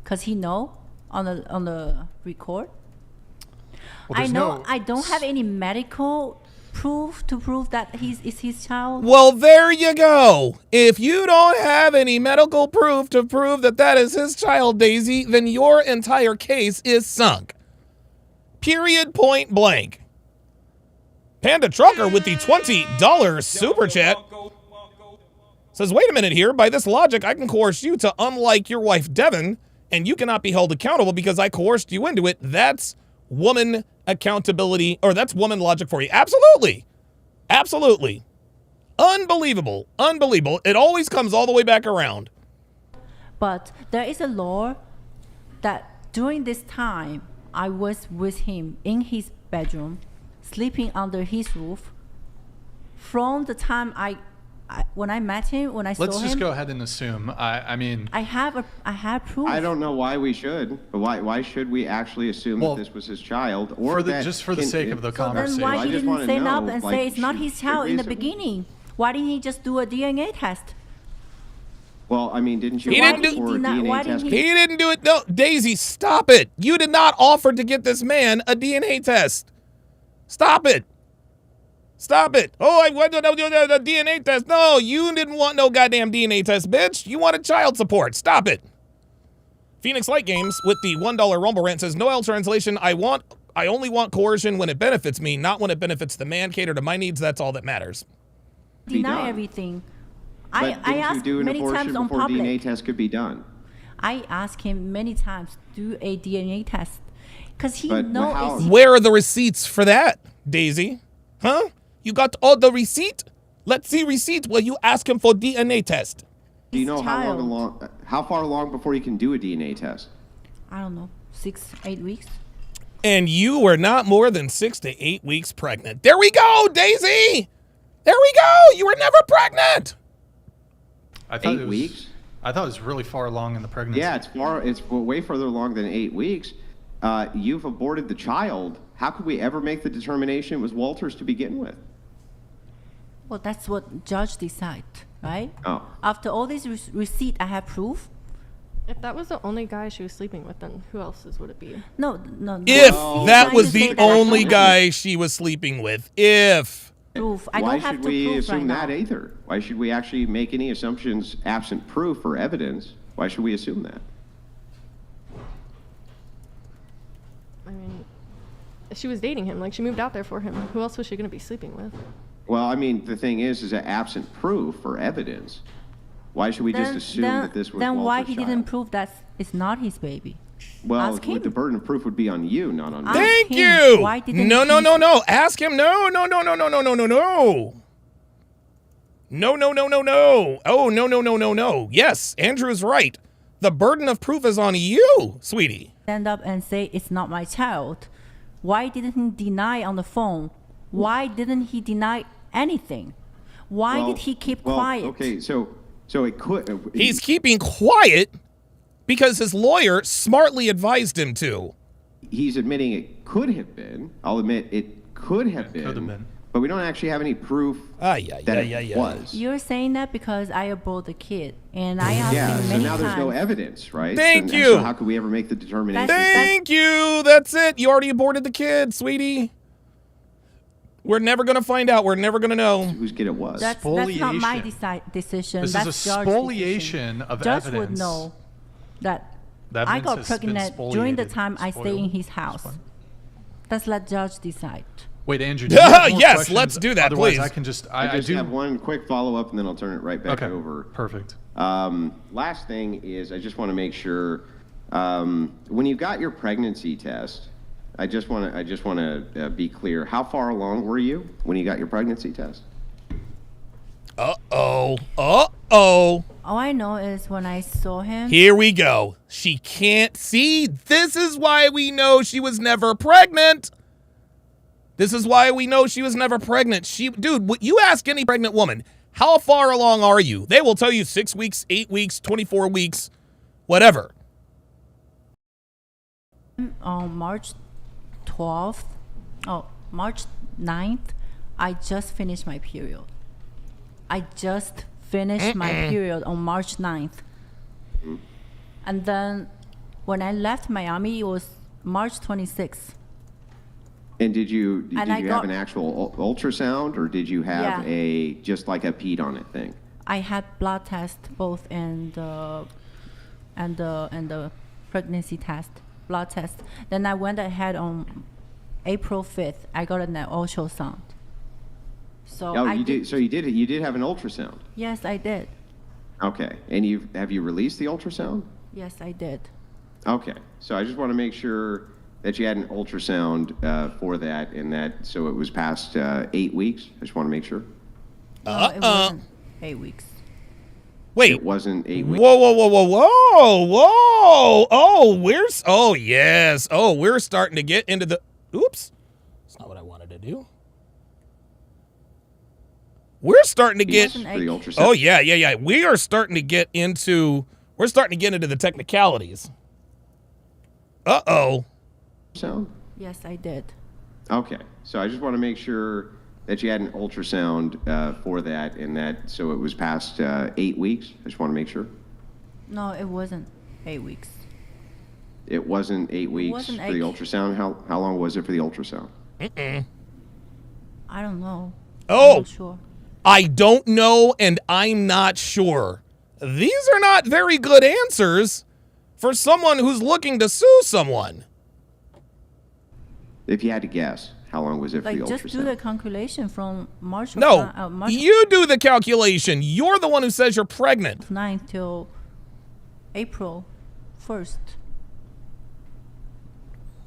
Cause he know on the record. Well, I there's know no- I don't have any medical proof to prove that it's his child. Well, there you go. If you don't have any medical proof to prove that that is his child, Daisy, then your entire case is sunk. Period, point blank. Panda Trucker with the $20 super chat says, wait a minute here. By this logic, I can coerce you to unlike your wife, Devin, and you cannot be held accountable because I coerced you into it. That's woman accountability, or that's woman logic for you. Absolutely. Absolutely. Unbelievable. Unbelievable. It always comes all the way back around. But there is a law that during this time I was with him in his bedroom, sleeping under his roof. From the time when I met him, when I saw him. Let's just go ahead and assume. I mean, I have proof. I don't know why we should. But why should we actually assume Well, that this was his child? Or just for the sake of the So then conversation. why I he just didn't wanna stand know, up and like, say it's not should- his should child in the we- beginning? Why didn't he just do a DNA test? Well, I mean, didn't you He ask didn't do- for a why DNA didn't test? he- He didn't do it. No, Daisy, stop it. You did not offer to get this man a DNA test. Stop it. Stop it. Oh, I went to the DNA test. No, you didn't want no goddamn DNA test, bitch. You wanted child support. Stop it. Phoenix Light Games with the $1 Rumble Rant says, Noel translation, I only want coercion when it benefits me, not when it benefits the man. Cater to my needs. That's all that matters. Be Deny done. everything. But I didn't you asked do an many abortion times on before public. DNA test could be done? I asked him many times do a DNA test, cause he But knows. how- Where are the receipts for that, Daisy? Huh? You got all the receipt? Let's see receipt where you ask him for DNA test. Do you know child. how far along before you can do a DNA test? I don't know, 6-8 weeks. And you were not more than 6 to 8 weeks pregnant. There we go, Daisy! There we go! You were never pregnant! I thought 8 it was, weeks? I thought it was really far along in the pregnancy. Yeah, it's way further along than 8 weeks. You've aborted the child. How could we ever make the determination it was Walter's to begin with? Well, that's what judge decide, right? Oh. After all this receipt, I have proof. If that was the only guy she was sleeping with, then who else's would it be? No. If He's that trying was to the say that I only don't guy she was sleeping with. If. proof. I Why don't have should to we prove assume right that now. either? Why should we actually make any assumptions absent proof or evidence? Why should we assume that? I mean, she was dating him. Like, she moved out there for him. Who else was she going to be sleeping with? Well, I mean, the thing is that absent proof or evidence, why should we just assume that this was Then Walter's why he child? didn't prove that it's not his baby? Well, Ask him. the burden of proof would be on you, not on me. Ask Thank him, you! why didn't No. he- Ask him. No. No, no, no, no, no. Oh, no, no, no, no, no. Yes, Andrew's right. The burden of proof is on you, sweetie. Stand up and say it's not my child. Why didn't he deny on the phone? Why didn't he deny anything? Why did he keep quiet? Okay, so it could. He's keeping quiet because his lawyer smartly advised him to. He's admitting it could have been. I'll admit it could have been. But we don't actually have any proof that it was. You're saying that because I abort the kid, and I asked him many so now times. There's no evidence, right? Thank you. So how could we ever make the determination? Thank you. That's it. You already aborted the kid, sweetie. We're never going to find out. We're never going to know. Whose kid it was. That's not my decision. This that's is a George's spoliation decision. of Judge evidence. would know that The I evidence got has been pregnant during the spoliated. time I stay in his house. Let's let Judge decide. Wait, Andrew. Do you have more Yes, questions? let's do that, Otherwise, please. I can just I do have one quick follow-up, and then I'll turn it right back over. Perfect. Last thing is I just want to make sure when you got your pregnancy test, I just want to be clear. How far along were you when you got your pregnancy test? Uh-oh. All I know is when I saw him. Here we go. She can't see. This is why we know she was never pregnant. This is why we know she was never pregnant. Dude, you ask any pregnant woman, how far along are you? They will tell you 6 weeks, 8 weeks, 24 weeks, whatever. On March 9th, I just finished my period. I just finished my period on March 9th. And then when I left Miami, it was March 26th. And did you have an actual ultrasound, or did you have just like a peed on it thing? I had blood test both and the pregnancy test, blood test. Then I went ahead on April 5th. I got an ultrasound. So you did. So you did have an ultrasound. Yes, I did. Okay, and have you released the ultrasound? Yes, I did. Okay, so I just want to make sure that you had an ultrasound for that, and that so it was past 8 weeks. I just want to make sure. No, it wasn't 8 weeks. Wait. It wasn't 8 weeks. Whoa, whoa, whoa, whoa, whoa, whoa. Oh, yes. Oh, we're starting to get into the, oops. That's not what I wanted to do. We're starting to get, for the ultrasound. oh, yeah. We are starting to get into, the technicalities. Uh-oh. Sound? Yes, I did. Okay, so I just want to make sure that you had an ultrasound for that, and that so it was past 8 weeks. I just want to make sure. No, it wasn't 8 weeks. It wasn't 8 weeks for the ultrasound. How long was it for the ultrasound? I don't know. Oh, I'm not sure. I don't know, and I'm not sure. These are not very good answers for someone who's looking to sue someone. If you had to guess, how long was it for the ultrasound? Just do the calculation from March. No, March you do the calculation. You're the one who says you're pregnant. 9th till April 1st.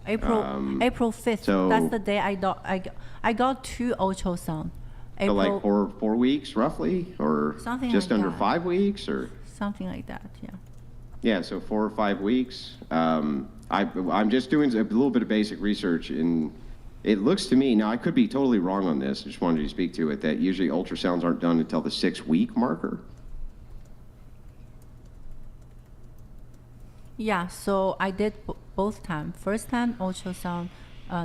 April 5th. so- That's the day I got 2 ultrasound. So April, like 4 weeks roughly, or Something just like under that. 5 weeks, or something like that. Yeah. yeah, so 4 or 5 weeks. I'm just doing a little bit of basic research, and it looks to me, now I could be totally wrong on this, I just wanted to speak to it, that usually ultrasounds aren't done until the 6-week marker. Yeah. So I did both times. First time ultrasound,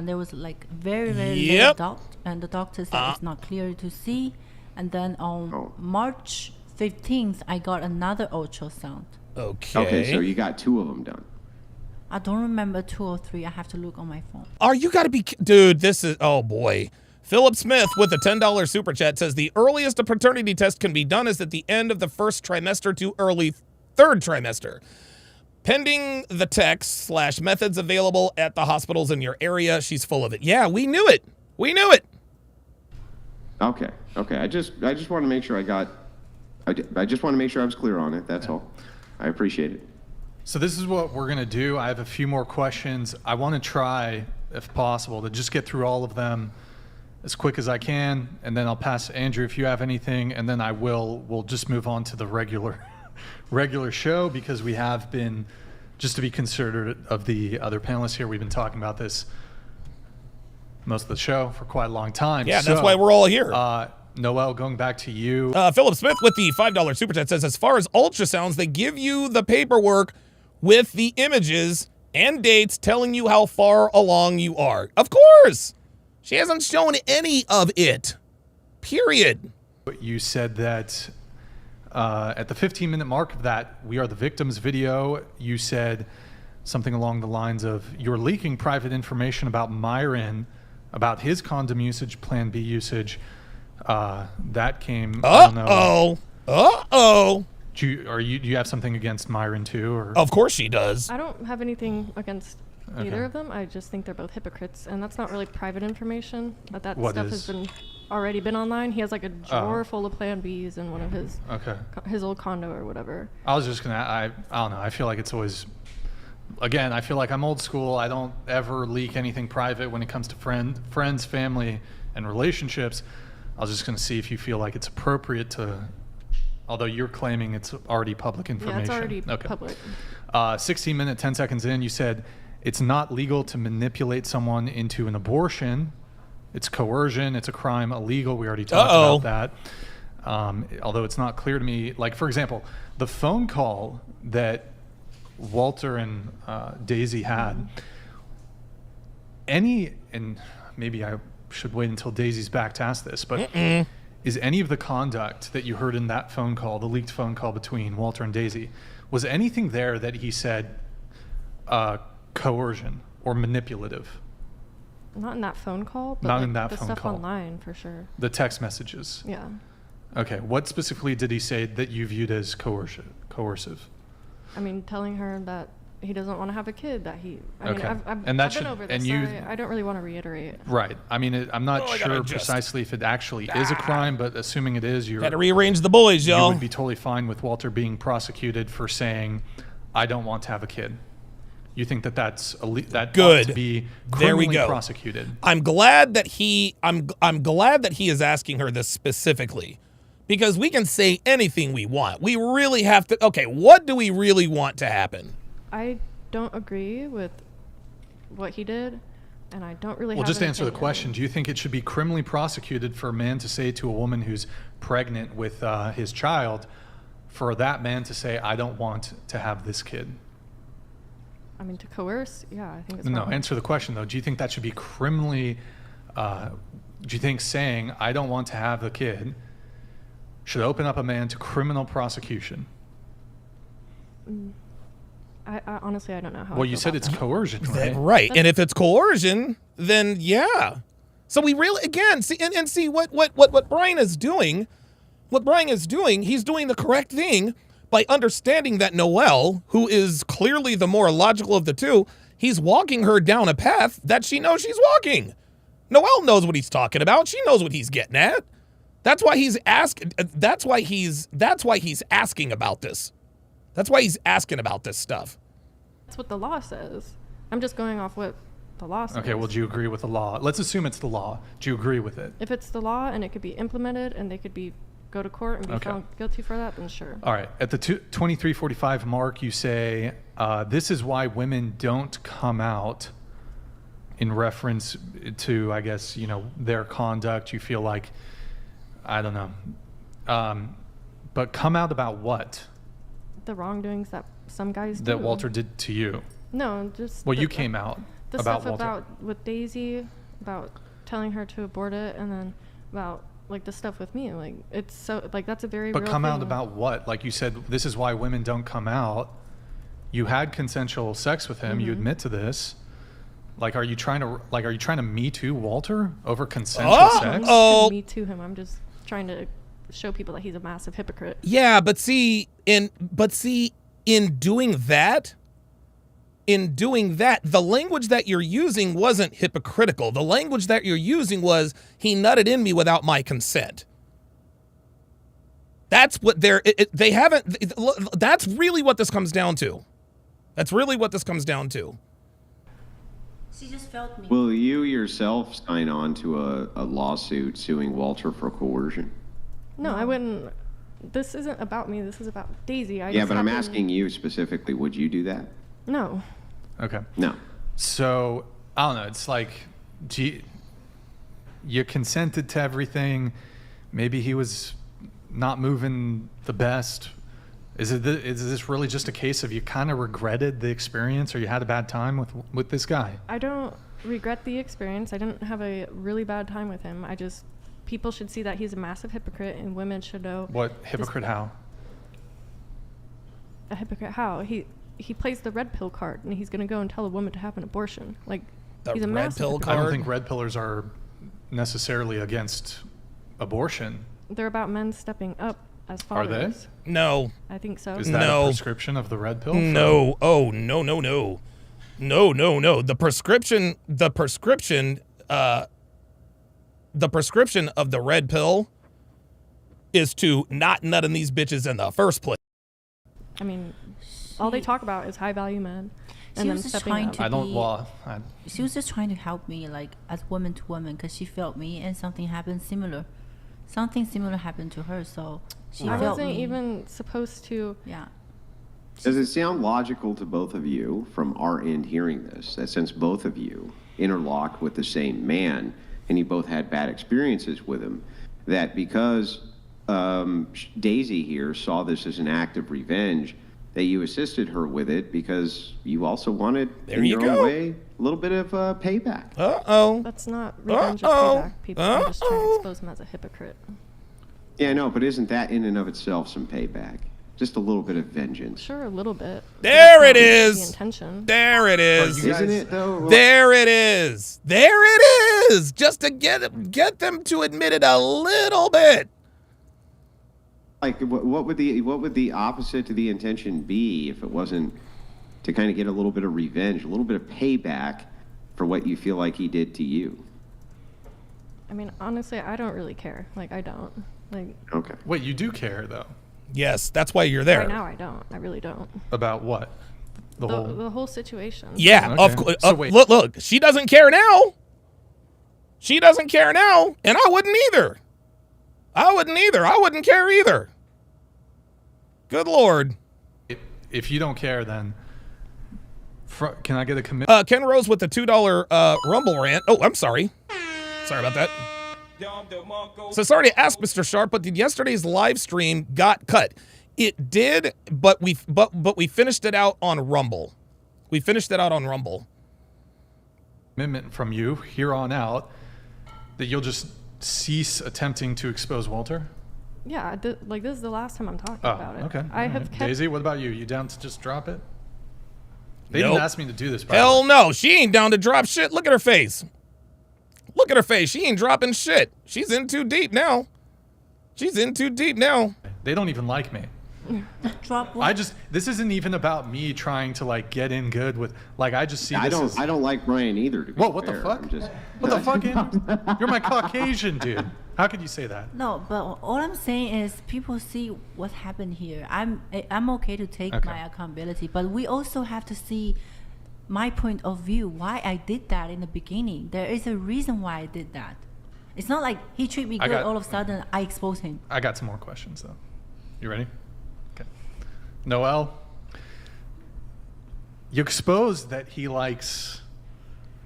there was like very little doubt, and the doctor said it's not clear to see. And then on March 15th, I got another ultrasound. Okay, so you got 2 of them done. I don't remember 2 or 3. I have to look on my phone. You gotta be, dude, this is, oh boy. Philip Smith with a $10 super chat says the earliest a paternity test can be done is at the end of the first trimester to early 3rd trimester. Pending the text/methods available at the hospitals in your area. She's full of it. Yeah, we knew it. Okay. I just want to make sure I just want to make sure I was clear on it. That's all. I appreciate it. So this is what we're going to do. I have a few more questions. I want to try, if possible, to just get through all of them as quick as I can, and then I'll pass to Andrew if you have anything, and then we'll just move on to the regular show, because we have been, just to be considerate of the other panelists here, we've been talking about this most of the show for quite a long time. Yeah, that's why we're all here. Noel, going back to you. Philip Smith with the $5 super chat says, as far as ultrasounds, they give you the paperwork with the images and dates telling you how far along you are. Of course. She hasn't shown any of it. Period. You said that at the 15-minute mark of that We Are the Victims video, you said something along the lines of, you're leaking private information about Myron, about his condom usage, Plan B usage. That came, I don't know. Do you have something against Myron too? Or? Of course she does. I don't have anything against either of them. I just think they're both hypocrites, and that's not really private information. But that stuff has already been online. He has like a drawer full of Plan Bs in one of his his old condo or whatever. I was just gonna. I don't know. I feel like it's always. Again, I feel like I'm old school. I don't ever leak anything private when it comes to friends, family, and relationships. I was just gonna see if you feel like it's appropriate to. Although you're claiming it's already public information. Yeah, it's already public. 16 minutes, 10 seconds in, you said it's not legal to manipulate someone into an abortion. It's coercion. It's a crime, illegal. We already talked about that. Although it's not clear to me, like, for example, the phone call that Walter and Daisy had, and maybe I should wait until Daisy's back to ask this, but is any of the conduct that you heard in that phone call, the leaked phone call between Walter and Daisy, was anything there that he said coercion or manipulative? Not in that phone call, but not like in that the phone stuff call. Online for sure. The text messages. Yeah. Okay. What specifically did he say that you viewed as coercive? I mean, telling her that he doesn't want to have a kid. That he. I mean, I've been over this. I don't really want to reiterate. Right. I mean, I'm not sure precisely if it actually is a crime, but assuming it is, you had to rearrange the boys, y'all. You would be totally fine with Walter being prosecuted for saying, "I don't want to have a kid." You think that that's that good ought to be there we criminally go. Prosecuted? I'm glad that I'm glad that he is asking her this specifically, because we can say anything we want. We really have to. Okay, what do we really want to happen? I don't agree with what he did, and I don't really. Well, have just an answer the opinion. question. Do you think it should be criminally prosecuted for a man to say to a woman who's pregnant with his child, for that man to say, "I don't want to have this kid"? I mean, to coerce, yeah, I think it's No, wrong. answer the question, though. Do you think that should be criminally, do you think saying, "I don't want to have the kid," should open up a man to criminal prosecution? I honestly, I don't know how. Well, you said it's coercion, right? Right. And if it's coercion, then yeah. So we really, again, see, and see what Brian is doing, he's doing the correct thing by understanding that Noel, who is clearly the more logical of the two, he's walking her down a path that she knows she's walking. Noel knows what he's talking about. She knows what he's getting at. That's why he's asking about this. That's why he's asking about this stuff. That's what the law says. I'm just going off what the law says. Okay, well, do you agree with the law? Let's assume it's the law. Do you agree with it? If it's the law and it could be implemented and they could go to court and be found guilty for that, then sure. All right. At the 23:45 mark, you say, this is why women don't come out, in reference to, I guess, their conduct. You feel like, I don't know. But come out about what? The wrongdoings that some guys do. That Walter did to you? No, just... Well, you came out the about stuff Walter. about with Daisy, about telling her to abort it, and then about like the stuff with me. Like, it's so, like, that's a very But real come thing. out about what? Like you said, this is why women don't come out. You had consensual sex with him. You admit to this. Like, are you trying to Me Too Walter over consensual sex? I'm not trying to Me Too him. I'm just trying to show people that he's a massive hypocrite. Yeah, but see, in doing that, the language that you're using wasn't hypocritical. The language that you're using was, he nutted in me without my consent. That's what they haven't, that's really what this comes down to. That's really what this comes down to. She just felt me. Will you yourself sign on to a lawsuit suing Walter for coercion? No, I wouldn't. This isn't about me. This is about Daisy. Yeah, but I'm asking you specifically. Would you do that? No. Okay. No. So I don't know. It's like, you consented to everything. Maybe he was not moving the best. Is this really just a case of you kind of regretted the experience, or you had a bad time with this guy? I don't regret the experience. I didn't have a really bad time with him. People should see that he's a massive hypocrite, and women should know. What hypocrite? How? A hypocrite how? He plays the red pill card, and he's gonna go and tell a woman to have an abortion. Like, he's a massive hypocrite. I don't think red pillars are necessarily against abortion. They're about men stepping up as fathers. Are they? No. I think so. Is that a prescription of the red pill? No. Oh, no. No. The prescription of the red pill is to not nut in these bitches in the first place. I mean, all they talk about is high value men. She was just trying to She was just trying to help me, like, as woman to woman, because she felt me, and something happened similar. Something similar happened to her, so she felt me. I wasn't even supposed to. Yeah. Does it sound logical to both of you from our end hearing this, that since both of you interlocked with the same man and you both had bad experiences with him, that because Daisy here saw this as an act of revenge, that you assisted her with it because you also wanted, in your own way, a little bit of payback? That's not revenge or payback, people. I'm just trying to expose him as a hypocrite. Yeah, no, but isn't that in and of itself some payback? Just a little bit of vengeance. Sure, a little bit. There it is. The intention. There it is. Isn't it though? There it is. There it is. Just to get them to admit it a little bit. Like, what would the opposite to the intention be if it wasn't to kind of get a little bit of revenge, a little bit of payback for what you feel like he did to you? I mean, honestly, I don't really care. Like, I don't. Like. Okay. Wait, you do care though? Yes, that's why you're there. Right now, I don't. I really don't. About what? The whole situation. Yeah, okay. of course. So wait. Look, she doesn't care now. She doesn't care now, and I wouldn't either. I wouldn't care either. Good Lord. If you don't care, then can I get a commitment? Ken Rose with the $2 Rumble rant. Oh, I'm sorry. Sorry about that. So sorry to ask, Mr. Sharpe, but did yesterday's live stream got cut? It did, but we finished it out on Rumble. Commitment from you here on out that you'll just cease attempting to expose Walter? Yeah, like this is the last time I'm talking about it. Okay. I have kept. Daisy, what about you? You down to just drop it? They didn't ask me to do this. Hell no, she ain't down to drop shit. Look at her face. She ain't dropping shit. She's in too deep now. They don't even like me. Drop what? This isn't even about me trying to like get in good with, like, I just see I don't like Brian either, to be Whoa, what fair. the fuck? I'm just, what the fuck? You're my Caucasian dude. How could you say that? No, but all I'm saying is people see what happened here. I'm okay to take my accountability, but we also have to see my point of view, why I did that in the beginning. There is a reason why I did that. It's not like he treated me good, all of a sudden I expose him. I got some more questions though. You ready? Okay. Noel, you exposed that he likes,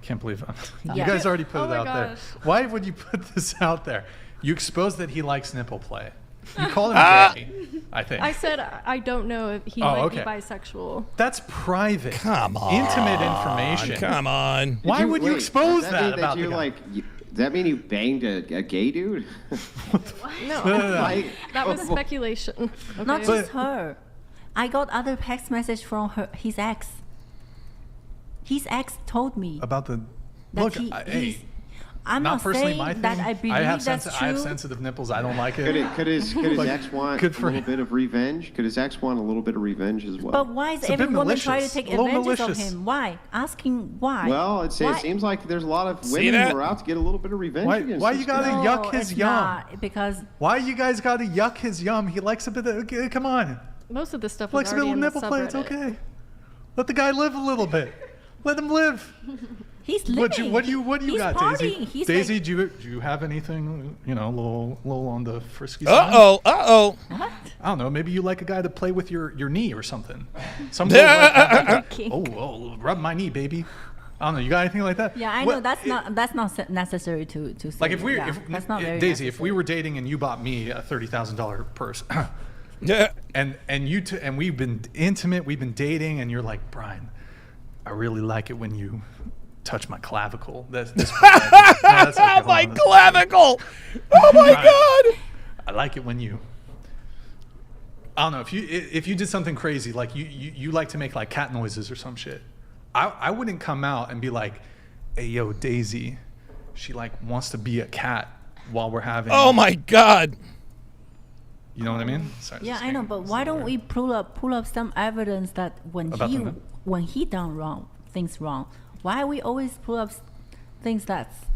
can't believe you guys already put it out there. Why would you put this out there? You exposed that he likes nipple play. You called him gay, I think. I said I don't know if he might be bisexual. That's private. Come on. Intimate information. Come on. Why would you expose that about the guy? Does that mean you banged a gay dude? No. That was speculation. Okay. Not just her. I got other text message from his ex. His ex told me about the that hey, I'm not personally saying my thing. that I believe that's true. I have sensitive nipples. I don't like it. Could his ex want a little bit of revenge? Could his ex want a little bit of revenge as well? But why is every woman trying to take advantage of him? Why? Asking why? Well, it seems like there's a lot of women who are out to get a little bit of revenge against why you gotta yuck his yum? Because why you guys gotta yuck his yum? He likes a bit of, come on. Most of this stuff likes is already a bit of in nipple the play. It's subreddit. okay. Let the guy live a little bit. Let him live. He's living. What do you He's got, partying. Daisy? He's Daisy, like, do you have anything? You know, a little on the frisky side. What? I don't know. Maybe you like a guy to play with your knee or something. Something like, oh, rub my knee, baby. I don't know. You got anything like that? Yeah, I know that's not necessary to say. Like if that's not very Daisy, necessary. if we were dating and you bought me a $30,000 purse, Yeah. and and we've been intimate, we've been dating, and you're like, Brian, I really like it when you touch my clavicle. That's okay, my clavicle. Oh my God. I like it when you. I don't know if you did something crazy, like you like to make like cat noises or some shit. I wouldn't come out and be like, hey yo, Daisy, she like wants to be a cat while we're having. Oh my God. You know what I mean? Sorry, Yeah, I know, but why don't we pull up some evidence that when he done things wrong, why we always pull up things that's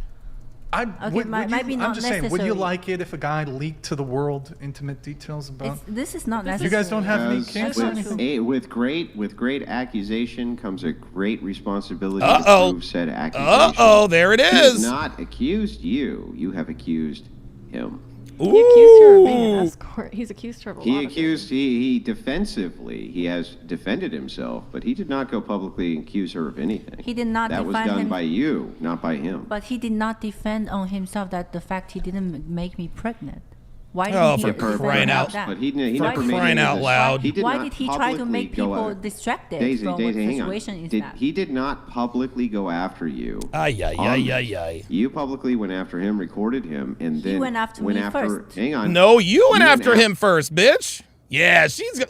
might be not I'm just saying, would you necessary. like it if a guy leaked to the world intimate details about? This is not necessary. You guys don't have any kinks or anything? With great accusation comes a great responsibility to prove said accusation. There it He is. has not accused you. You have accused him. He accused her of being an escort. He's accused her of a lot of things. He defensively, he has defended himself, but he did not go publicly and accuse her of anything. He did not That was defend done him. by you, not by him. But he did not defend on himself that the fact he didn't make me pregnant. Why Oh, didn't for he defend crying out- that? But he never Why- made Crying any out of this. loud. He did Why not did he try to publicly make go people at- distracted Daisy, from what the hang on. situation is that? He did not publicly go after you. Ay. You publicly went after him, recorded him, and then went after me first. Hang on. No, you went You after him first, bitch. Yeah,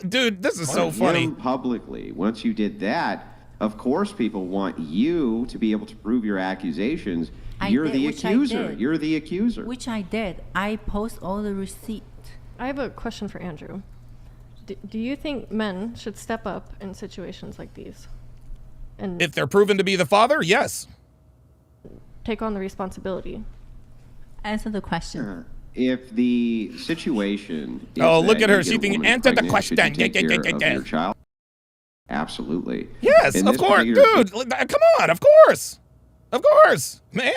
dude, this is so funny. Him publicly. Once you did that, of course, people want you to be able to prove your accusations. You're the accuser. You're the accuser. Which I did. I post all the receipt. I have a question for Andrew. Do you think men should step up in situations like these and If they're proven to be the father, yes. take on the responsibility? Answer the question. If the situation is Oh, look that at her. you She get a thinking, woman answer the pregnant, question. should you take Yeah. care of your child? Absolutely. Yes, In of this course. particular- Dude, come on, of course. Of course, man.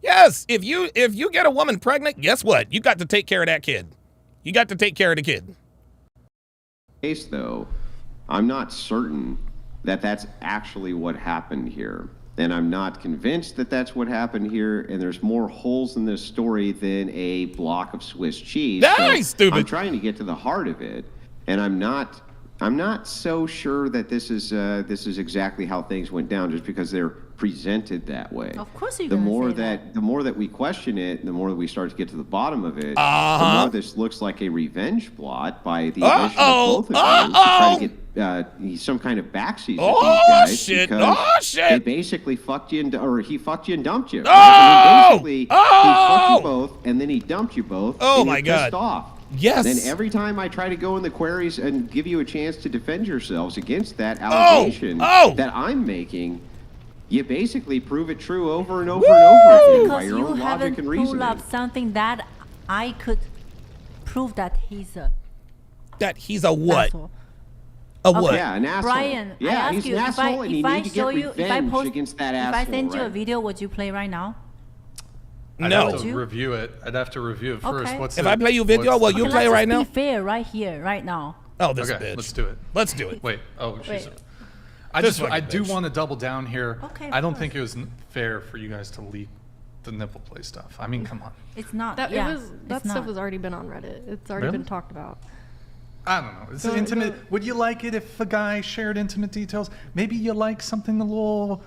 Yes, if you get a woman pregnant, guess what? You got to take care of that kid. You got to take care of the kid. Case though, I'm not certain that that's actually what happened here. And I'm not convinced that that's what happened here. And there's more holes in this story than a block of Swiss cheese. Nice, stupid. I'm trying to get to the heart of it, and I'm not so sure that this is exactly how things went down just because they're presented that way. Of course you're the gonna more say that the more that we question it, the more that we start to get to the bottom of it, the Uh-huh. more this looks like a revenge plot by the addition of both of you to try to get some kind of backseat with these guys shit. because Oh, shit. they basically fucked you or he fucked you and dumped you. Oh! I mean, basically, he fucked Oh! you both and then he dumped you both. Oh, and my you're pissed God. off. Yes. Then every time I try to go in the queries and give you a chance to defend yourselves against that allegation that I'm making, you basically prove it true over and over and over again by Because your you own logic haven't and pulled reasoning. up something that I could prove that he's a what? asshole. A what? Yeah, an asshole. Brian, I yeah, ask he's you, an if asshole, and you I need to show get you, if I revenge post, against that if asshole. I send you a right? video, would you play right now? I'd No. have to review it. I'd have to review it first. Okay. What's If the- I play you video, what's will the- you play Let's right now? just be fair, right here, right now. Oh, this Okay, bitch. let's do it. Let's do it. Wait. Oh, she's. Wait. I This I fucking do bitch. want to double down here. Okay, I don't of think it was fair for you guys to leak the nipple play stuff. I mean, come on. It's not. That yeah, that it's stuff not. has already been on Reddit. It's already Really? been talked about. I don't know. It's Go- intimate. go- Would you like it if a guy shared intimate details? Maybe you like something a little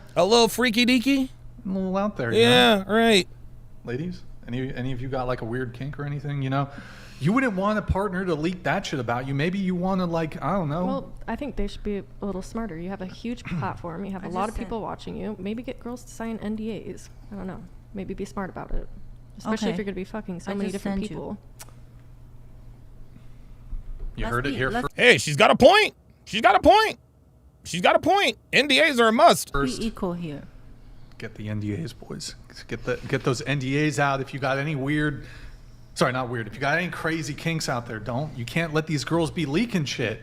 freaky deaky? A little out there. you Yeah, know? right. Ladies, any of you got like a weird kink or anything? You know, you wouldn't want a partner to leak that shit about you. Maybe you want to like, I don't know. Well, I think they should be a little smarter. You have a huge platform. You have a I lot just of said- people watching you. Maybe get girls to sign NDAs. I don't know. Maybe be smart about it. Especially if Okay. you're going to be fucking so I many just different sent you. people. you let's heard it be- here let's- first. Hey, she's got a point. She's got a point. She's got a point. NDAs are a must. Be equal here. Get the NDAs, boys. Get those NDAs out. If you got any weird, sorry, not weird. If you got any crazy kinks out there, you can't let these girls be leaking shit.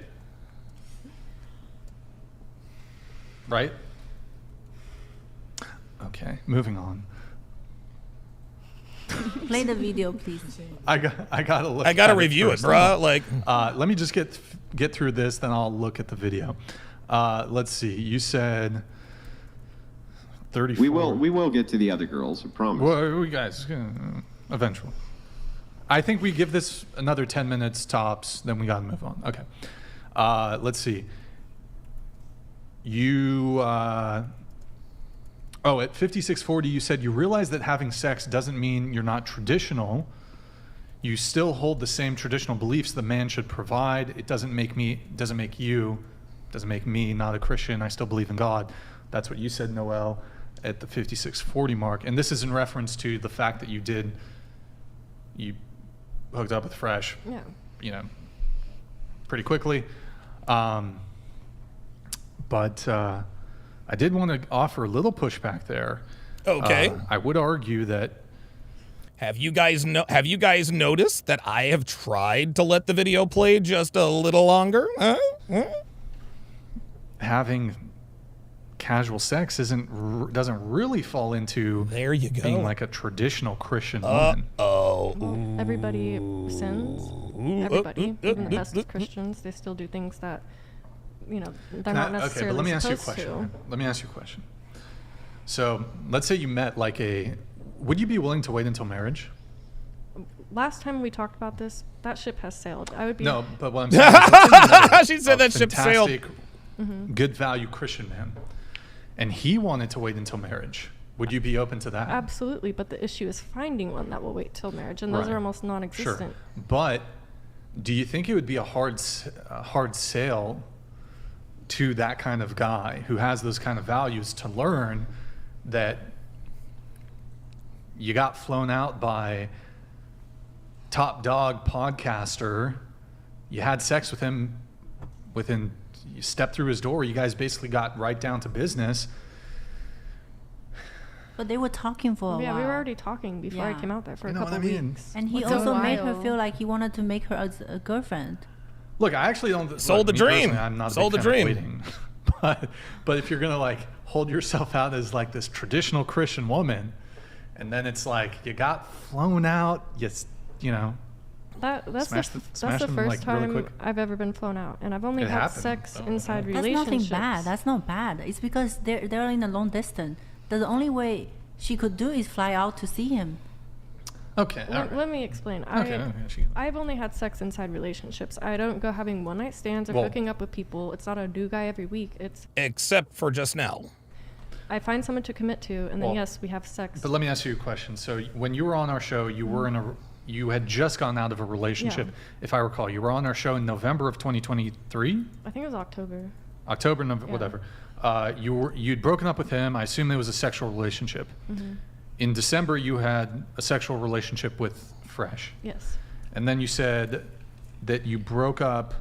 Right? Okay. Okay, moving on. Play the video, please. I gotta look. I gotta at review it, first. bruh. Like, let me just get through this, then I'll look at the video. Let's see. You said 34. We will get to the other girls. I promise. Well, we guys eventually. I think we give this another 10 minutes tops, then we gotta move on. Okay. Let's see. You. At 5640, you said you realize that having sex doesn't mean you're not traditional. You still hold the same traditional beliefs the man should provide. It doesn't make me not a Christian. I still believe in God. That's what you said, Noel, at the 5640 mark. And this is in reference to the fact that you hooked up with Fresh, pretty quickly. But I did want to offer a little pushback there. okay. I would argue that Have you guys noticed that I have tried to let the video play just a little longer? Huh? having casual sex doesn't really fall into there you go. being like a traditional Christian woman. Well, everybody sins. Everybody, even the best Christians, they still do things that, they're not necessarily okay, but let me ask you a supposed question. to. Let me ask you a question. So let's say you met would you be willing to wait until marriage? Last time we talked about this, that ship has sailed. I would be. No, but what I'm saying is, let's say you met She said that ship sailed. fantastic, good value Christian man, and he wanted to wait until marriage. Would you be open to that? Absolutely, but the issue is finding one that will wait till marriage, and those Right. are almost non-existent. Sure. But do you think it would be a hard sale to that kind of guy who has those kind of values to learn that you got flown out by top dog podcaster, you had sex with him you stepped through his door, you guys basically got right down to business? But they were talking for a while. Yeah, we were already talking before I came out there for a couple weeks. And he What's a also made her while? feel like he wanted to make her as a girlfriend. Look, I actually don't. Sold look, the me dream. personally, I'm not a Sold big the fan of dream. waiting. but if you're gonna hold yourself out as this traditional Christian woman, and then it's you got flown out, that's That's smash the them, first really time quick. I've ever been flown out, and I've only It had happened, sex though. inside That's relationships. nothing bad. That's not bad. It's because they're in a long distance. The only way she could do is fly out to see him. Okay. all right. Let me explain. I've only had sex inside relationships. I don't go having one night stands or Well- hooking up with people. It's not a new guy every week. Except for just now. I find someone to commit to, and then Well, yes, we have sex. But let me ask you a question. So when you were on our show, you had just gone out of a relationship, if I recall. You were on our show in November of 2023. I think it was October. October, November, Yeah. whatever. You'd broken up with him. I assume it was a sexual relationship. Mm-hmm. In December, you had a sexual relationship with Fresh. Yes. And then you said that you broke up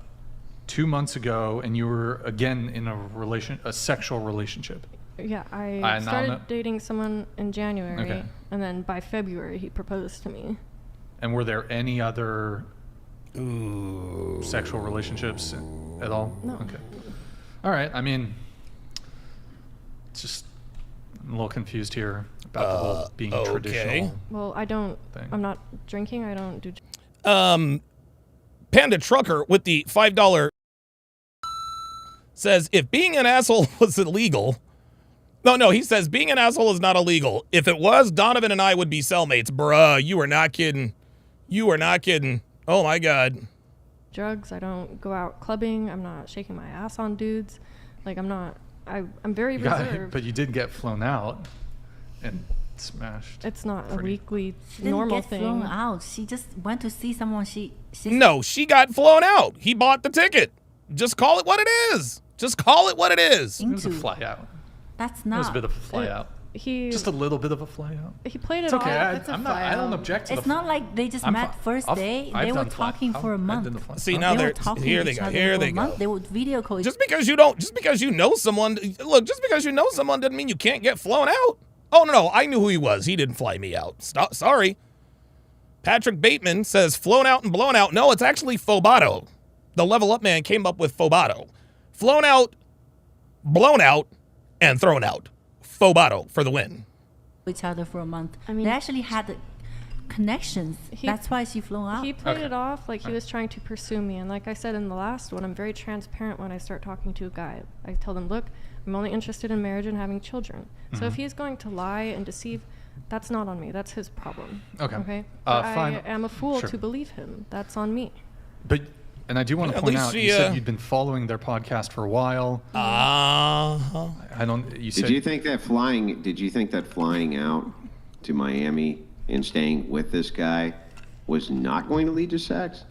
2 months ago and you were again in a sexual relationship. Yeah, I now started dating someone in January, Okay. and then by February he proposed to me. And were there any other sexual relationships at all? No. Okay. All right. I mean, it's just I'm a little confused here about the whole being traditional. Well, thing. I'm not drinking. I don't do. Panda Trucker with the $5 says, if being an asshole was illegal. No, he says being an asshole is not illegal. If it was, Donovan and I would be cellmates. Bruh, you are not kidding. You are not kidding. Oh my God. Drugs. I don't go out clubbing. I'm not shaking my ass on dudes. I'm very reserved. But you did get flown out and smashed. It's not a pretty- weekly She didn't normal get thing. flown out. She just went to see someone. No, she got flown out. He bought the ticket. Just call it what it is. Just call it what it is. It was a Into. fly out. That's It was a not. bit of a fly out. He Just a little bit of a fly out. he played it It's okay. off. It's a I'm not. fly I don't out. object to It's the. not like they just I'm met fi- first I've- day. I've They were done fly- talking for a I've month. done the fly- See, I've- now They they're were talking here. to They each go. other Here for they a month. go. They would video call each Just because you know someone doesn't mean you can't get flown out. Oh no, I knew who he was. He didn't fly me out. Sorry. Patrick Bateman says flown out and blown out. No, it's actually Fobato. The Level Up man came up with Fobato. Flown out, blown out, and thrown out. Fobato for the win. each other for a month. I mean, they actually had connections. That's why she flew out. He played it off like he was trying to pursue me. And like I said in the last one, I'm very transparent when I start talking to a guy. I tell them, look, I'm only interested in marriage and having children. So if he's going to lie and deceive, that's not on me. That's his problem. Okay? Fine. I am a fool to believe him. That's on me. But, and I do want to point out, you said you'd been following their podcast for a while. I don't. You said. Did you think that flying out to Miami and staying with this guy was not going to lead to sex?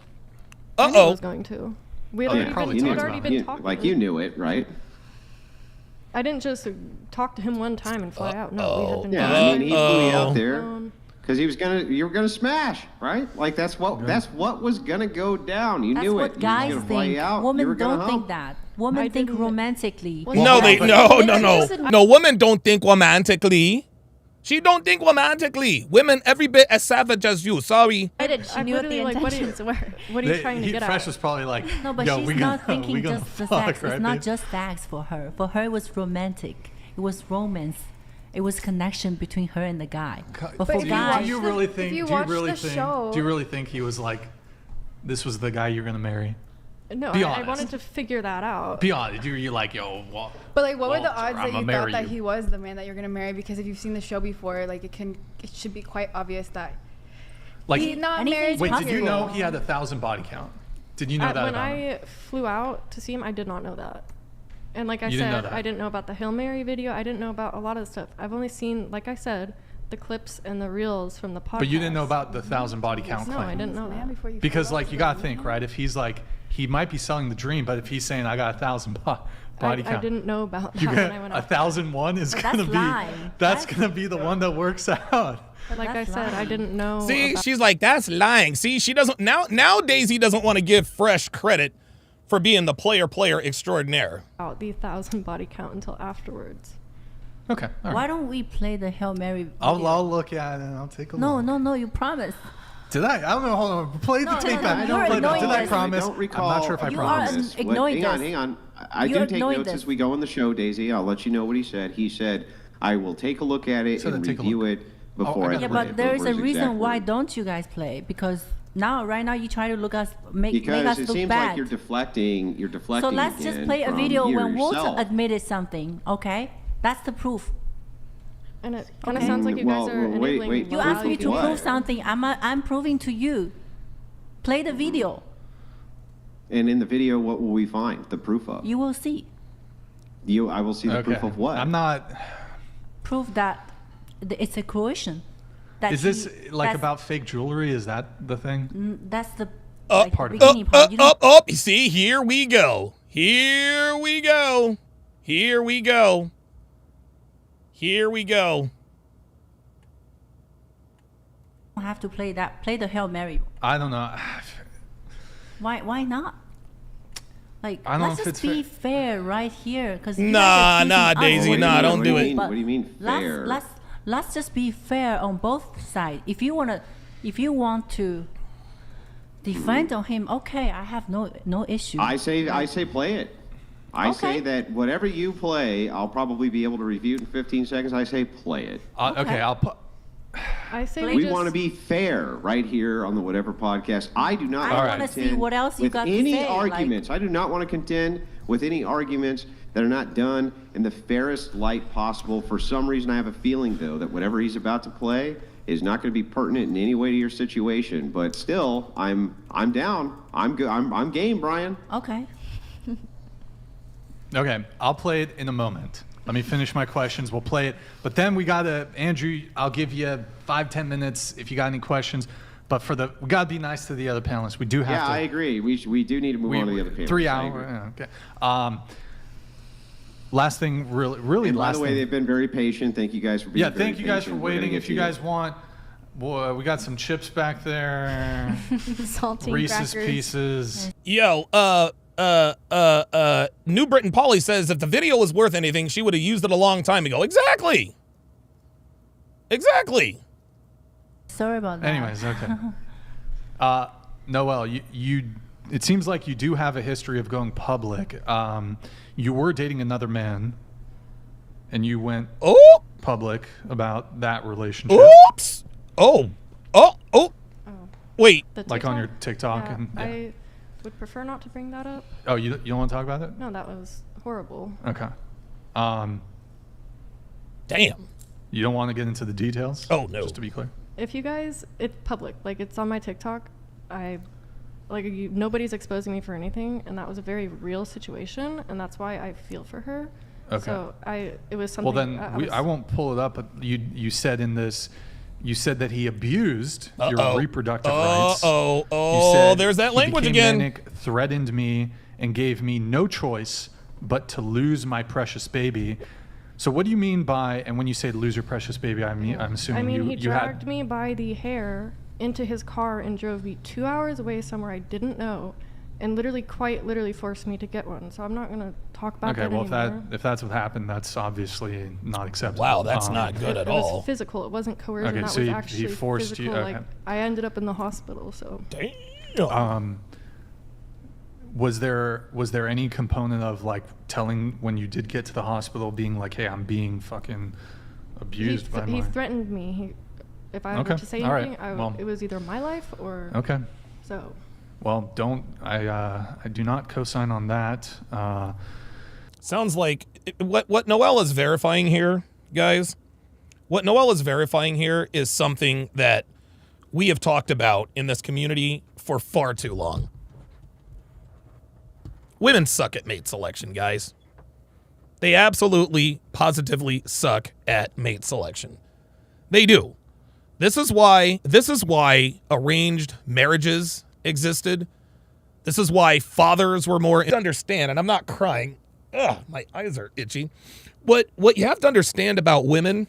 I knew it was going to. We'd already been talking. Like you knew it, right? I didn't just talk to him one time and fly out. No, we had been. Yeah, I mean, he flew you out there because you were gonna smash, right? Like that's what was gonna go down. You knew it. That's what guys think. Women don't think that. Women think romantically. No, women don't think romantically. She don't think romantically. Women every bit as savage as you. Sorry. She knew what the intentions were. What are you trying to get Fresh at? was probably like, no, but she's not thinking just the sex. Right, it's not just sex for her. For her, it was romantic. It was romance. It was connection between her and the guy. But for guys, do you really think he was like, this was the guy you're gonna marry? No, I wanted to figure that out. Be honest. You're like, yo, what? But like, what were the odds that you thought that he was the man that you're gonna marry? Because if you've seen the show before, like it should be quite obvious that he's not married. Wait, did you know he had 1,000 body count? Did you know that? When I flew out to see him, I did not know that. And like I said, I didn't know about the Hail Mary video. I didn't know about a lot of the stuff. I've only seen, like I said, the clips and the reels from the podcast. But you didn't know about the 1,000 body count claim. No, I didn't know that. Because like you gotta think, right? If he's like, he might be selling the dream, but if he's saying I got 1,000 body count, I didn't know about that when I went out. 1,001 is gonna be that's gonna be the one that works out. But like I said, I didn't know. See, she's like, that's lying. See, she doesn't nowadays he doesn't want to give Fresh credit for being the player extraordinaire. Out the 1,000 body count until afterwards. Okay. All right. Why don't we play the Hail Mary video? I'll look at it and I'll take a look. No, you promised. Did I? I don't know. Hold on. Play the tape back. Did I promise? I don't recall. I'm not sure if I promised. Hang on. I do take notes as we go on the show, Daisy. I'll let you know what he said. He said, I will take a look at it and review it before I play it. But there is a reason why don't you guys play? Because right now you try to make us look bad. Because it seems like you're deflecting. So let's just play a video when Walter admitted something, okay? That's the proof. And it kind of sounds like you guys are enabling. You asked me to prove something. I'm proving to you. Play the video. And in the video, what will we find? The proof of? You will see. I will see the proof of what? I'm not. Proof that it's a coercion. Is this like about fake jewelry? Is that the thing? That's the beginning part. You see, here we go. Here we go. Here we go. Here we go. I have to play that. Play the Hail Mary. I don't know. Why not? Like, let's just be fair right here. Nah, Daisy, don't do it. What do you mean fair? Let's just be fair on both sides. If you want to defend on him, okay, I have no issue. I say play it. I say that whatever you play, I'll probably be able to review it in 15 seconds. I say play it. Okay, I'll put. I say we want to be fair right here on the Whatever Podcast. I do not want to see what else you got to say. Any arguments. I do not want to contend with any arguments that are not done in the fairest light possible. For some reason, I have a feeling, though, that whatever he's about to play is not going to be pertinent in any way to your situation. But still, I'm down. I'm good. I'm game, Brian. Okay. Okay, I'll play it in a moment. Let me finish my questions. We'll play it. But then Andrew, I'll give you 5-10 minutes if you got any questions. But we got to be nice to the other panelists. We do have to. Yeah, I agree. We do need to move on to the other panelists. 3 hours. Okay. Last thing, really and last by the way, thing. they've been very patient. Thank you guys for being very thank you guys patient. for waiting. If you guys want, boy, we got some chips back there. Saltine Reese's crackers. Pieces. Yo, New Britain Polly says if the video was worth anything, she would have used it a long time ago. Exactly. Sorry about that. Anyways, okay. Noel, you it seems like you do have a history of going public. You were dating another man, and you went public about that relationship. Oops. Oh. Wait. Like on your TikTok. Yeah, and I would prefer not to bring that up. Oh, you don't want to talk about it? No, that was horrible. Okay. Damn. You don't want to get into the details? Oh, no. Just to be clear. If you guys, it's public. Like, it's on my TikTok. Nobody's exposing me for anything, and that was a very real situation, and that's why I feel for her. Okay. So it was something. Well, then I won't pull it up. But you said in this, you said that he abused your reproductive rights. You said there's that language he again. Manic, threatened me, and gave me no choice but to lose my precious baby. So what do you mean by, and when you say lose your precious baby, I'm assuming he you dragged me by the hair into his car and drove me 2 hours away somewhere I didn't know, and quite literally forced me to get one. So I'm not gonna talk about that anymore. Okay, well if that's what happened, that's obviously not acceptable. Wow, that's not good at all. It was physical. It wasn't coercion. Okay, that so was he actually forced physical. you. Okay. I ended up in the hospital. So. Damn. Was there any component of like telling when you did get to the hospital, being like, hey, I'm being fucking abused by my... He threatened me. If I were to say anything, it was either my life or... Okay. So... Well, I do not co-sign on that. Sounds like what Noel is verifying here, guys. What Noel is verifying here is something that we have talked about in this community for far too long. Women suck at mate selection, guys. They absolutely, positively suck at mate selection. They do. This is why arranged marriages existed. This is why fathers were more understand, and I'm not crying. Ugh, my eyes are itchy. What you have to understand about women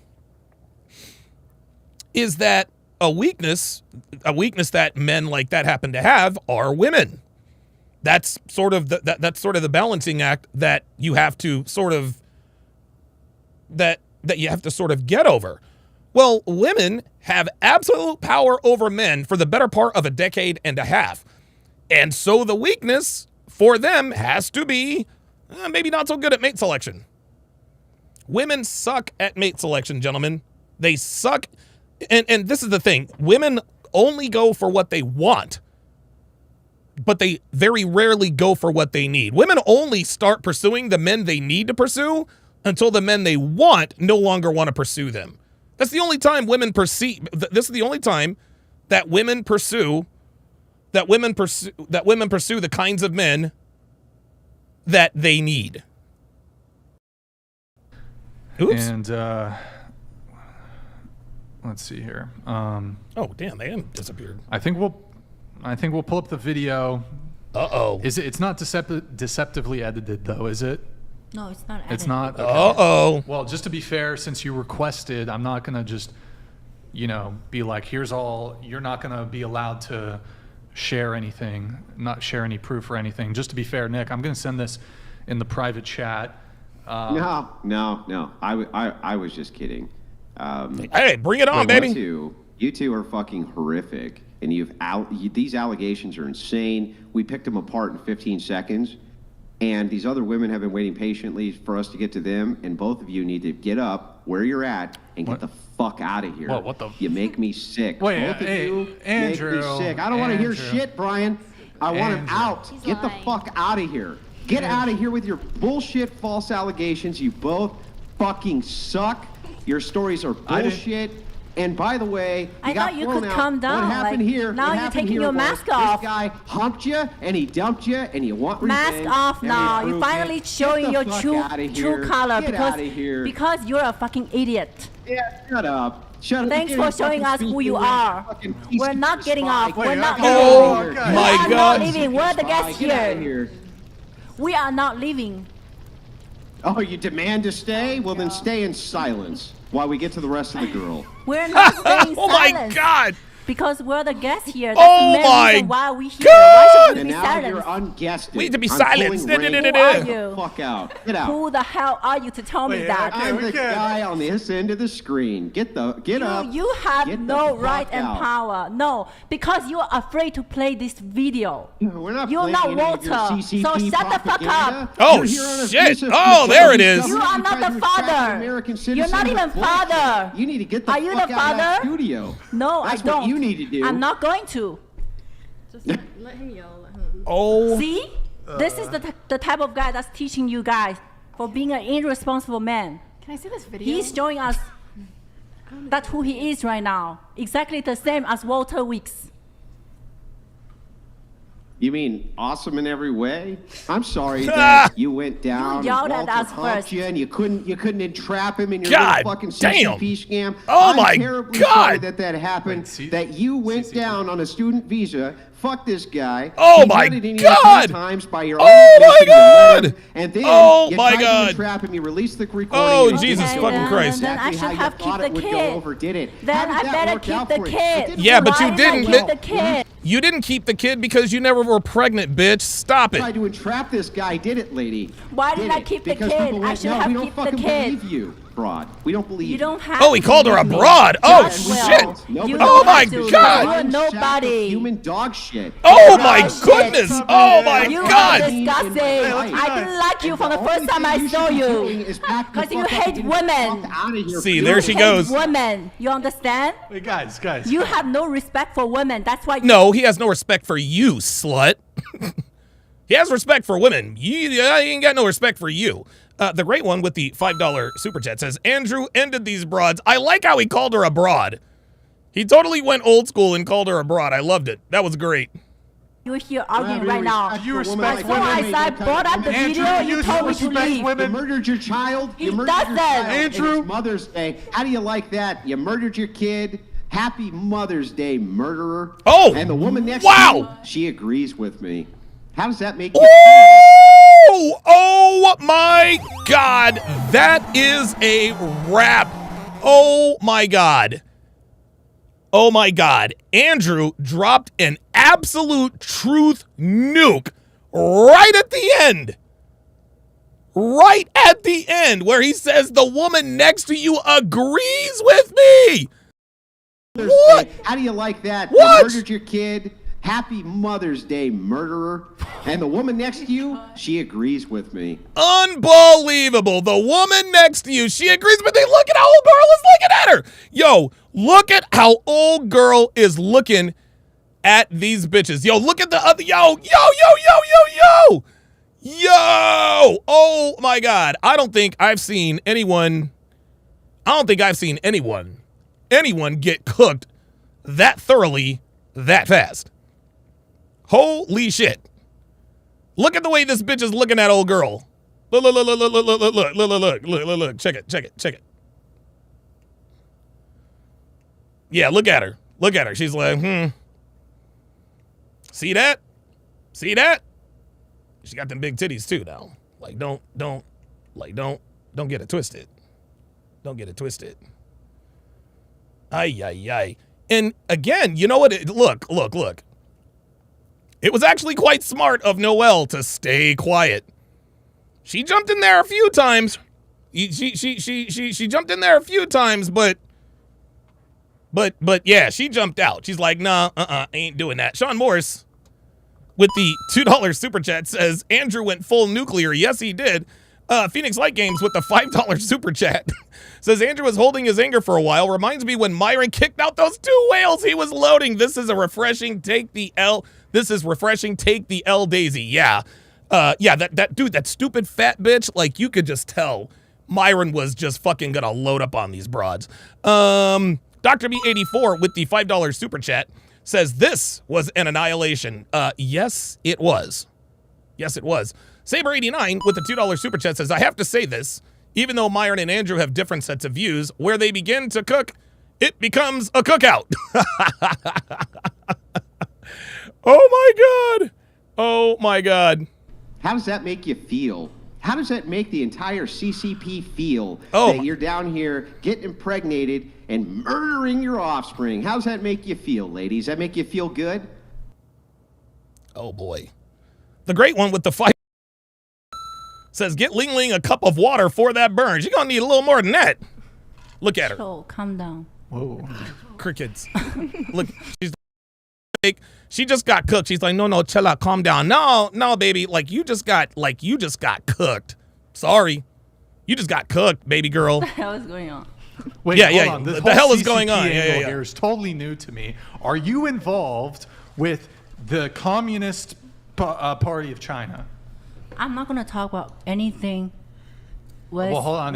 is that a weakness that men like that happen to have are women. That's sort of the balancing act that you have to sort of get over. Well, women have absolute power over men for the better part of a decade and a half. And so the weakness for them has to be maybe not so good at mate selection. Women suck at mate selection, gentlemen. They suck. And this is the thing. Women only go for what they want, but they very rarely go for what they need. Women only start pursuing the men they need to pursue until the men they want no longer want to pursue them. That's the only time women pursue. This is the only time that women pursue the kinds of men that they need. Oops. And let's see here. Oh damn, they haven't disappeared. I think we'll pull up the video. Uh-oh. It's not deceptively edited though, is it? No, it's not edited. It's not? Okay. Uh-oh. Well, just to be fair, since you requested, I'm not going to just, be like, here's all, you're not going to be allowed to share anything, not share any proof or anything. Just to be fair, Nick, I'm going to send this in the private chat. No. I was just kidding. Hey, bring it on, baby. You two are fucking horrific, and these allegations are insane. We picked them apart in 15 seconds. And these other women have been waiting patiently for us to get to them, and both of you need to get up where you're at and get the fuck out of here. What the? You make me sick. Wait, both of you Andrew, make me sick. I don't want to hear shit, Brian. I want him out. Get the fuck out of here. Get out of here with your bullshit false allegations. You both fucking suck. Your stories are bullshit. And by the way, I thought you could calm down. What happened here? Now you're taking your mask off. This guy humped you and he dumped you and you want revenge. Mask off now. You're finally showing your true color because you're a fucking idiot. Yeah, shut up. Shut up. Thanks for showing us who you are. We're not getting off. We're not leaving. Oh my God. We're not leaving. We're the guests here. We are not leaving. Oh, you demand to stay? Well, then stay in silence while we get to the rest of the girl. We're not staying Oh silent. my God. Because we're the guests here. That's Oh the main my reason why we here. Why should we And be now silenced? you're unguested. We need to be I'm silenced. pulling rank. Who are Get you? the fuck out. Get out. Who the hell are you to tell me that? I'm the guy on this end of the screen. Get up. You have Get the no fuck right and out. power. No, because you're afraid to play this video. We're not You're playing not any of your Walter. CCP So shut the fuck propaganda. up. Oh, You're here on a shit. visa Oh, from there it the is. You are not tried the to attract an father. American You're citizen not even with bullshit. father. You need to get the Are you fuck the out of that father? studio. No, That's I don't. what you need to do. I'm not going to. Just let him yell. Let him. Oh. See? This is the type of guy that's teaching you guys for being an irresponsible man. Can I see this video? He's showing us that's who he is right now. Exactly the same as Walter Weeks. You mean awesome in every way? I'm sorry that you went down. You yelled and at Walter us humped first. you and you couldn't entrap him in your God little fucking damn. CCP scam. Oh I'm my terribly God. sorry that happened. Wait, that you went down on a student visa. Fuck this guy. Oh He my done it in you God. 3 times by your Oh own my admission, you let God. him, and then Oh you my tried God. to entrap him. You released the recording. Oh, and Jesus you fucking did Christ. Then I exactly should how have you kept thought the it would kid. go over, did it? Then How did I that better work keep out the for you? It kid. didn't Yeah, work but you Why out didn't. did I well. keep the kid? You didn't keep the kid because you never were pregnant, bitch. Stop it. Tried to entrap this guy, did it, lady? Why did I it. keep the Because kid? people I went, should no, have we don't kept the fucking kid. believe you, broad. We don't believe You don't have Oh, he to called her a believe me. broad. Oh, Just shit. will. Nobody You Oh don't my have to. God. You're nobody. Human dog shit. Oh Dog my shit. goodness. Oh my You God. are disgusting. I didn't like you from the first time I saw you. Because you hate women. See, there she hate goes. women. You understand? Wait, guys. You have no respect for women. That's why you No, he has no respect for you, slut. He has respect for women. He ain't got no respect for you. The great one with the $5 super chat says, Andrew ended these broads. I like how he called her a broad. He totally went old school and called her a broad. I loved it. That was great. You're here arguing right now. You respect As soon as I brought up the video, you told me to leave. You murdered your child. He You murdered does your that. child. Andrew. And it's Mother's Day. How do you like that? You murdered your kid. Happy Mother's Day, murderer. Oh, And the woman next wow. to you, she agrees with me. How does that make you Oh, oh my God. That is a wrap. Oh my God. Oh my God. Andrew dropped an absolute truth nuke right at the end. Right at the end where he says the woman next to you agrees with me. What? How do you like that? What? You murdered your kid. Happy Mother's Day, murderer. And the woman next to you, she agrees with me. Unbelievable. The woman next to you, she agrees with me. Look at how old girl is looking at her. Yo, look at how old girl is looking at these bitches. Yo, look at the other. Yo. Oh my God. I don't think I've seen anyone get cooked that thoroughly that fast. Holy shit. Look at the way this bitch is looking at old girl. Look. Check it. Yeah, look at her. She's like, See that? She got them big titties too now. Like, don't get it twisted. Don't get it twisted. Ay. And again, you know what? Look. It was actually quite smart of Noel to stay quiet. She jumped in there a few times. She jumped in there a few times, but yeah, she jumped out. She's like, nah, ain't doing that. Sean Morris with the $2 super chat says, Andrew went full nuclear. Yes, he did. Phoenix Light Games with the $5 super chat says, Andrew was holding his anger for a while. Reminds me when Myron kicked out those 2 whales he was loading. This is a refreshing take the L. Daisy. Yeah. That dude, that stupid fat bitch, like you could just tell Myron was just fucking gonna load up on these broads. Dr. B84 with the $5 super chat says this was an annihilation. Yes, it was. Saber89 with the $2 super chat says, I have to say this, even though Myron and Andrew have different sets of views, where they begin to cook, it becomes a cookout. Oh my God. How does that make you feel? How does that make the entire CCP feel that you're down here getting impregnated and murdering your offspring? How does that make you feel, ladies? That make you feel good? Oh, boy. The great one with the fight says, get Ling Ling a cup of water for that burn. She's going to need a little more than that. Look at her. Oh, calm down. Whoa. Crickets. Look, she's like, she just got cooked. She's like, no, chill out, calm down. No, baby, you just got cooked. Sorry. You just got cooked, baby girl. What the hell is going on? Wait, hold on. This the hell is going on? Yeah. Here is totally new to me. Are you involved with the Communist Party of China? I'm not going to talk about anything. Well, hold on.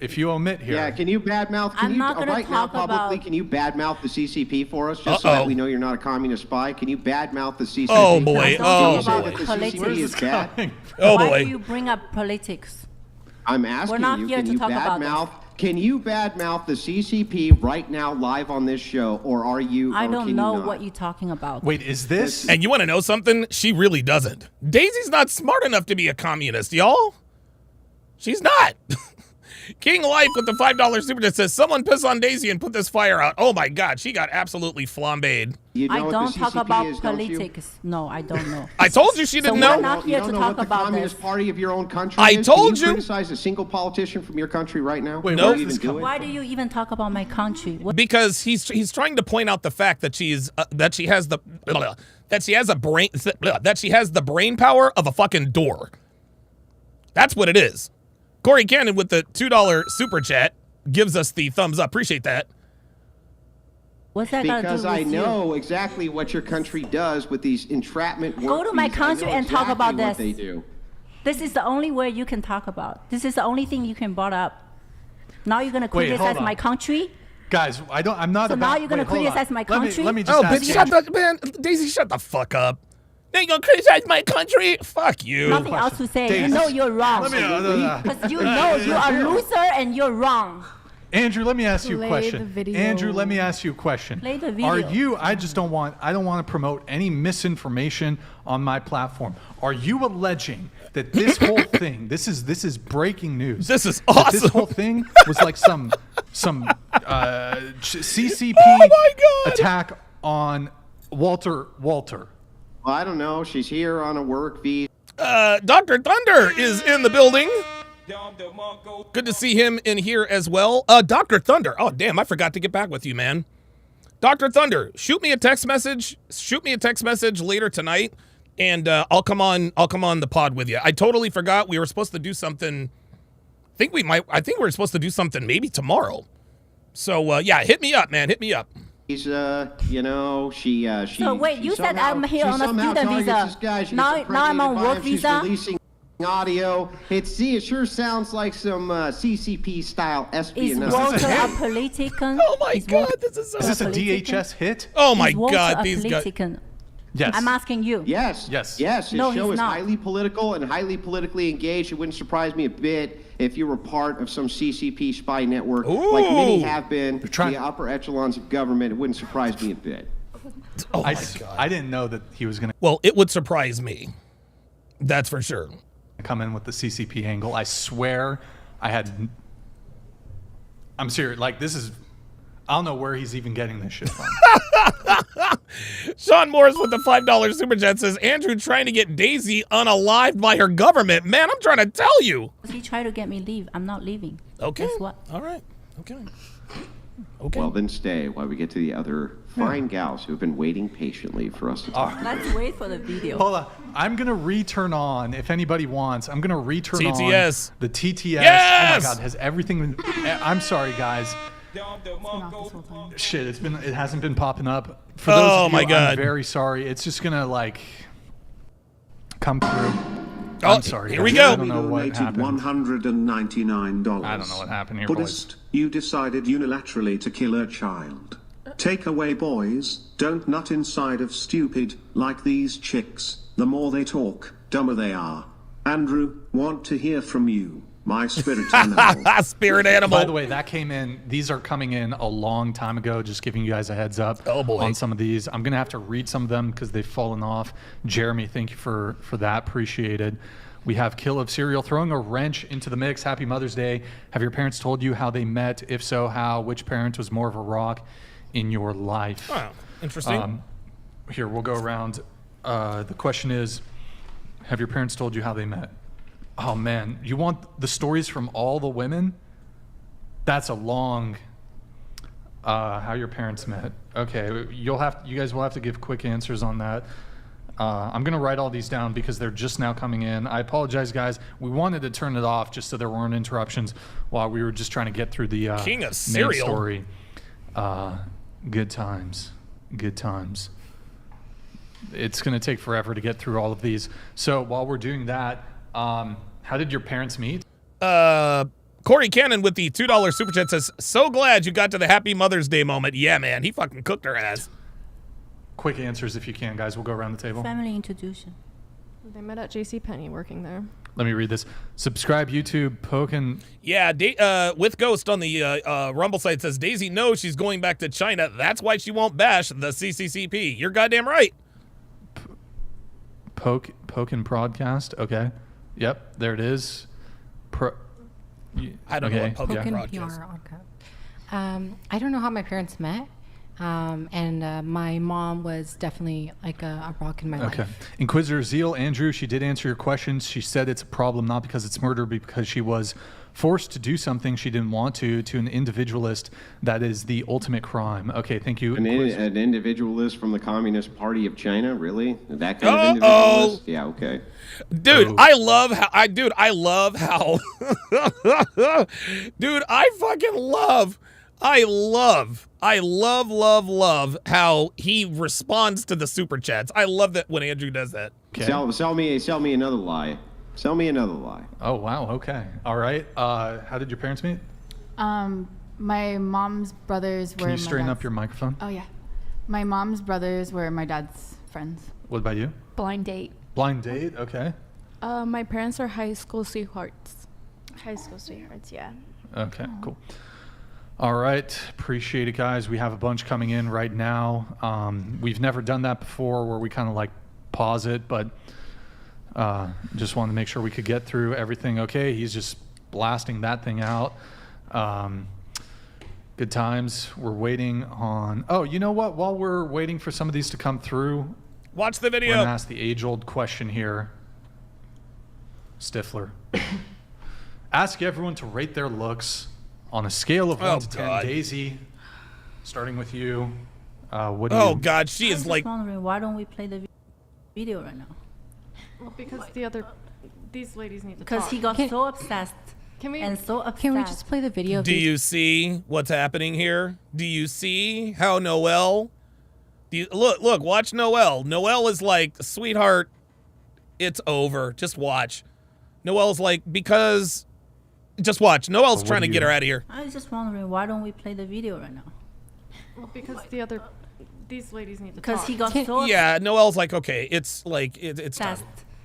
If you omit here, yeah, can you badmouth? I'm not going to talk publicly, about. can you badmouth the CCP for us, just so that we know you're not a communist spy? Can you badmouth the CCP? Oh boy! Oh boy! Why do you bring up politics? I'm asking We're not you. here Can to you talk about badmouth? Can you badmouth the CCP right now, live on this show, or are you? I don't know what you're talking about. Wait, is this? And you want to know something? She really doesn't. Daisy's not smart enough to be a communist, y'all. She's not. King Life with the $5 super chat says, someone piss on Daisy and put this fire out. Oh my God, she got absolutely flambéed. You know I don't talk about is, politics. No, I don't know. I told you she didn't know. We're not here to talk about the Communist Party of your own country. I told Can you criticize a single politician from your country right now? Wait, no. Why do you even talk about my country? Because he's trying to point out the fact that she has the brain power of a fucking door. That's what it is. Corey Cannon with the $2 super chat gives us the thumbs up. Appreciate that. What's that got to do with Because I know exactly what your country does with these entrapment work. Go to my country and talk about this. What they do. This is the only way you can talk about. This is the only thing you can brought up. Now you're gonna criticize my country. Guys, I'm not. So now you're gonna criticize my country. Let me just. Bitch, Daisy, shut the fuck up. Now you gonna criticize my country? Fuck you. Nothing else to say. You know you're wrong. Because you know you are a loser and you're wrong. Andrew, let me ask you a question. Play the video. Are you? I don't want to promote any misinformation on my platform. Are you alleging that this whole thing? This is breaking news. This is awesome. This whole thing was like some CCP attack on Walter. Well, I don't know. She's here on a work visa. Dr. Thunder is in the building. Good to see him in here as well. Dr. Thunder. Oh, damn, I forgot to get back with you, man. Dr. Thunder, shoot me a text message. Shoot me a text message later tonight, and I'll come on the pod with you. I totally forgot we were supposed to do something. I think we're supposed to do something maybe tomorrow. So, yeah, hit me up, man. Hit me up. She's, she. So wait, you said I'm here on a student visa. Now I'm on work visa. Releasing audio. It sure sounds like some CCP style espionage. Is Walter a politician? Oh my God, this is so. Is this a DHS hit? Oh my God, these guys. Yes. I'm asking you. Yes. His No, show he's is not. highly political and highly politically engaged. It wouldn't surprise me a bit if you were part of some CCP spy network, like many have been, the upper echelons of government. It wouldn't surprise me a bit. Oh my God. I didn't know that he was going to. Well, it would surprise me. That's for sure. Come in with the CCP angle. I swear I'm serious. Like, this is. I don't know where he's even getting this shit from. Sean Morris with the $5 super chat says, Andrew trying to get Daisy unalived by her government. Man, I'm trying to tell you. He tried to get me leave. I'm not leaving. Okay. Guess what? All right. Okay. Well, then stay while we get to the other fine gals who have been waiting patiently for us to talk. Let's wait for the video. Hold on. I'm going to return on, if anybody wants, I'm going to return TTS. on the TTS. Yes! Oh my God, has everything been. I'm sorry, guys. Shit, it hasn't been popping up. For those of you, my God. I'm very sorry. It's just gonna come through. Oh, I'm sorry. Here we guys. go. I don't know what happened. $199. I don't know what happened here, Buddhist, boys. you decided unilaterally to kill a child. Take away boys, don't nut inside of stupid, like these chicks. The more they talk, dumber they are. Andrew, want to hear from you. My spirit animal. Spirit animal. By the way, that came in. These are coming in a long time ago. Just giving you guys a heads up. Oh boy. On some of these, I'm gonna have to read some of them because they've fallen off. Jeremy, thank you for that. Appreciated. We have Kill of Serial throwing a wrench into the mix. Happy Mother's Day. Have your parents told you how they met? If so, how? Which parent was more of a rock in your life? Wow, interesting. Here, we'll go around. The question is, have your parents told you how they met? Oh man, you want the stories from all the women? That's a long, how your parents met. Okay, you guys will have to give quick answers on that. I'm gonna write all these down because they're just now coming in. I apologize, guys. We wanted to turn it off just so there weren't interruptions while we were just trying to get through the King of main Cereal story. Good times, good times. It's gonna take forever to get through all of these. So while we're doing that, how did your parents meet? Corey Cannon with the $2 super chat says, "So glad you got to the Happy Mother's Day moment." Yeah, man, he fucking cooked her ass. Quick answers if you can, guys. We'll go around the table. Family introduction. They met at JCPenney working there. Let me read this. Subscribe, YouTube, Pokin. Yeah, with Ghost on the Rumble site says, Daisy knows she's going back to China. That's why she won't bash the CCCP. You're goddamn right. Pokin Broadcast. Okay. Yep, there it is. I don't know what Pokin Broadcast. I don't know how my parents met. And my mom was definitely like a rock in my life. Okay. Inquisitor Zeal, Andrew, she did answer your questions. She said it's a problem not because it's murder, but because she was forced to do something she didn't want to an individualist. That is the ultimate crime. Okay, thank you. An individualist from the Communist Party of China? Really? That kind of individualist? Yeah, okay. Dude, I love how dude, I love how he responds to the super chats. I love that when Andrew does that. Okay. Sell me another lie. Sell me another lie. Oh wow, okay. All right. How did your parents meet? My mom's brothers were. Can you straighten up your microphone? Oh yeah. My mom's brothers were my dad's friends. What about you? Blind date. Blind date, okay. My parents are high school sweethearts. High school sweethearts, yeah. Okay, cool. All right, appreciate it, guys. We have a bunch coming in right now. We've never done that before where we kind of like pause it, but just wanted to make sure we could get through everything. Okay, he's just blasting that thing out. Good times. We're waiting on... Oh, you know what? While we're waiting for some of these to come through... Watch the video. We're going to ask the age-old question here. Stifler. Ask everyone to rate their looks on a scale of 1 to 10. God. Daisy, starting with you. What do oh, you... God, she is like... I'm just wondering, why don't we play the video right now? Well, because these ladies need to talk. Because he got so obsessed. Can we just play the video? Do you see what's happening here? Do you see how Noel... Look, watch Noel. Noel is like, sweetheart, it's over. Just watch. Noel's like, because... Just watch. Noel's trying to get her out of here. I was just wondering, why don't we play the video right now? Well, because these ladies need to talk. Because he got so... Yeah, Noel's like, okay, it's like, it's done.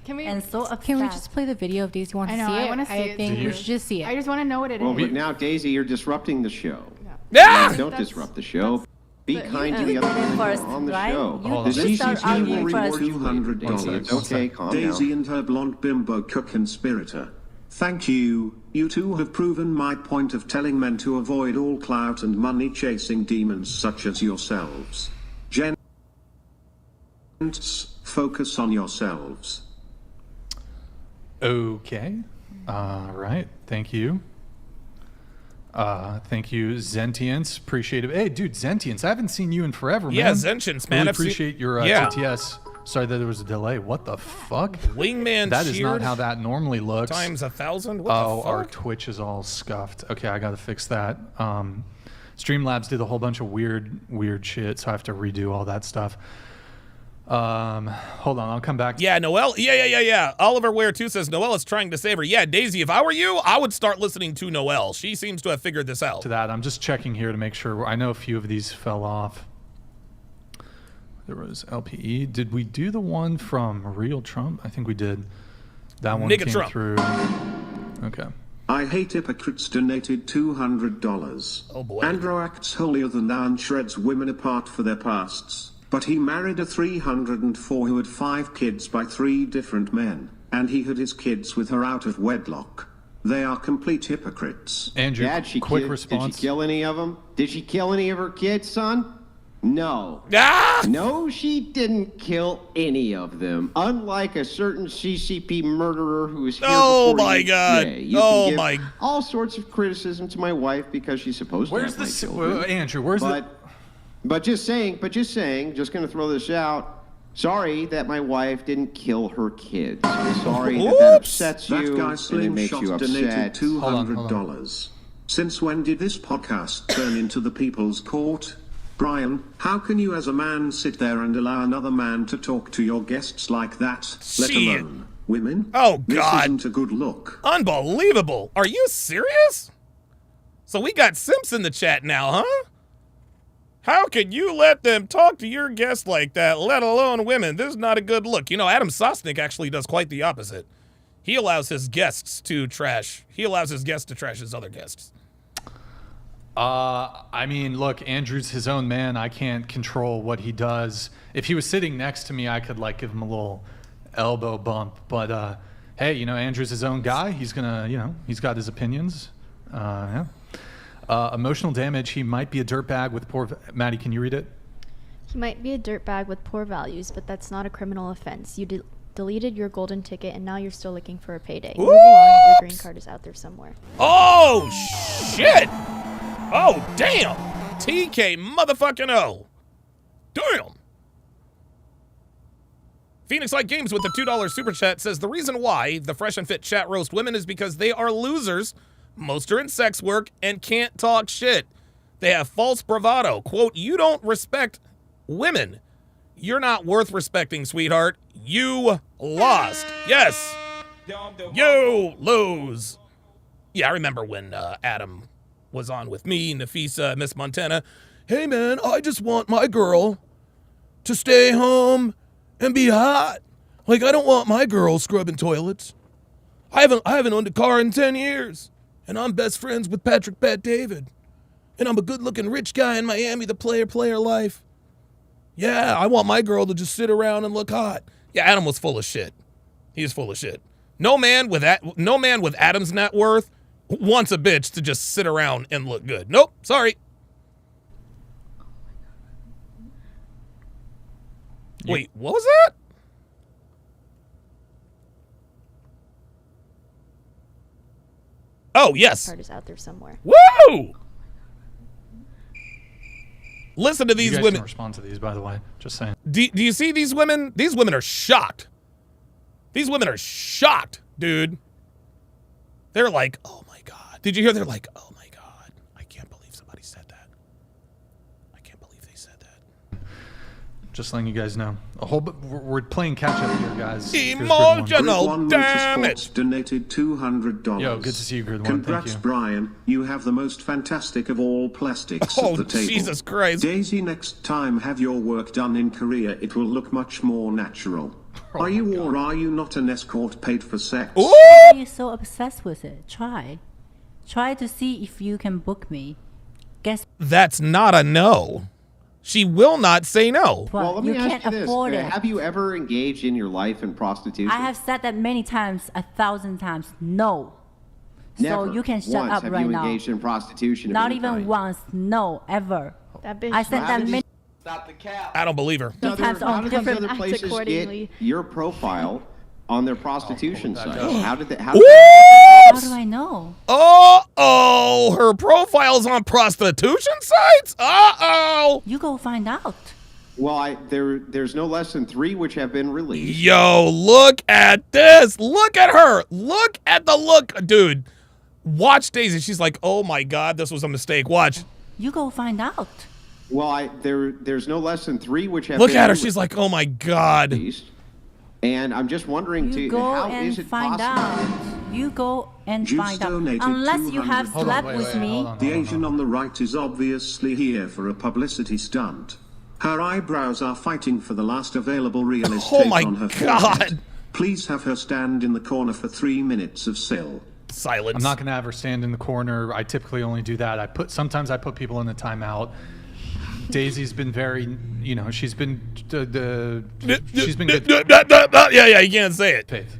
Can we just play the video if Daisy wants to see it? I want to see it. I think we should just see it. I just want to know what it is. Well, but now, Daisy, you're disrupting the show. Yeah. Don't disrupt the show. Be kind to the other people on the show. The CCP will reward $200. $200. Okay, calm Daisy down. and her blonde bimbo co-conspirator. Thank you. You two have proven my point of telling men to avoid all clout and money-chasing demons such as yourselves. Gents, focus on yourselves. Okay. All right. Thank you. Thank you, Zentience. Appreciate it. Hey, dude, Zentience, I haven't seen you in forever, man. Yeah, Zentience, man. Really appreciate your TTS. Sorry that there was a delay. What the fuck? Wingman That is not how that normally looks. Times 1,000? What the fuck? Our Twitch is all scuffed. Okay, I got to fix that. Streamlabs did a whole bunch of weird shit, so I have to redo all that stuff. Hold on, I'll come back. Yeah, Noel. Yeah. Oliver Ware 2 says Noel is trying to save her. Yeah, Daisy, if I were you, I would start listening to Noel. She seems to have figured this out. To that, I'm just checking here to make sure. I know a few of these fell off. There was LPE. Did we do the one from Real Trump? I think we did. That one Nigga came Trump. through. Okay. I hate hypocrites donated $200. Oh boy. Andrew acts holier than thou and shreds women apart for their pasts. But he married a 304 who had 5 kids by 3 different men. and he had his kids with her out of wedlock. They are complete hypocrites. Andrew, quick response. Did she kill any of them? Did she kill any of her kids, son? No. Ah! No, she didn't kill any of them. Unlike a certain CCP murderer who is here Oh before my you God. today. You Oh can give my. all sorts of criticism to my wife because she's supposed Where's to have the my children. Andrew? Where's the? But just saying. Just going to throw this out. Sorry that my wife didn't kill her kids. Sorry that upsets you. That guy and it Slim makes Shot you donated upset. $200. Since when did this podcast turn into the people's court? Brian, how can you as a man sit there and allow another man to talk to your guests like that, let alone women? Oh, God. This isn't a good look. Unbelievable. Are you serious? So we got Simps in the chat now, huh? How can you let them talk to your guests like that, let alone women? This is not a good look. You know, Adam Sosnick actually does quite the opposite. He allows his guests to trash. He allows his guests to trash his other guests. I mean, look, Andrew's his own man. I can't control what he does. If he was sitting next to me, I could like give him a little elbow bump. But hey, you know, Andrew's his own guy. He's gonna, you know, he's got his opinions. Yeah. Emotional damage. He might be a dirtbag with poor. Maddie, can you read it? He might be a dirtbag with poor values, but that's not a criminal offense. You deleted your golden ticket, and now you're still looking for a payday. Move along. Your green card is out there somewhere. Oh, shit! Oh, damn! TK motherfucking O. Damn! Phoenix Light Games with the $2 super chat says the reason why the Fresh and Fit chat roast women is because they are losers, most are in sex work, and can't talk shit. They have false bravado. Quote, you don't respect women. You're not worth respecting, sweetheart. You lost. Yes. You lose. Yeah, I remember when Adam was on with me, Nafisa, Miss Montana. Hey, man, I just want my girl to stay home and be hot. Like, I don't want my girl scrubbing toilets. I haven't owned a car in 10 years. And I'm best friends with Patrick Pat David. And I'm a good-looking rich guy in Miami, the player life. Yeah, I want my girl to just sit around and look hot. Yeah, Adam was full of shit. He is full of shit. No man with Adam's net worth wants a bitch to just sit around and look good. Nope, sorry. Wait, what was that? Oh, yes. Card is out there somewhere. Woo! Listen to these you guys women. Can respond to these, by the way. Just saying. Do you see these women? These women are shocked. These women are shocked, dude. They're like, oh my God. Did you hear? They're like, oh my God. I can't believe somebody said that. I can't believe they said that. Just letting you guys know. We're playing catch up here, guys. Emotional, damn it. Donated $200. Yo, good to see you, Grid One. Congrats, Thank you. Brian. You have the most fantastic of all plastics at the table. Jesus Christ. Daisy, next time have your work done in Korea. It will look much more natural. Are you or are you not an escort paid for sex? Why are you so obsessed with it? Try to see if you can book me. Guess that's not a no. She will not say no. Well, let me ask you this. afford it. Have you ever engaged in your life in prostitution? I have said that many times, 1,000 times. No. Never. So you can shut Once up have right you now. engaged in prostitution of Not any even kind? once. No, ever. That bitch. I said that many Stop the cap. I don't believe her. times How on did these different other places accordingly. get your profile on their prostitution site? How did they? How How do I know? Uh-oh, her profile's on prostitution sites? Uh-oh. You go find out. Well, there's no less than 3 which have been released. Yo, look at this. Look at her. Look at the look. Dude, watch Daisy. She's like, oh my God, this was a mistake. Watch. You go find out. Well, there's no less than 3 which have Look been at her. released. She's like, oh my God. And I'm just wondering, You go how and is it find possible? out. You go and Juice find out. donated Unless you have $200. slept with me. The Asian on the right is obviously here for a publicity stunt. Her eyebrows are fighting for the last available real estate my on her God. forehead. Please have her stand in the corner for 3 minutes of Syl. Silence. I'm not gonna have her stand in the corner. I typically only do that. Sometimes I put people in the timeout. Daisy's been very, you know, she's been she's been good. Yeah, you can't say it. Faith.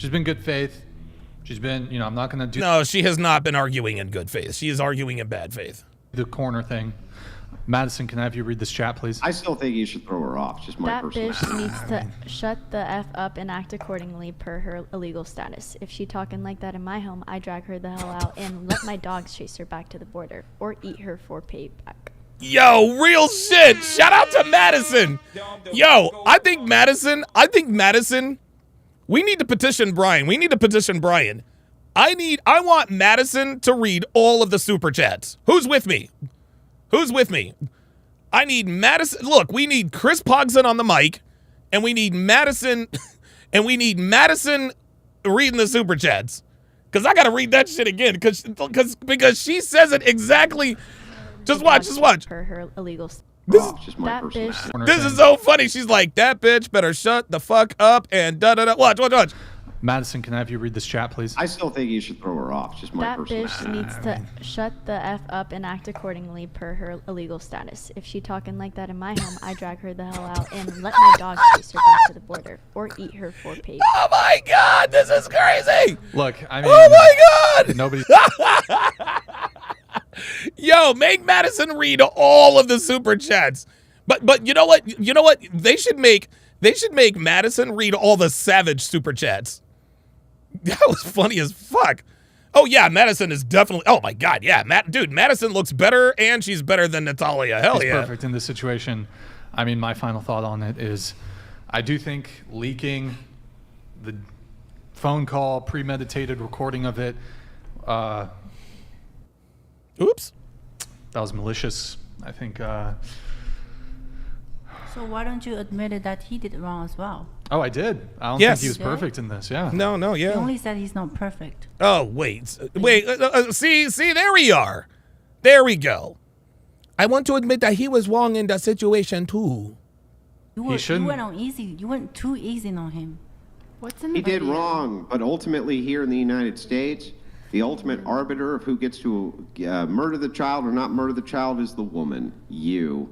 She's been good faith. She's been, you know, I'm not going to do No, she has not been arguing in good faith. She is arguing in bad faith. the corner thing. Madison, can I have you read this chat, please? I still think you should throw her off. Just my That personal bitch needs to shut the F up and act accordingly per her illegal status. If she talking like that in my home, I drag her the hell out and let my dogs chase her back to the border or eat her for payback. Yo, real shit. Shout out to Madison. Yo, I think Madison, we need to petition Brian. I want Madison to read all of the super chats. Who's with me? I need Madison. Look, we need Chris Pogson on the mic, and we need Madison, reading the super chats. Because I got to read that shit again because she says it exactly. Just watch. Per her illegal This is so funny. She's like, that bitch better shut the fuck up and da-da-da. Watch. Madison, can I have you read this chat, please? I still think you should throw her off. Just my That personal bitch needs to shut the F up and act accordingly per her illegal status. If she talking like that in my home, I drag her the hell out and let my dogs chase her back to the border or eat her for payback. Oh my God, this is crazy. Look, I mean. Oh my God. Nobody. Yo, make Madison read all of the super chats. But you know what? They should make Madison read all the savage super chats. That was funny as fuck. Oh yeah, Madison is definitely. Oh my God, yeah, Madison looks better, and she's better than Natalia. Hell It's yeah. perfect in this situation. I mean, my final thought on it is, I do think leaking the phone call, premeditated recording of it. Oops. That was malicious. I think. So why don't you admit it that he did it wrong as well? Oh, I did. I don't Yes. think he was perfect in this. Yeah. No, yeah. He only said he's not perfect. Oh, wait. See, there we are. There we go. I want to admit that he was wrong in that situation, too. You went on easy. You went too easy on him. What's in the He did video? wrong, but ultimately here in the United States, the ultimate arbiter of who gets to murder the child or not murder the child is the woman. You.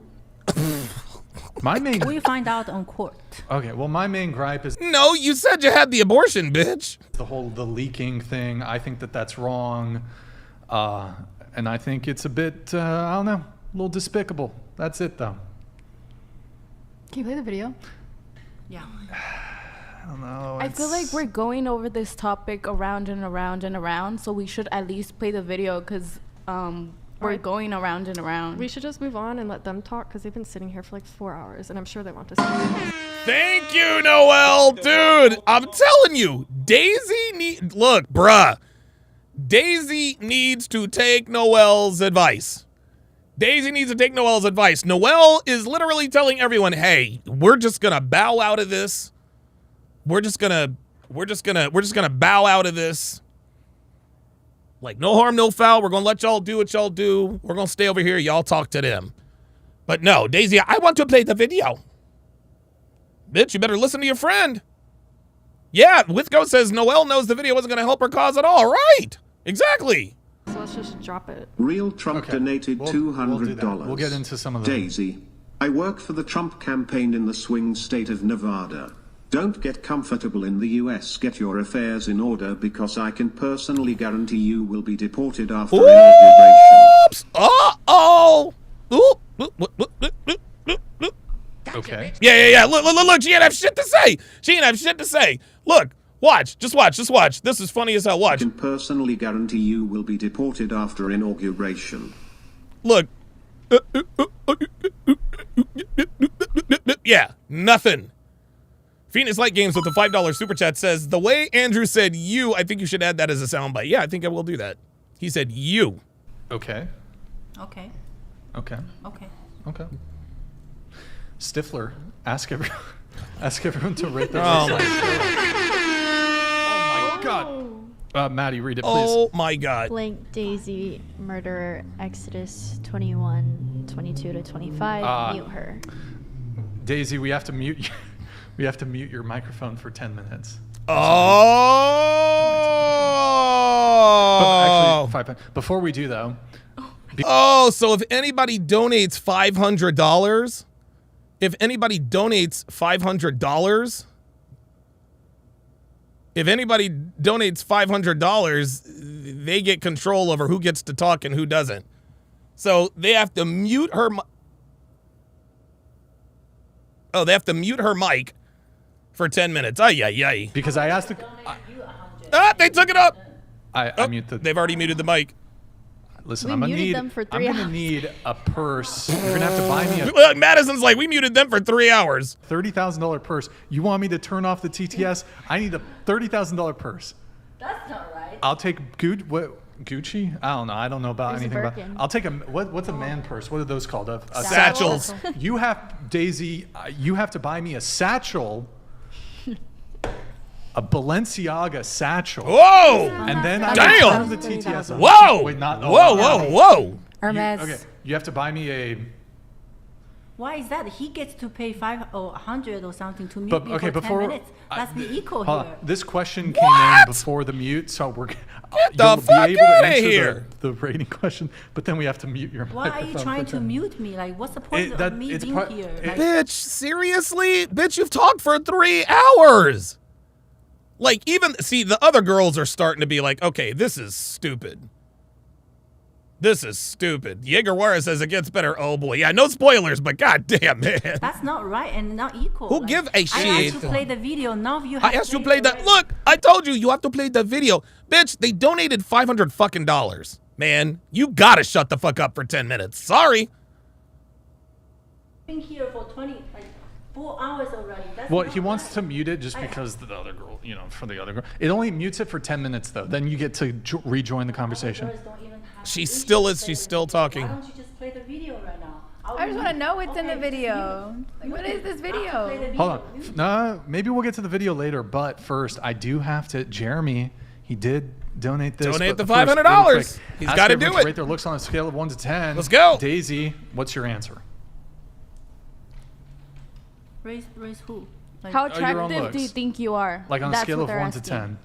My main. We find out on court. Okay, well, my main gripe is No, you said you had the abortion, bitch. the leaking thing. I think that's wrong, and I think it's a bit I don't know, a little despicable. That's it though. Can you play the video? Yeah. I don't know. I feel like we're going over this topic around and around and around, so we should at least play the video because we're going around and around. We should just move on and let them talk because they've been sitting here for like 4 hours and I'm sure they want to say. Thank you, Noel. Dude, I'm telling you, Daisy needs to take Noel's advice. Noel is literally telling everyone, hey, we're just going to bow out of this. We're just gonna bow out of this. Like, no harm, no foul. We're gonna let y'all do what y'all do. We're gonna stay over here. Y'all talk to them. But no, Daisy, I want to play the video. Bitch, you better listen to your friend. Yeah, Withgo says Noel knows the video wasn't gonna help her cause at all. Right. Exactly. So let's just drop it. Real Trump donated we'll do $200. that. We'll get into some of them. Daisy, I work for the Trump campaign in the swing state of Nevada. Don't get comfortable in the US. Get your affairs in order because I can personally guarantee you will be deported after inauguration. Oops. Uh-oh. Okay. Yeah. Look, she ain't have shit to say. Look, watch. Just watch. This is funny as hell. Watch. I can personally guarantee you will be deported after inauguration. Look. Yeah, nothing. Phoenix Light Games with the $5 super chat says, the way Andrew said you, I think you should add that as a soundbite. Yeah, I think I will do that. He said you. Okay. Okay. Stifler, ask everyone to rate their Oh my God. Maddie, read it, please. Oh my God. Blank Daisy murderer Exodus 21, 22 to 25. Mute her. Daisy, we have to mute you. We have to mute your microphone for 10 minutes. Oh! Actually, 5 minutes. Before we do, though. So if anybody donates $500, If anybody donates $500, they get control over who gets to talk and who doesn't. So they have to mute her. Oh, they have to mute her mic for 10 minutes. Ay, ay, ay. Because I asked the. They took it up. I mute the. They've already muted the mic. Listen, We I'm muted them for 3 gonna hours. need a purse. You're gonna have to buy me a Look, Madison's like, we muted them for 3 hours. $30,000 purse. You want me to turn off the TTS? I need a $30,000 purse. That's not right. I'll take Gucci? I don't know. I don't know about There's a anything about. Birkin. I'll take what's a man purse? What are those called? A Satchels. You have Daisy. You have to buy me a satchel. A Balenciaga satchel. Whoa! And then I Damn! will turn the TTS on. Whoa! Wait, not. Whoa! Hermes. Okay, you have to buy me a. Why is that? He gets to pay 5 or 100 or something to mute But me okay, for 10 before minutes. Let's be equal hold here. on. This question came in before the mute, so we're the you'll fuck be able to outta answer here. the rating question, but then we have to mute your Why are microphone you trying for to 10 mute me? Like, what's the point that- of me it's being part- here? it- Like, Bitch, seriously? Bitch, you've talked for 3 hours. Like, even, see, the other girls are starting to be like, okay, this is stupid. This is stupid. Jaguar says it gets better. Oh boy. Yeah, no spoilers, but goddamn, man. that's not right and not equal. Who Like, give a I asked shit? you to play the video. Now you have I asked you to play the that. Look, I told you, you have to play the video. Bitch, they donated $500 fucking dollars. Man, you gotta shut the fuck up for 10 minutes. Sorry. Been here for 4 hours already. That's Well, not he wants right. to mute it just because the other girl, for the other girl. It only mutes it for 10 minutes, though. Then you get to rejoin the conversation. Girls don't even have She the still issue is. to She's play still the video. talking. Why don't you just play the video right now? I just want to know what's in the video. Like, what is this video? Hold on. No, maybe we'll get to the video later, but first, I do have to. Jeremy, he did donate this. Donate but the first, $500. really quick, He's ask gotta everyone do to it. Rate their looks on a scale of 1 to 10. Let's go. Daisy, what's your answer? Raise who? Like, How your own attractive do you looks. think you are? Like on a That's scale what of they're 1 to asking.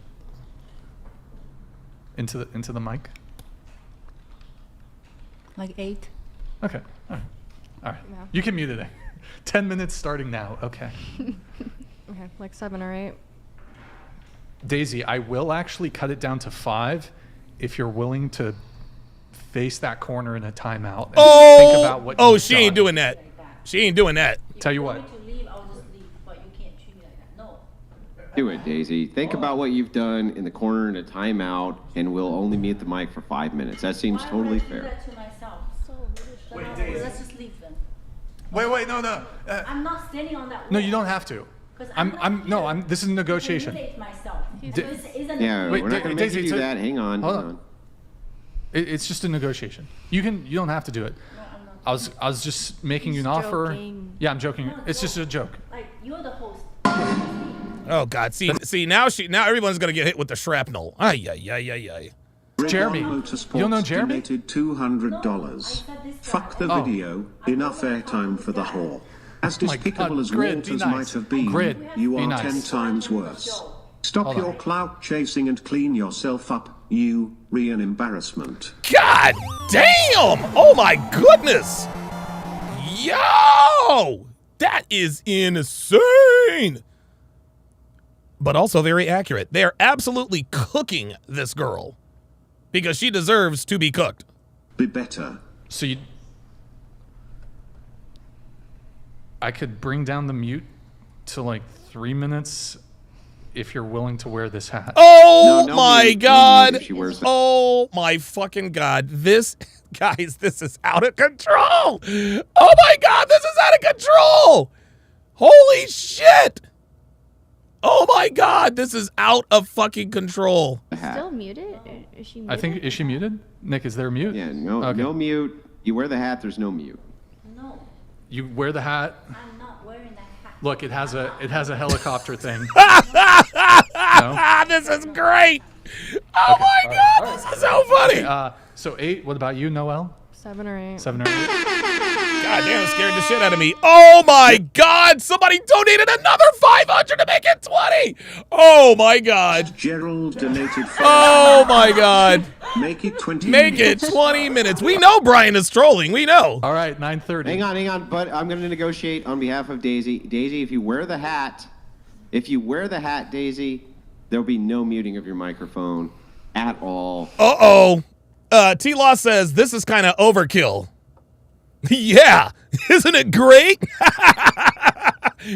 10. Into the mic. like 8. Okay. All right. Yeah. You can mute it. 10 minutes starting now. Okay. Okay, like 7 or 8. Daisy, I will actually cut it down to 5 if you're willing to face that corner in a timeout and think about what you've she ain't done. doing that. She ain't doing that. Tell you what. Want me to leave? I'll just leave. But you can't treat me like that. No. Do it, Daisy. Think about what you've done in the corner in a timeout, and we'll only mute the mic for 5 minutes. That seems Why totally would I do fair. that to myself? Wait, Daisy. Let's just leave then. Wait, no. I'm not standing on that. No, wall. you don't have to. 'Cause This is a negotiation. Humiliate myself. Isn't Yeah, Wait, we're not going to make Daisy, you do so- that. Hang on. Hold hang on. It's just a negotiation. You don't have to do it. I was just making you an offer. joking. Yeah, I'm joking. It's just a joke. Like, you're the host. Oh God. See now everyone's gonna get hit with the shrapnel. Ay. Jeremy, Motorsports you'll know Jeremy? donated $200. Fuck the video. Enough airtime for the whore. As Oh my despicable God, as Grid, be Walters nice. might have been, Grid, you be are nice. 10 times worse. Stop Hold your on. clout chasing and clean yourself up, you Rian embarrassment. God damn! Oh my goodness! Yo! That is insane! But also very accurate. They are absolutely cooking this girl. Because she deserves to be cooked. Be better. So I could bring down the mute to like 3 minutes if you're willing to wear this hat. Oh No my mute, no God! mute if she wears that. Oh my fucking God! This is out of control! Oh my God! This is out of control! Holy shit! Oh my God! This is out of fucking control. Still muted? Is she muted? I think, is she muted? Nick, is there a mute? Yeah, no, Okay. no mute. You wear the hat, there's no mute. No, You wear the hat. I'm not wearing that hat. Look, it has a helicopter thing. Ah, this is great! Oh my God! This is so funny! So 8. What about you, Noel? 7 or 8. 7 or 8. God damn, it scared the shit out of me. Oh my God! Somebody donated another $500 to make it 20! Oh my God! Gerald donated Oh my God! Make it 20 Make it minutes. 20 minutes. We know Brian is trolling. We know. All right, 9:30. Hang on, but I'm going to negotiate on behalf of Daisy. Daisy, if you wear the hat, Daisy, There'll be no muting of your microphone at all. Uh-oh. T-Law says, this is kind of overkill. Yeah. Isn't it great?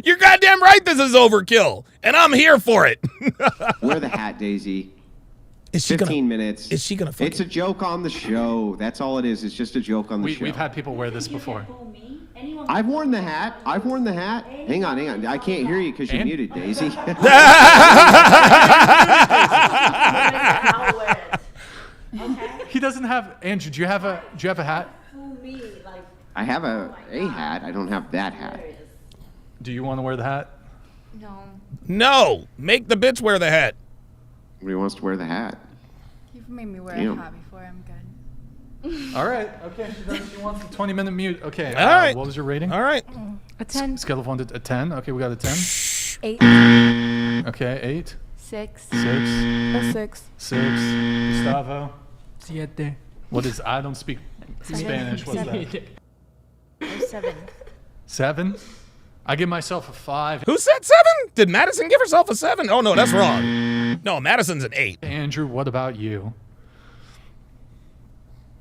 You're goddamn right this is overkill. And I'm here for it. Wear the hat, Daisy. Is she 15 minutes. Is she gonna It's a joke on the show. That's all it is. It's just a joke on the show. We've had people wear this before. I've worn the hat. Hang on. I can't hear you because you're muted, Daisy. He doesn't have. Andrew, do you have a hat? I have a hat. I don't have that hat. Do you want to wear the hat? No. Make the bitch wear the hat. Nobody wants to wear the hat. You've made me wear Damn. a hat before. I'm good. All right. Okay. She wants a 20-minute mute. Okay. All right. What was your rating? All right. A 10. Scale of 1 to a 10. Okay, we got a 10. 8. Okay, 8. 6. 6. A 6. 6. Gustavo. Siete. What is? I don't speak Spanish. What's that? 7. 7. I give myself a 5. Who said 7? Did Madison give herself a 7? Oh, no, that's wrong. No, Madison's an 8. Andrew, what about you?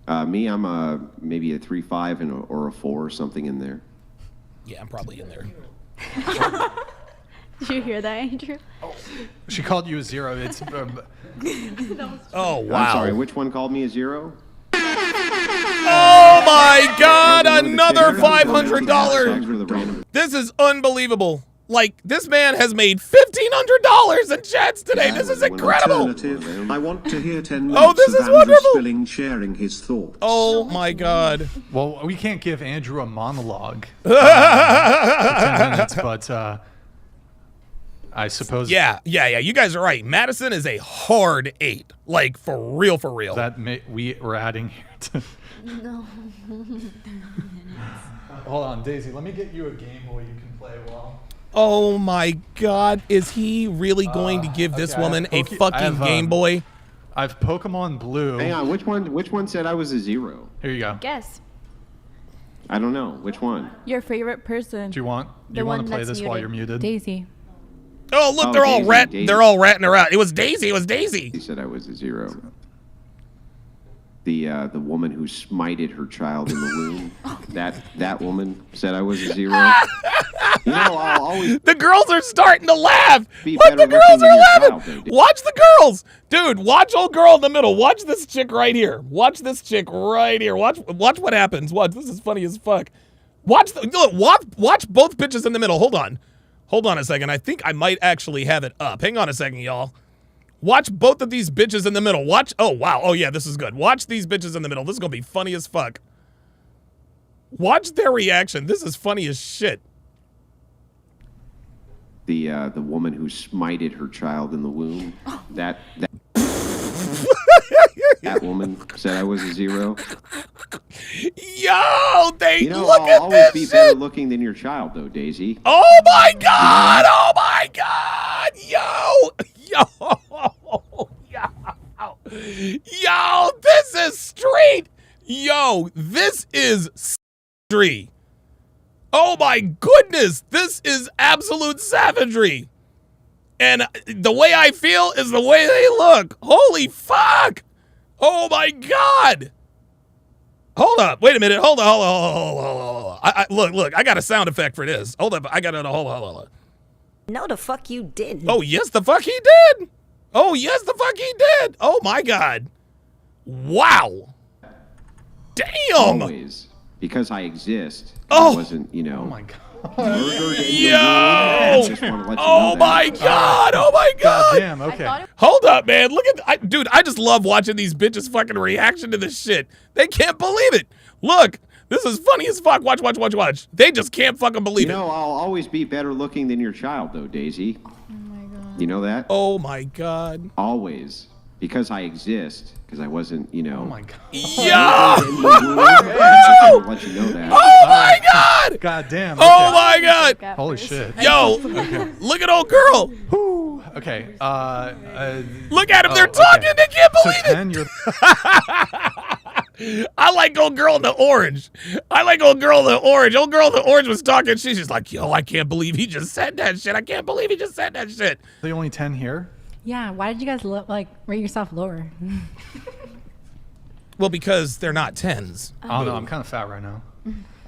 Me, I'm maybe a 3.5 or a 4 or something in there. Yeah, I'm probably in there. Did you hear that, Andrew? She called you a 0. It's. Oh, wow. I'm sorry, which one called me a 0? Oh, my God. Another $500. This is unbelievable. Like, this man has made $1,500 in chats today. This is incredible. I want to hear 10 Oh, minutes this of is Andrew wonderful. Spilling sharing his thoughts. Oh, my God. Well, we can't give Andrew a monologue for 10 minutes, but I suppose. Yeah. You guys are right. Madison is a hard 8. Like, for real, for real. That we're adding here to. No. Hold on, Daisy. Let me get you a Game Boy you can play while. Oh, my God. Is he really going to give this woman a fucking Game Boy? I have Pokemon Blue. Hang on, which one said I was a 0? Here you go. Guess. I don't know. Which one? Your favorite person. Do you want to play this while you're muted? Daisy. Oh, look, they're all Daisy. they're all ratting her out. It was Daisy. He said I was a 0. The woman who smited her child in the womb. that woman said I was a 0. You know, I'll always. The girls are starting to laugh. Be Look, the better girls looking are than your laughing. child, though, dude. Watch the girls, dude. Watch old girl in the middle. Watch this chick right here. Watch this chick right here. Watch what happens. Watch. This is funny as fuck. Watch both bitches in the middle. Hold on a second. I think I might actually have it up. Hang on a second, y'all. Watch both of these bitches in the middle. Watch. Oh, wow. Oh, yeah, this is good. Watch these bitches in the middle. This is going to be funny as fuck. Watch their reaction. This is funny as shit. The woman who smited her child in the womb. That woman said I was a 0. Yo, You know, look I'll at always this be shit. better looking than your child, though, Daisy. Oh my God! Oh my God! Yo! This is street! Yo, this is street. Oh my goodness! This is absolute savagery. And the way I feel is the way they look. Holy fuck! Oh my God! Hold up. Wait a minute. Hold on. Look. I got a sound effect for this. Hold up. I got it. Hold on. No, the fuck you didn't. Oh, yes, the fuck he did. Oh, yes, the fuck he did. Oh, my God. Wow. Damn. Always. Because I exist. Oh. I wasn't, Oh my God. murdered in Yo. the womb. Just want to let you know that. My God. Oh, my God. God damn. Okay. Hold up, man. Look at, dude, I just love watching these bitches' fucking reaction to this shit. They can't believe it. Look, this is funny as fuck. Watch. They just can't fucking believe You it. know, I'll always be better looking than your child, though, Daisy. Oh my God. You know that? Oh, my God. Always. Because I exist. Because I wasn't, Oh my God. Yo. Let you know that. Oh, my God. God damn. Oh, my God. Holy shit. Yo, look at old girl. Whew. Okay. Look at them. They're talking. They can't So believe 10, you're. it. I like old girl in the orange. Old girl in the orange was talking. She's just like, yo, I can't believe he just said that shit. I can't believe he just said that shit. The only 10 here. Yeah, why did you guys rate yourself lower? Well, because they're not 10s. I don't know. I'm kind of fat right now.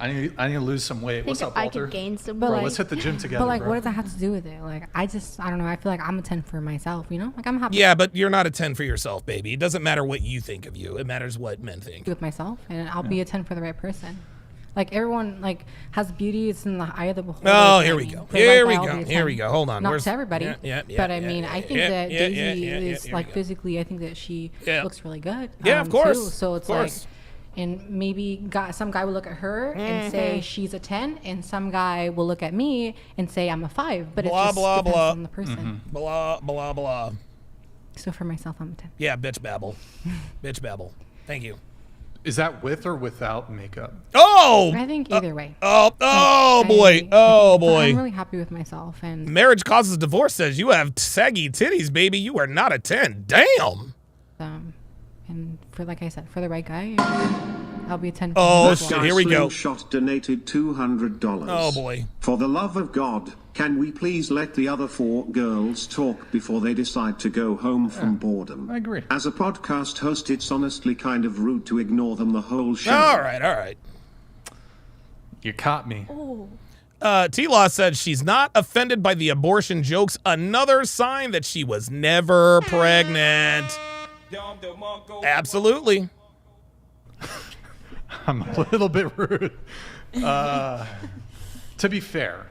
I need to lose some weight. What's up, I Walter? could gain some Bro, weight. let's hit the gym together. But bro. what does that have to do with it? Like, I don't know. I feel like I'm a 10 for myself. You know, like I'm happy. Yeah, but you're not a 10 for yourself, baby. It doesn't matter what you think of you. It matters what men think. With myself, and I'll be a 10 for the right person. Like everyone, has beauty. It's in the eye of the beholder. Oh, here we go. Here we go. Hold on. Not to everybody. But I mean, I think that Daisy is physically. I think that she looks really good. Yeah, of course. Too. So it's and maybe some guy will look at her and say she's a 10, and some guy will look at me and say I'm a 5. But blah, it just blah, depends blah. on the person. Blah, blah, blah. So for myself, I'm a 10. Yeah, bitch babble. Bitch babble. Thank you. Is that with or without makeup? Oh! I think either way. Oh boy. I'm really happy with myself. And Marriage Causes Divorce says you have saggy titties, baby. You are not a 10. Damn. And for, like I said, for the right guy, I'll be a 10. Oh, shit. Here we go. Shot donated $200. Oh, boy. For the love of God, can we please let the other 4 girls talk before they decide to go home from boredom? I agree. As a podcast host, it's honestly kind of rude to ignore them the whole show. All right. You caught me. T-Law said she's not offended by the abortion jokes. Another sign that she was never pregnant. Absolutely. I'm a little bit rude. To be fair.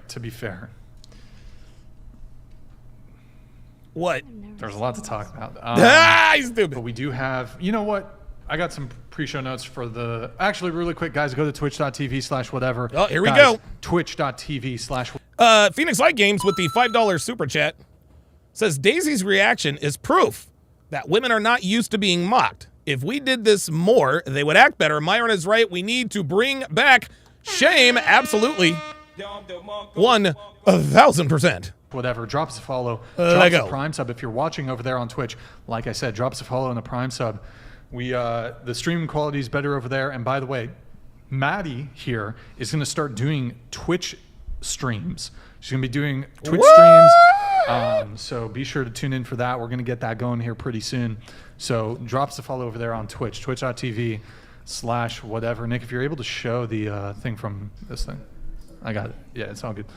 What? There's a lot to talk about. He's stupid. But we do have, you know what? I got some pre-show notes for the, actually really quick, guys, go to twitch.tv/whatever. Oh, here we go. Twitch.tv/ Phoenix Light Games with the $5 super chat says Daisy's reaction is proof that women are not used to being mocked. If we did this more, they would act better. Myron is right. We need to bring back shame. Absolutely. 1,000%. Whatever. Drop us a follow. Drop us a Prime sub. If you're watching over there on Twitch, like I said, drop us a follow and a Prime sub. The streaming quality is better over there. And by the way, Maddie here is going to start doing Twitch streams. She's going to be doing Twitch streams. So be sure to tune in for that. We're going to get that going here pretty soon. So drop us a follow over there on Twitch, twitch.tv/whatever. Nick, if you're able to show the thing from this thing. I got it. Yeah, it's all good.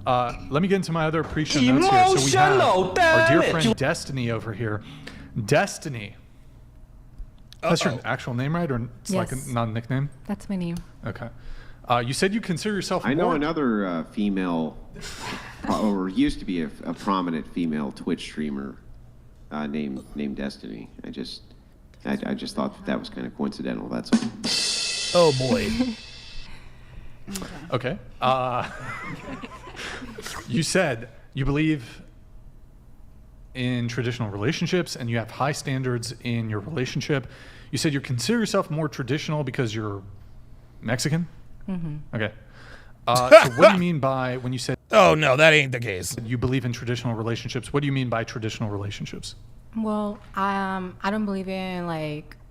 Let me get into my other pre-show notes here. So we have our dear friend Destiny over here. Destiny. That's your actual name, right? Or it's like not a nickname? That's my name. Okay. You said you consider yourself I know another female, or used to be a prominent female Twitch streamer named Destiny. I just thought that was kind of coincidental. That's all. Oh, boy. Okay. You said you believe in traditional relationships and you have high standards in your relationship. You said you consider yourself more traditional because you're Mexican? Mm-hmm. Okay. So what do you mean by when you said... Oh, no, that ain't the case. You believe in traditional relationships. What do you mean by traditional relationships? Well, I don't believe in,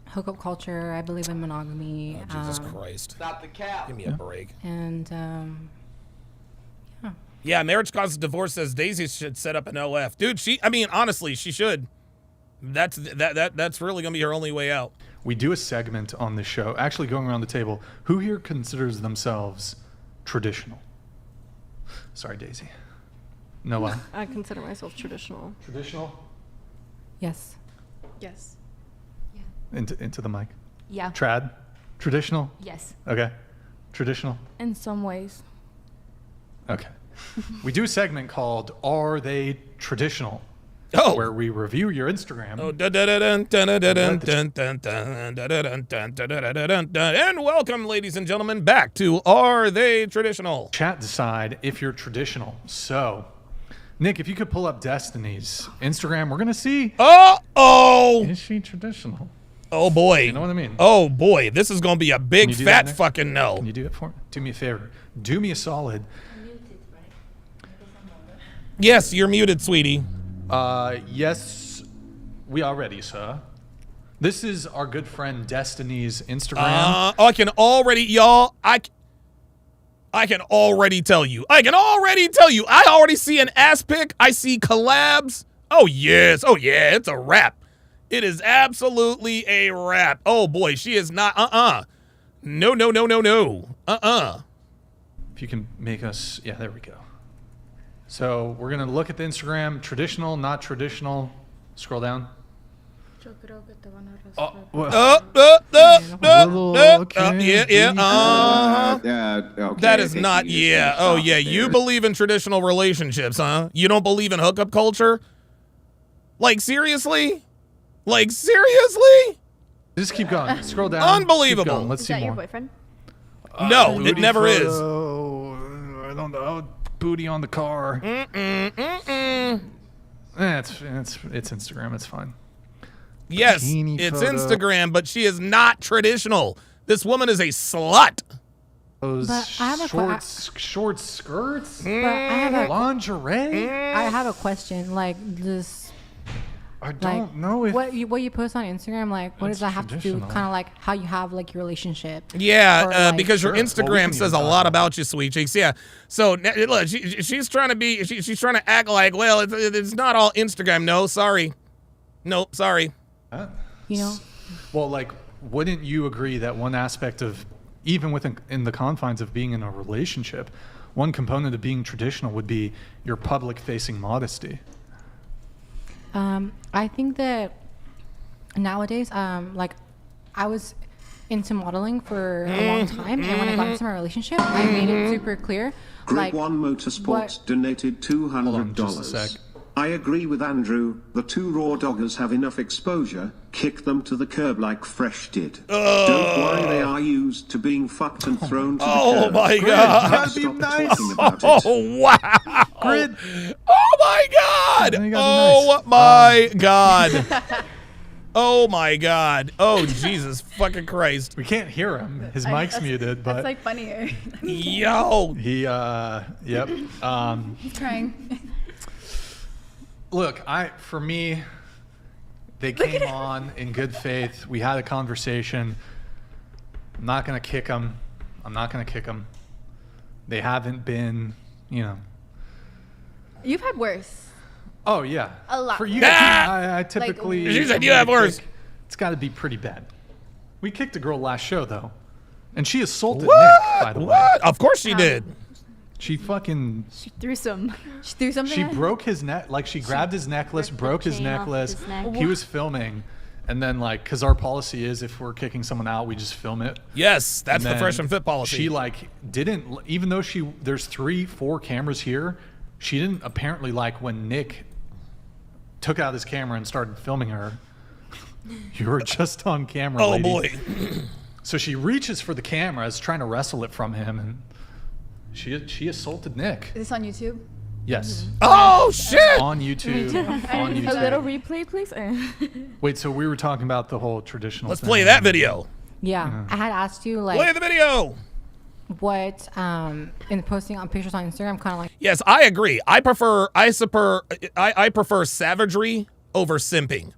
hookup culture. I believe in monogamy. Oh, Jesus Christ. Stop the cap. Give me a break. And, Yeah, Marriage Causes Divorce says Daisy should set up an OF. Dude, honestly, she should. That's really going to be her only way out. We do a segment on this show, actually going around the table. Who here considers themselves traditional? Sorry, Daisy. Noel. I consider myself traditional. Traditional? Yes. Yes. Into the mic. Yeah. Trad? Traditional? Yes. Okay. Traditional? In some ways. Okay. We do a segment called Are They Traditional? Oh. Where we review your Instagram. And welcome, ladies and gentlemen, back to Are They Traditional? Chat decide if you're traditional. So, Nick, if you could pull up Destiny's Instagram, we're going to see. Uh-oh. Is she traditional? Oh, boy. You know what I mean? Oh, boy. This is going to be a big, fat fucking no. Can you do it for me? Do me a favor. Do me a solid. Yes, you're muted, sweetie. Yes, we are ready, sir. This is our good friend Destiny's Instagram. I can already, y'all, I can already tell you. I already see an ass pic. I see collabs. Oh, yes. Oh, yeah. It's a wrap. It is absolutely a wrap. Oh, boy. She is not. No. If you can make us. Yeah, there we go. So we're going to look at the Instagram. Traditional, not traditional. Scroll down. That is not, Oh, yeah, you believe in traditional relationships, huh? You don't believe in hookup culture? Like, seriously? Just keep going. Scroll down. Unbelievable. Keep going. Let's see more. Is that your boyfriend? No, it never is. I don't know. Booty on the car. It's Instagram. It's fine. Yes, Bikini it's photo. Instagram, but she is not traditional. This woman is a slut. Those But I have a short skirts, But I have a lingerie. I have a question. Like this. I don't know if what you post on Instagram, like what does that have to do with traditional. kind of like how you have like your relationship? Yeah, Or, like- because your Sure. Instagram Well, we can says even a talk lot about about you, sweet cheeks. Yeah. So look, she's trying to be, she's trying to act like, well, it's not all Instagram. No, sorry. You know. Well, like, wouldn't you agree that one aspect of, even within in the confines of being in a relationship, one component of being traditional would be your public-facing modesty? I think that nowadays, like, I was into modeling for a long time, and when I got into my relationship, I made it super clear. Group Like, 1 Motorsports what- donated $200. Hold on just a sec. I agree with Andrew. The two raw doggers have enough exposure. Kick them to the curb like Fresh did. Don't worry, they are used to being fucked and thrown to the curb. Oh my Grid, God. you gotta be Stop nice. talking about it. Oh, wow. Grid. Oh my God. You gotta be Oh nice. my God. Oh my God. Oh, Jesus fucking Christ. We can't hear him. His mic's muted, but That's like funnier. Yo. he, yep. He's crying. Look, for me, they came on in good faith. We had a conversation. I'm not going to kick them. They haven't been, You've had worse. Oh, yeah. A lot For you, worse. I typically. She said you have worse. It's got to be pretty bad. We kicked a girl last show, though. And she assaulted What? Nick, by the way. What? Of course she did. She fucking. She threw something. She broke his neck. Like, she grabbed his necklace, broke his chain off necklace. his neck. He was filming. And then, like, because our policy is if we're kicking someone out, we just film it. Yes, that's And the then fresh and fit policy. She, like, didn't, even though there's 3-4 cameras here, she didn't apparently like when Nick took out his camera and started filming her. You were just on camera, lady. boy. So she reaches for the camera, is trying to wrestle it from him, and she assaulted Nick. Is this on YouTube? Yes. Oh shit! On YouTube. On A YouTube. little replay, please. Wait, so we were talking about the whole traditional Let's thing. play that video. Yeah, I had asked you like Play the video. what in posting on pictures on Instagram, kind of like Yes, I agree. I prefer savagery over simping.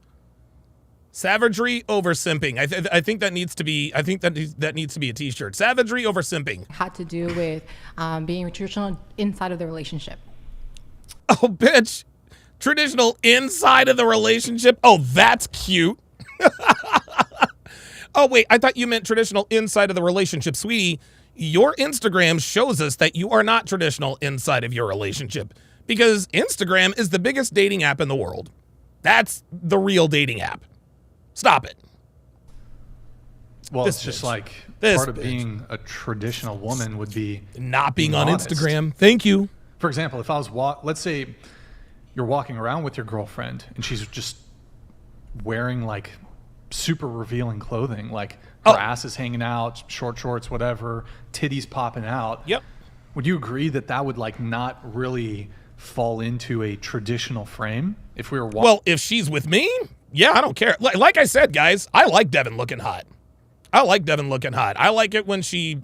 Savagery over simping. I think that needs to be. I think that needs to be a T-shirt. Savagery over simping. had to do with being traditional inside of the relationship. Oh, bitch. Traditional inside of the relationship. Oh, that's cute. Oh, wait. I thought you meant traditional inside of the relationship. Sweetie, your Instagram shows us that you are not traditional inside of your relationship because Instagram is the biggest dating app in the world. That's the real dating app. Stop it. Well, This it's just bitch. like This part of bitch. being a traditional woman would be Not being on honest. Instagram. Thank you. For example, if I was let's say you're walking around with your girlfriend and she's just wearing like super revealing clothing, like her ass is hanging out, short shorts, whatever, titties popping out. Yep. Would you agree that that would like not really fall into a traditional frame if we were walking? Well, if she's with me, yeah, I don't care. Like I said, guys, I like Devin looking hot. I like it when she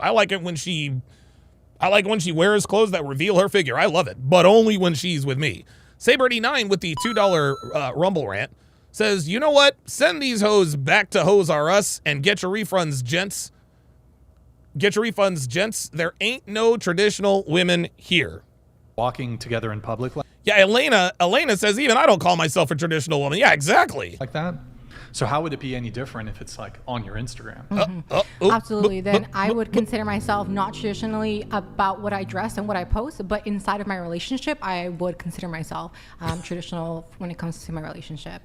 wears clothes that reveal her figure. I love it, but only when she's with me. Saber89 with the $2 Rumble rant says, you know what? Send these hoes back to Hoes R Us and get your refunds, gents. Get your refunds, gents. There ain't no traditional women here. Walking together in public. Yeah, Elena says, even I don't call myself a traditional woman. Yeah, exactly. Like that? So how would it be any different if it's like on your Instagram? Absolutely. Then I would consider myself not traditionally about what I dress and what I post, but inside of my relationship, I would consider myself traditional when it comes to my relationship.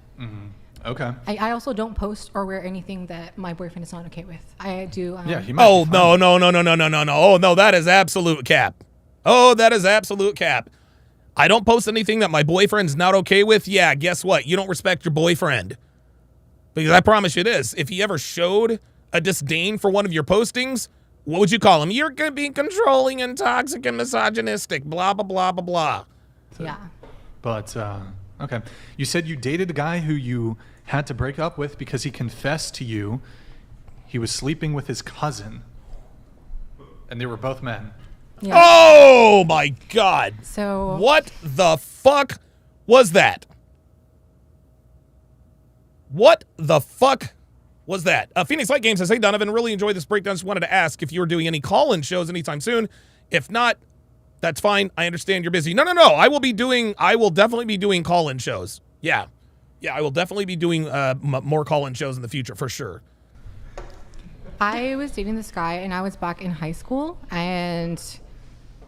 Okay. I also don't post or wear anything that my boyfriend is not okay with. I do. Yeah, he might. Oh, no. Oh, no, that is absolute cap. Oh, that is absolute cap. I don't post anything that my boyfriend's not okay with. Yeah, guess what? You don't respect your boyfriend. Because I promise you this, if he ever showed a disdain for one of your postings, what would you call him? You're going to be controlling and toxic and misogynistic, blah, blah, blah, blah, blah. Yeah. But, okay. You said you dated a guy who you had to break up with because he confessed to you he was sleeping with his cousin. And they were both men. Yeah. Oh, my God. So what the fuck was that? What the fuck was that? Phoenix Light Game says, hey, Donovan, really enjoyed this breakdown. Just wanted to ask if you were doing any call-in shows anytime soon. If not, that's fine. I understand you're busy. No. I will definitely be doing call-in shows. Yeah, I will definitely be doing more call-in shows in the future for sure. I was dating this guy, and I was back in high school, and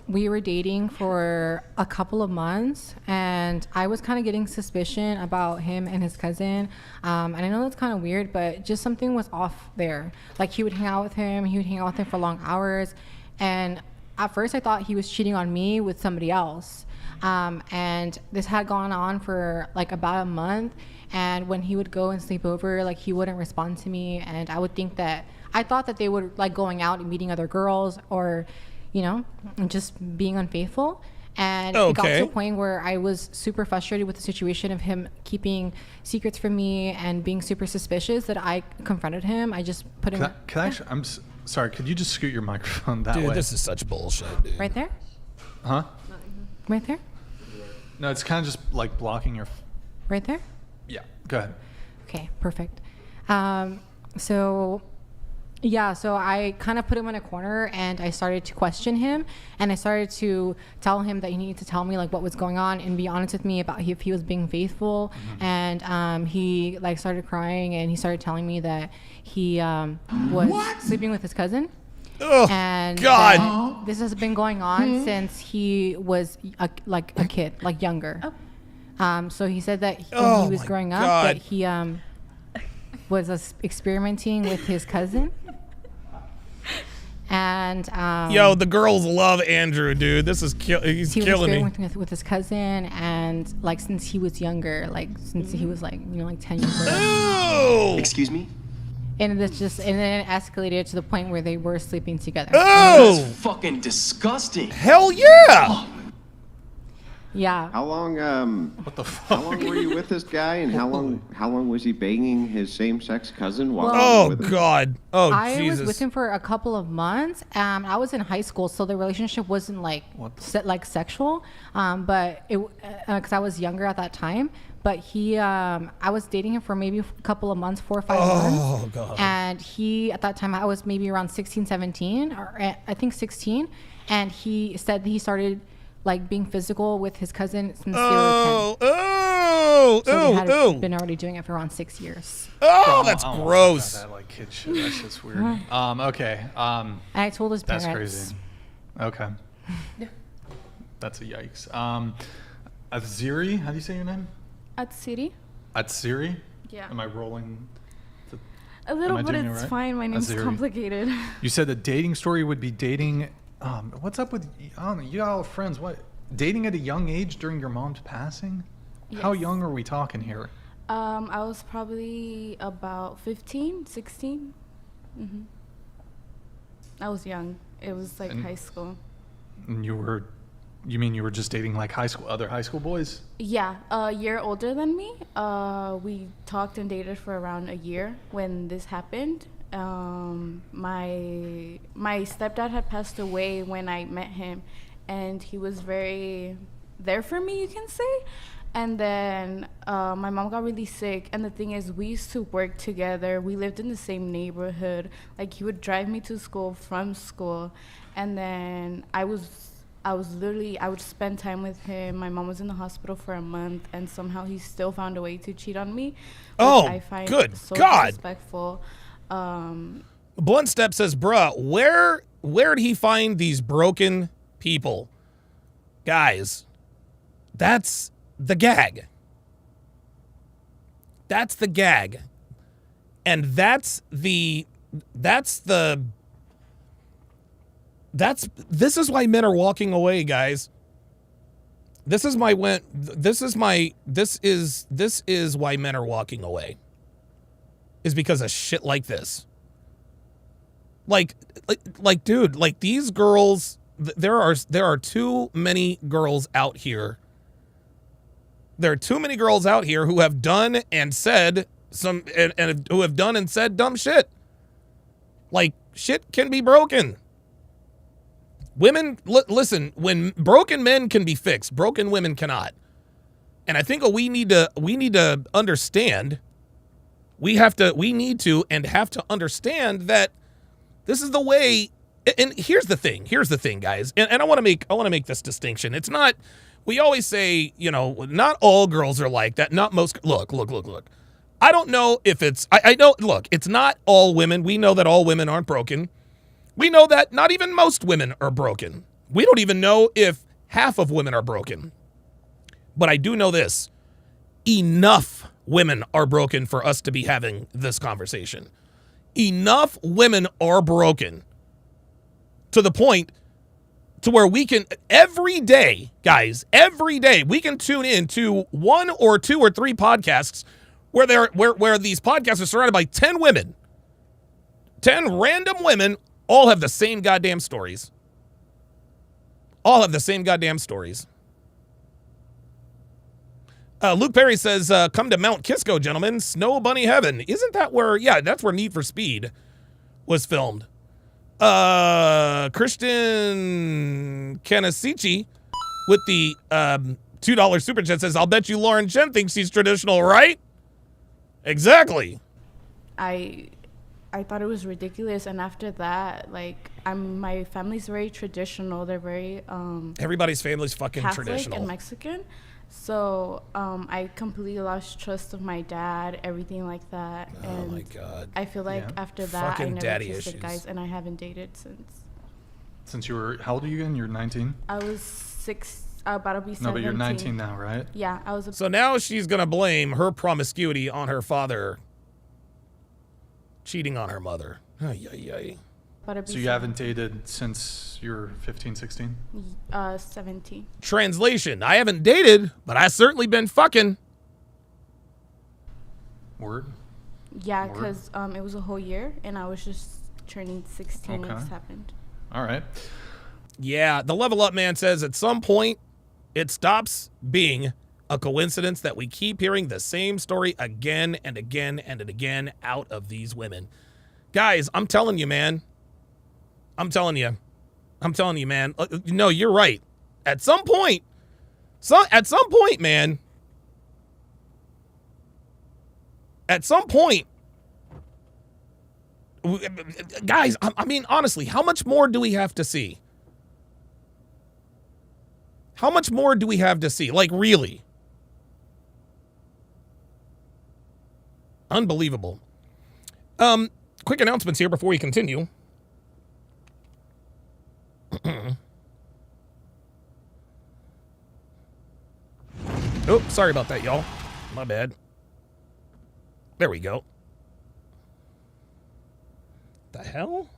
we were dating for a couple of months, and I was kind of getting suspicion about him and his cousin. And I know that's kind of weird, but just something was off there. Like, he would hang out with him for long hours. And at first I thought he was cheating on me with somebody else. And this had gone on for like about a month. And when he would go and sleep over, like, he wouldn't respond to me. And I thought that they would like going out and meeting other girls, or just being unfaithful. And it got to a point where I was super frustrated with the situation of him keeping secrets from me and being super suspicious that I confronted him. I just put him... I'm sorry, could you just scoot your microphone that way? Dude, this is such bullshit, dude. Right there? Huh? Right there? No, it's kind of just like blocking your... Right there? Yeah, go ahead. Okay, perfect. So I kind of put him in a corner, and I started to question him, and I started to tell him that he needed to tell me like what was going on and be honest with me about if he was being faithful. And he like started crying, and he started telling me that he was sleeping with his cousin. Oh, and God. This has been going on since he was a kid, like younger. So he said that when he was growing up, that he was experimenting with his cousin. And yo, the girls love Andrew, dude. This is he's killing me. He was experimenting with his cousin, and like since he was younger, like since he was like 10 years old. Oh! Excuse me? And then it escalated to the point where they were sleeping together. Oh! That's fucking disgusting. Hell yeah! Yeah. How long? What the fuck? How long were you with this guy, and how long was he banging his same-sex cousin while? Oh God! Oh I Jesus! was with him for a couple of months. I was in high school, so the relationship wasn't like sexual. But it because I was younger at that time. But I was dating him for maybe a couple of months, 4 or 5 months. Oh God! And at that time, I was maybe around 16, 17, or I think 16. And he said that he started like being physical with his cousin since they were 10. So they had been already doing it for around 6 years. Oh, that's gross. That like kid shit. That's just weird. Okay. And I told his parents. That's crazy. Okay. That's a yikes. Aziri, how do you say your name? Atsiri. Atsiri? Yeah. Am I rolling? A little, but it's right? Fine. My name's complicated. You said the dating story would be dating. What's up with you all friends? What, dating at a young age during your mom's passing? Yes. How young are we talking here? I was probably about 15, 16. Mm-hmm. I was young. It was like high school. And you mean you were just dating like other high school boys? Yeah, a year older than me. We talked and dated for around a year when this happened. My stepdad had passed away when I met him, and he was very there for me, you can say. And then my mom got really sick, and the thing is, we used to work together. We lived in the same neighborhood. Like, he would drive me to school from school, and then I I would spend time with him. My mom was in the hospital for a month, and somehow he still found a way to cheat on me. Oh, I find good so God. disrespectful. Blunt Step says, bruh, where'd he find these broken people? Guys, that's the gag. That's the gag. And this is why men are walking away, guys. This is why men are walking away. Is because of shit like this. Like, dude, like these girls, there are too many girls out here. There are too many girls out here who have done and said and who have done and said dumb shit. Like, shit can be broken. Women, listen, when broken men can be fixed, broken women cannot. And I think what we need to understand, we need to understand that this is the way. And here's the thing, guys. And I want to make this distinction. It's not, we always say, you know, not all girls are like that. Not most. Look. I don't know if it's, I know, look, it's not all women. We know that all women aren't broken. We know that not even most women are broken. We don't even know if half of women are broken. But I do know this. Enough women are broken for us to be having this conversation. Enough women are broken to the point to where we can, every day, guys, we can tune in to 1 or 2 or 3 podcasts where these podcasts are surrounded by 10 women. 10 random women all have the same goddamn stories. Luke Perry says, come to Mount Kisco, gentlemen. Snow Bunny Heaven. Isn't that where, yeah, that's where Need for Speed was filmed. Christian Kanasichi with the $2 super chat says, I'll bet you Lauren Chen thinks she's traditional, right? Exactly. I thought it was ridiculous, and after that, like, my family's very traditional. They're very everybody's family's fucking Catholic traditional and Mexican. So I completely lost trust of my dad, everything like that. Oh my God. I feel like after that, Fucking I daddy never trusted issues. guys, and I haven't dated since. Since you were, how old are you again? You're 19? I was 6, about to be 17. No, but you're 19 now, right? Yeah, I was. So now she's going to blame her promiscuity on her father cheating on her mother. Ay, ay, ay. So you haven't dated since you're 15, 16? 17. Translation, I haven't dated, but I certainly been fucking. Word? Yeah, because it was a whole year, and I was just turning 16 when this happened. All right. Yeah, the Level Up man says at some point, it stops being a coincidence that we keep hearing the same story again and again and again out of these women. Guys, I'm telling you, man. I'm telling you, man. No, you're right. At some point, man. At some point, guys, I mean, honestly, how much more do we have to see? How much more do we have to see? Like, really? Unbelievable. Quick announcements here before we continue. Oh, sorry about that, y'all. My bad. There we go. The hell?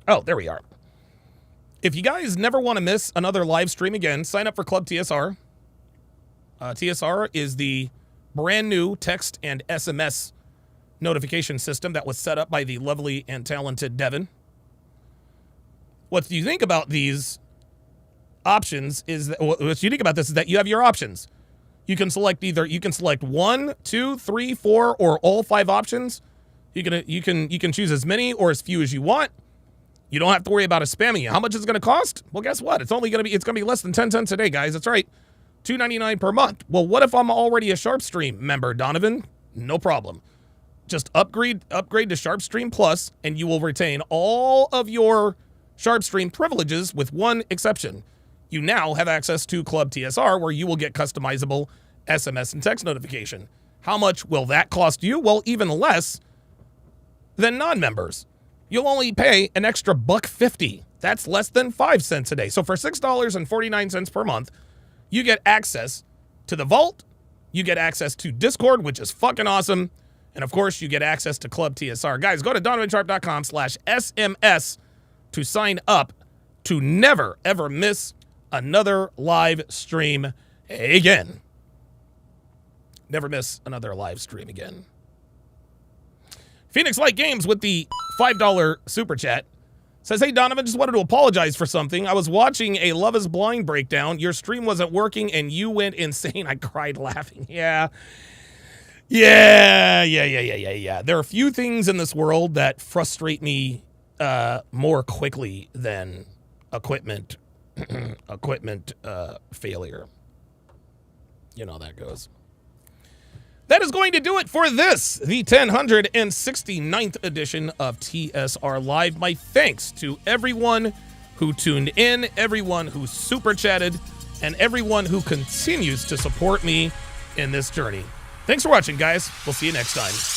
Oh, there we are. If you guys never want to miss another live stream again, sign up for Club TSR. TSR is the brand new text and SMS notification system that was set up by the lovely and talented Devin. What you think about these options is that what's unique about this is that you have your options. You can select 1, 2, 3, 4, or all 5 options. You can choose as many or as few as you want. You don't have to worry about us spamming you. How much is it going to cost? Well, guess what? It's going to be less than 10 cents a day, guys. That's right. $2.99 per month. Well, what if I'm already a SharpStream member, Donovan? No problem. Just upgrade to SharpStream Plus, and you will retain all of your Sharpe stream privileges with one exception. You now have access to Club TSR, where you will get customizable SMS and text notification. How much will that cost you? Well, even less than non-members. You'll only pay an extra $1.50. That's less than 5 cents a day. So for $6.49 per month, you get access to the Vault, you get access to Discord, which is fucking awesome, and of course, you get access to Club TSR. Guys, go to donovansharpe.com/SMS to sign up to never, ever miss another live stream again. Never miss another live stream again. Phoenix Light Games with the $5 super chat says, hey, Donovan, just wanted to apologize for something. I was watching a Love is Blind breakdown. Your stream wasn't working, and you went insane. I cried laughing. Yeah. There are a few things in this world that frustrate me more quickly than equipment failure. You know how that goes. That is going to do it for this, the 1069th edition of TSR Live. My thanks to everyone who tuned in, everyone who super chatted, and everyone who continues to support me in this journey. Thanks for watching, guys. We'll see you next time.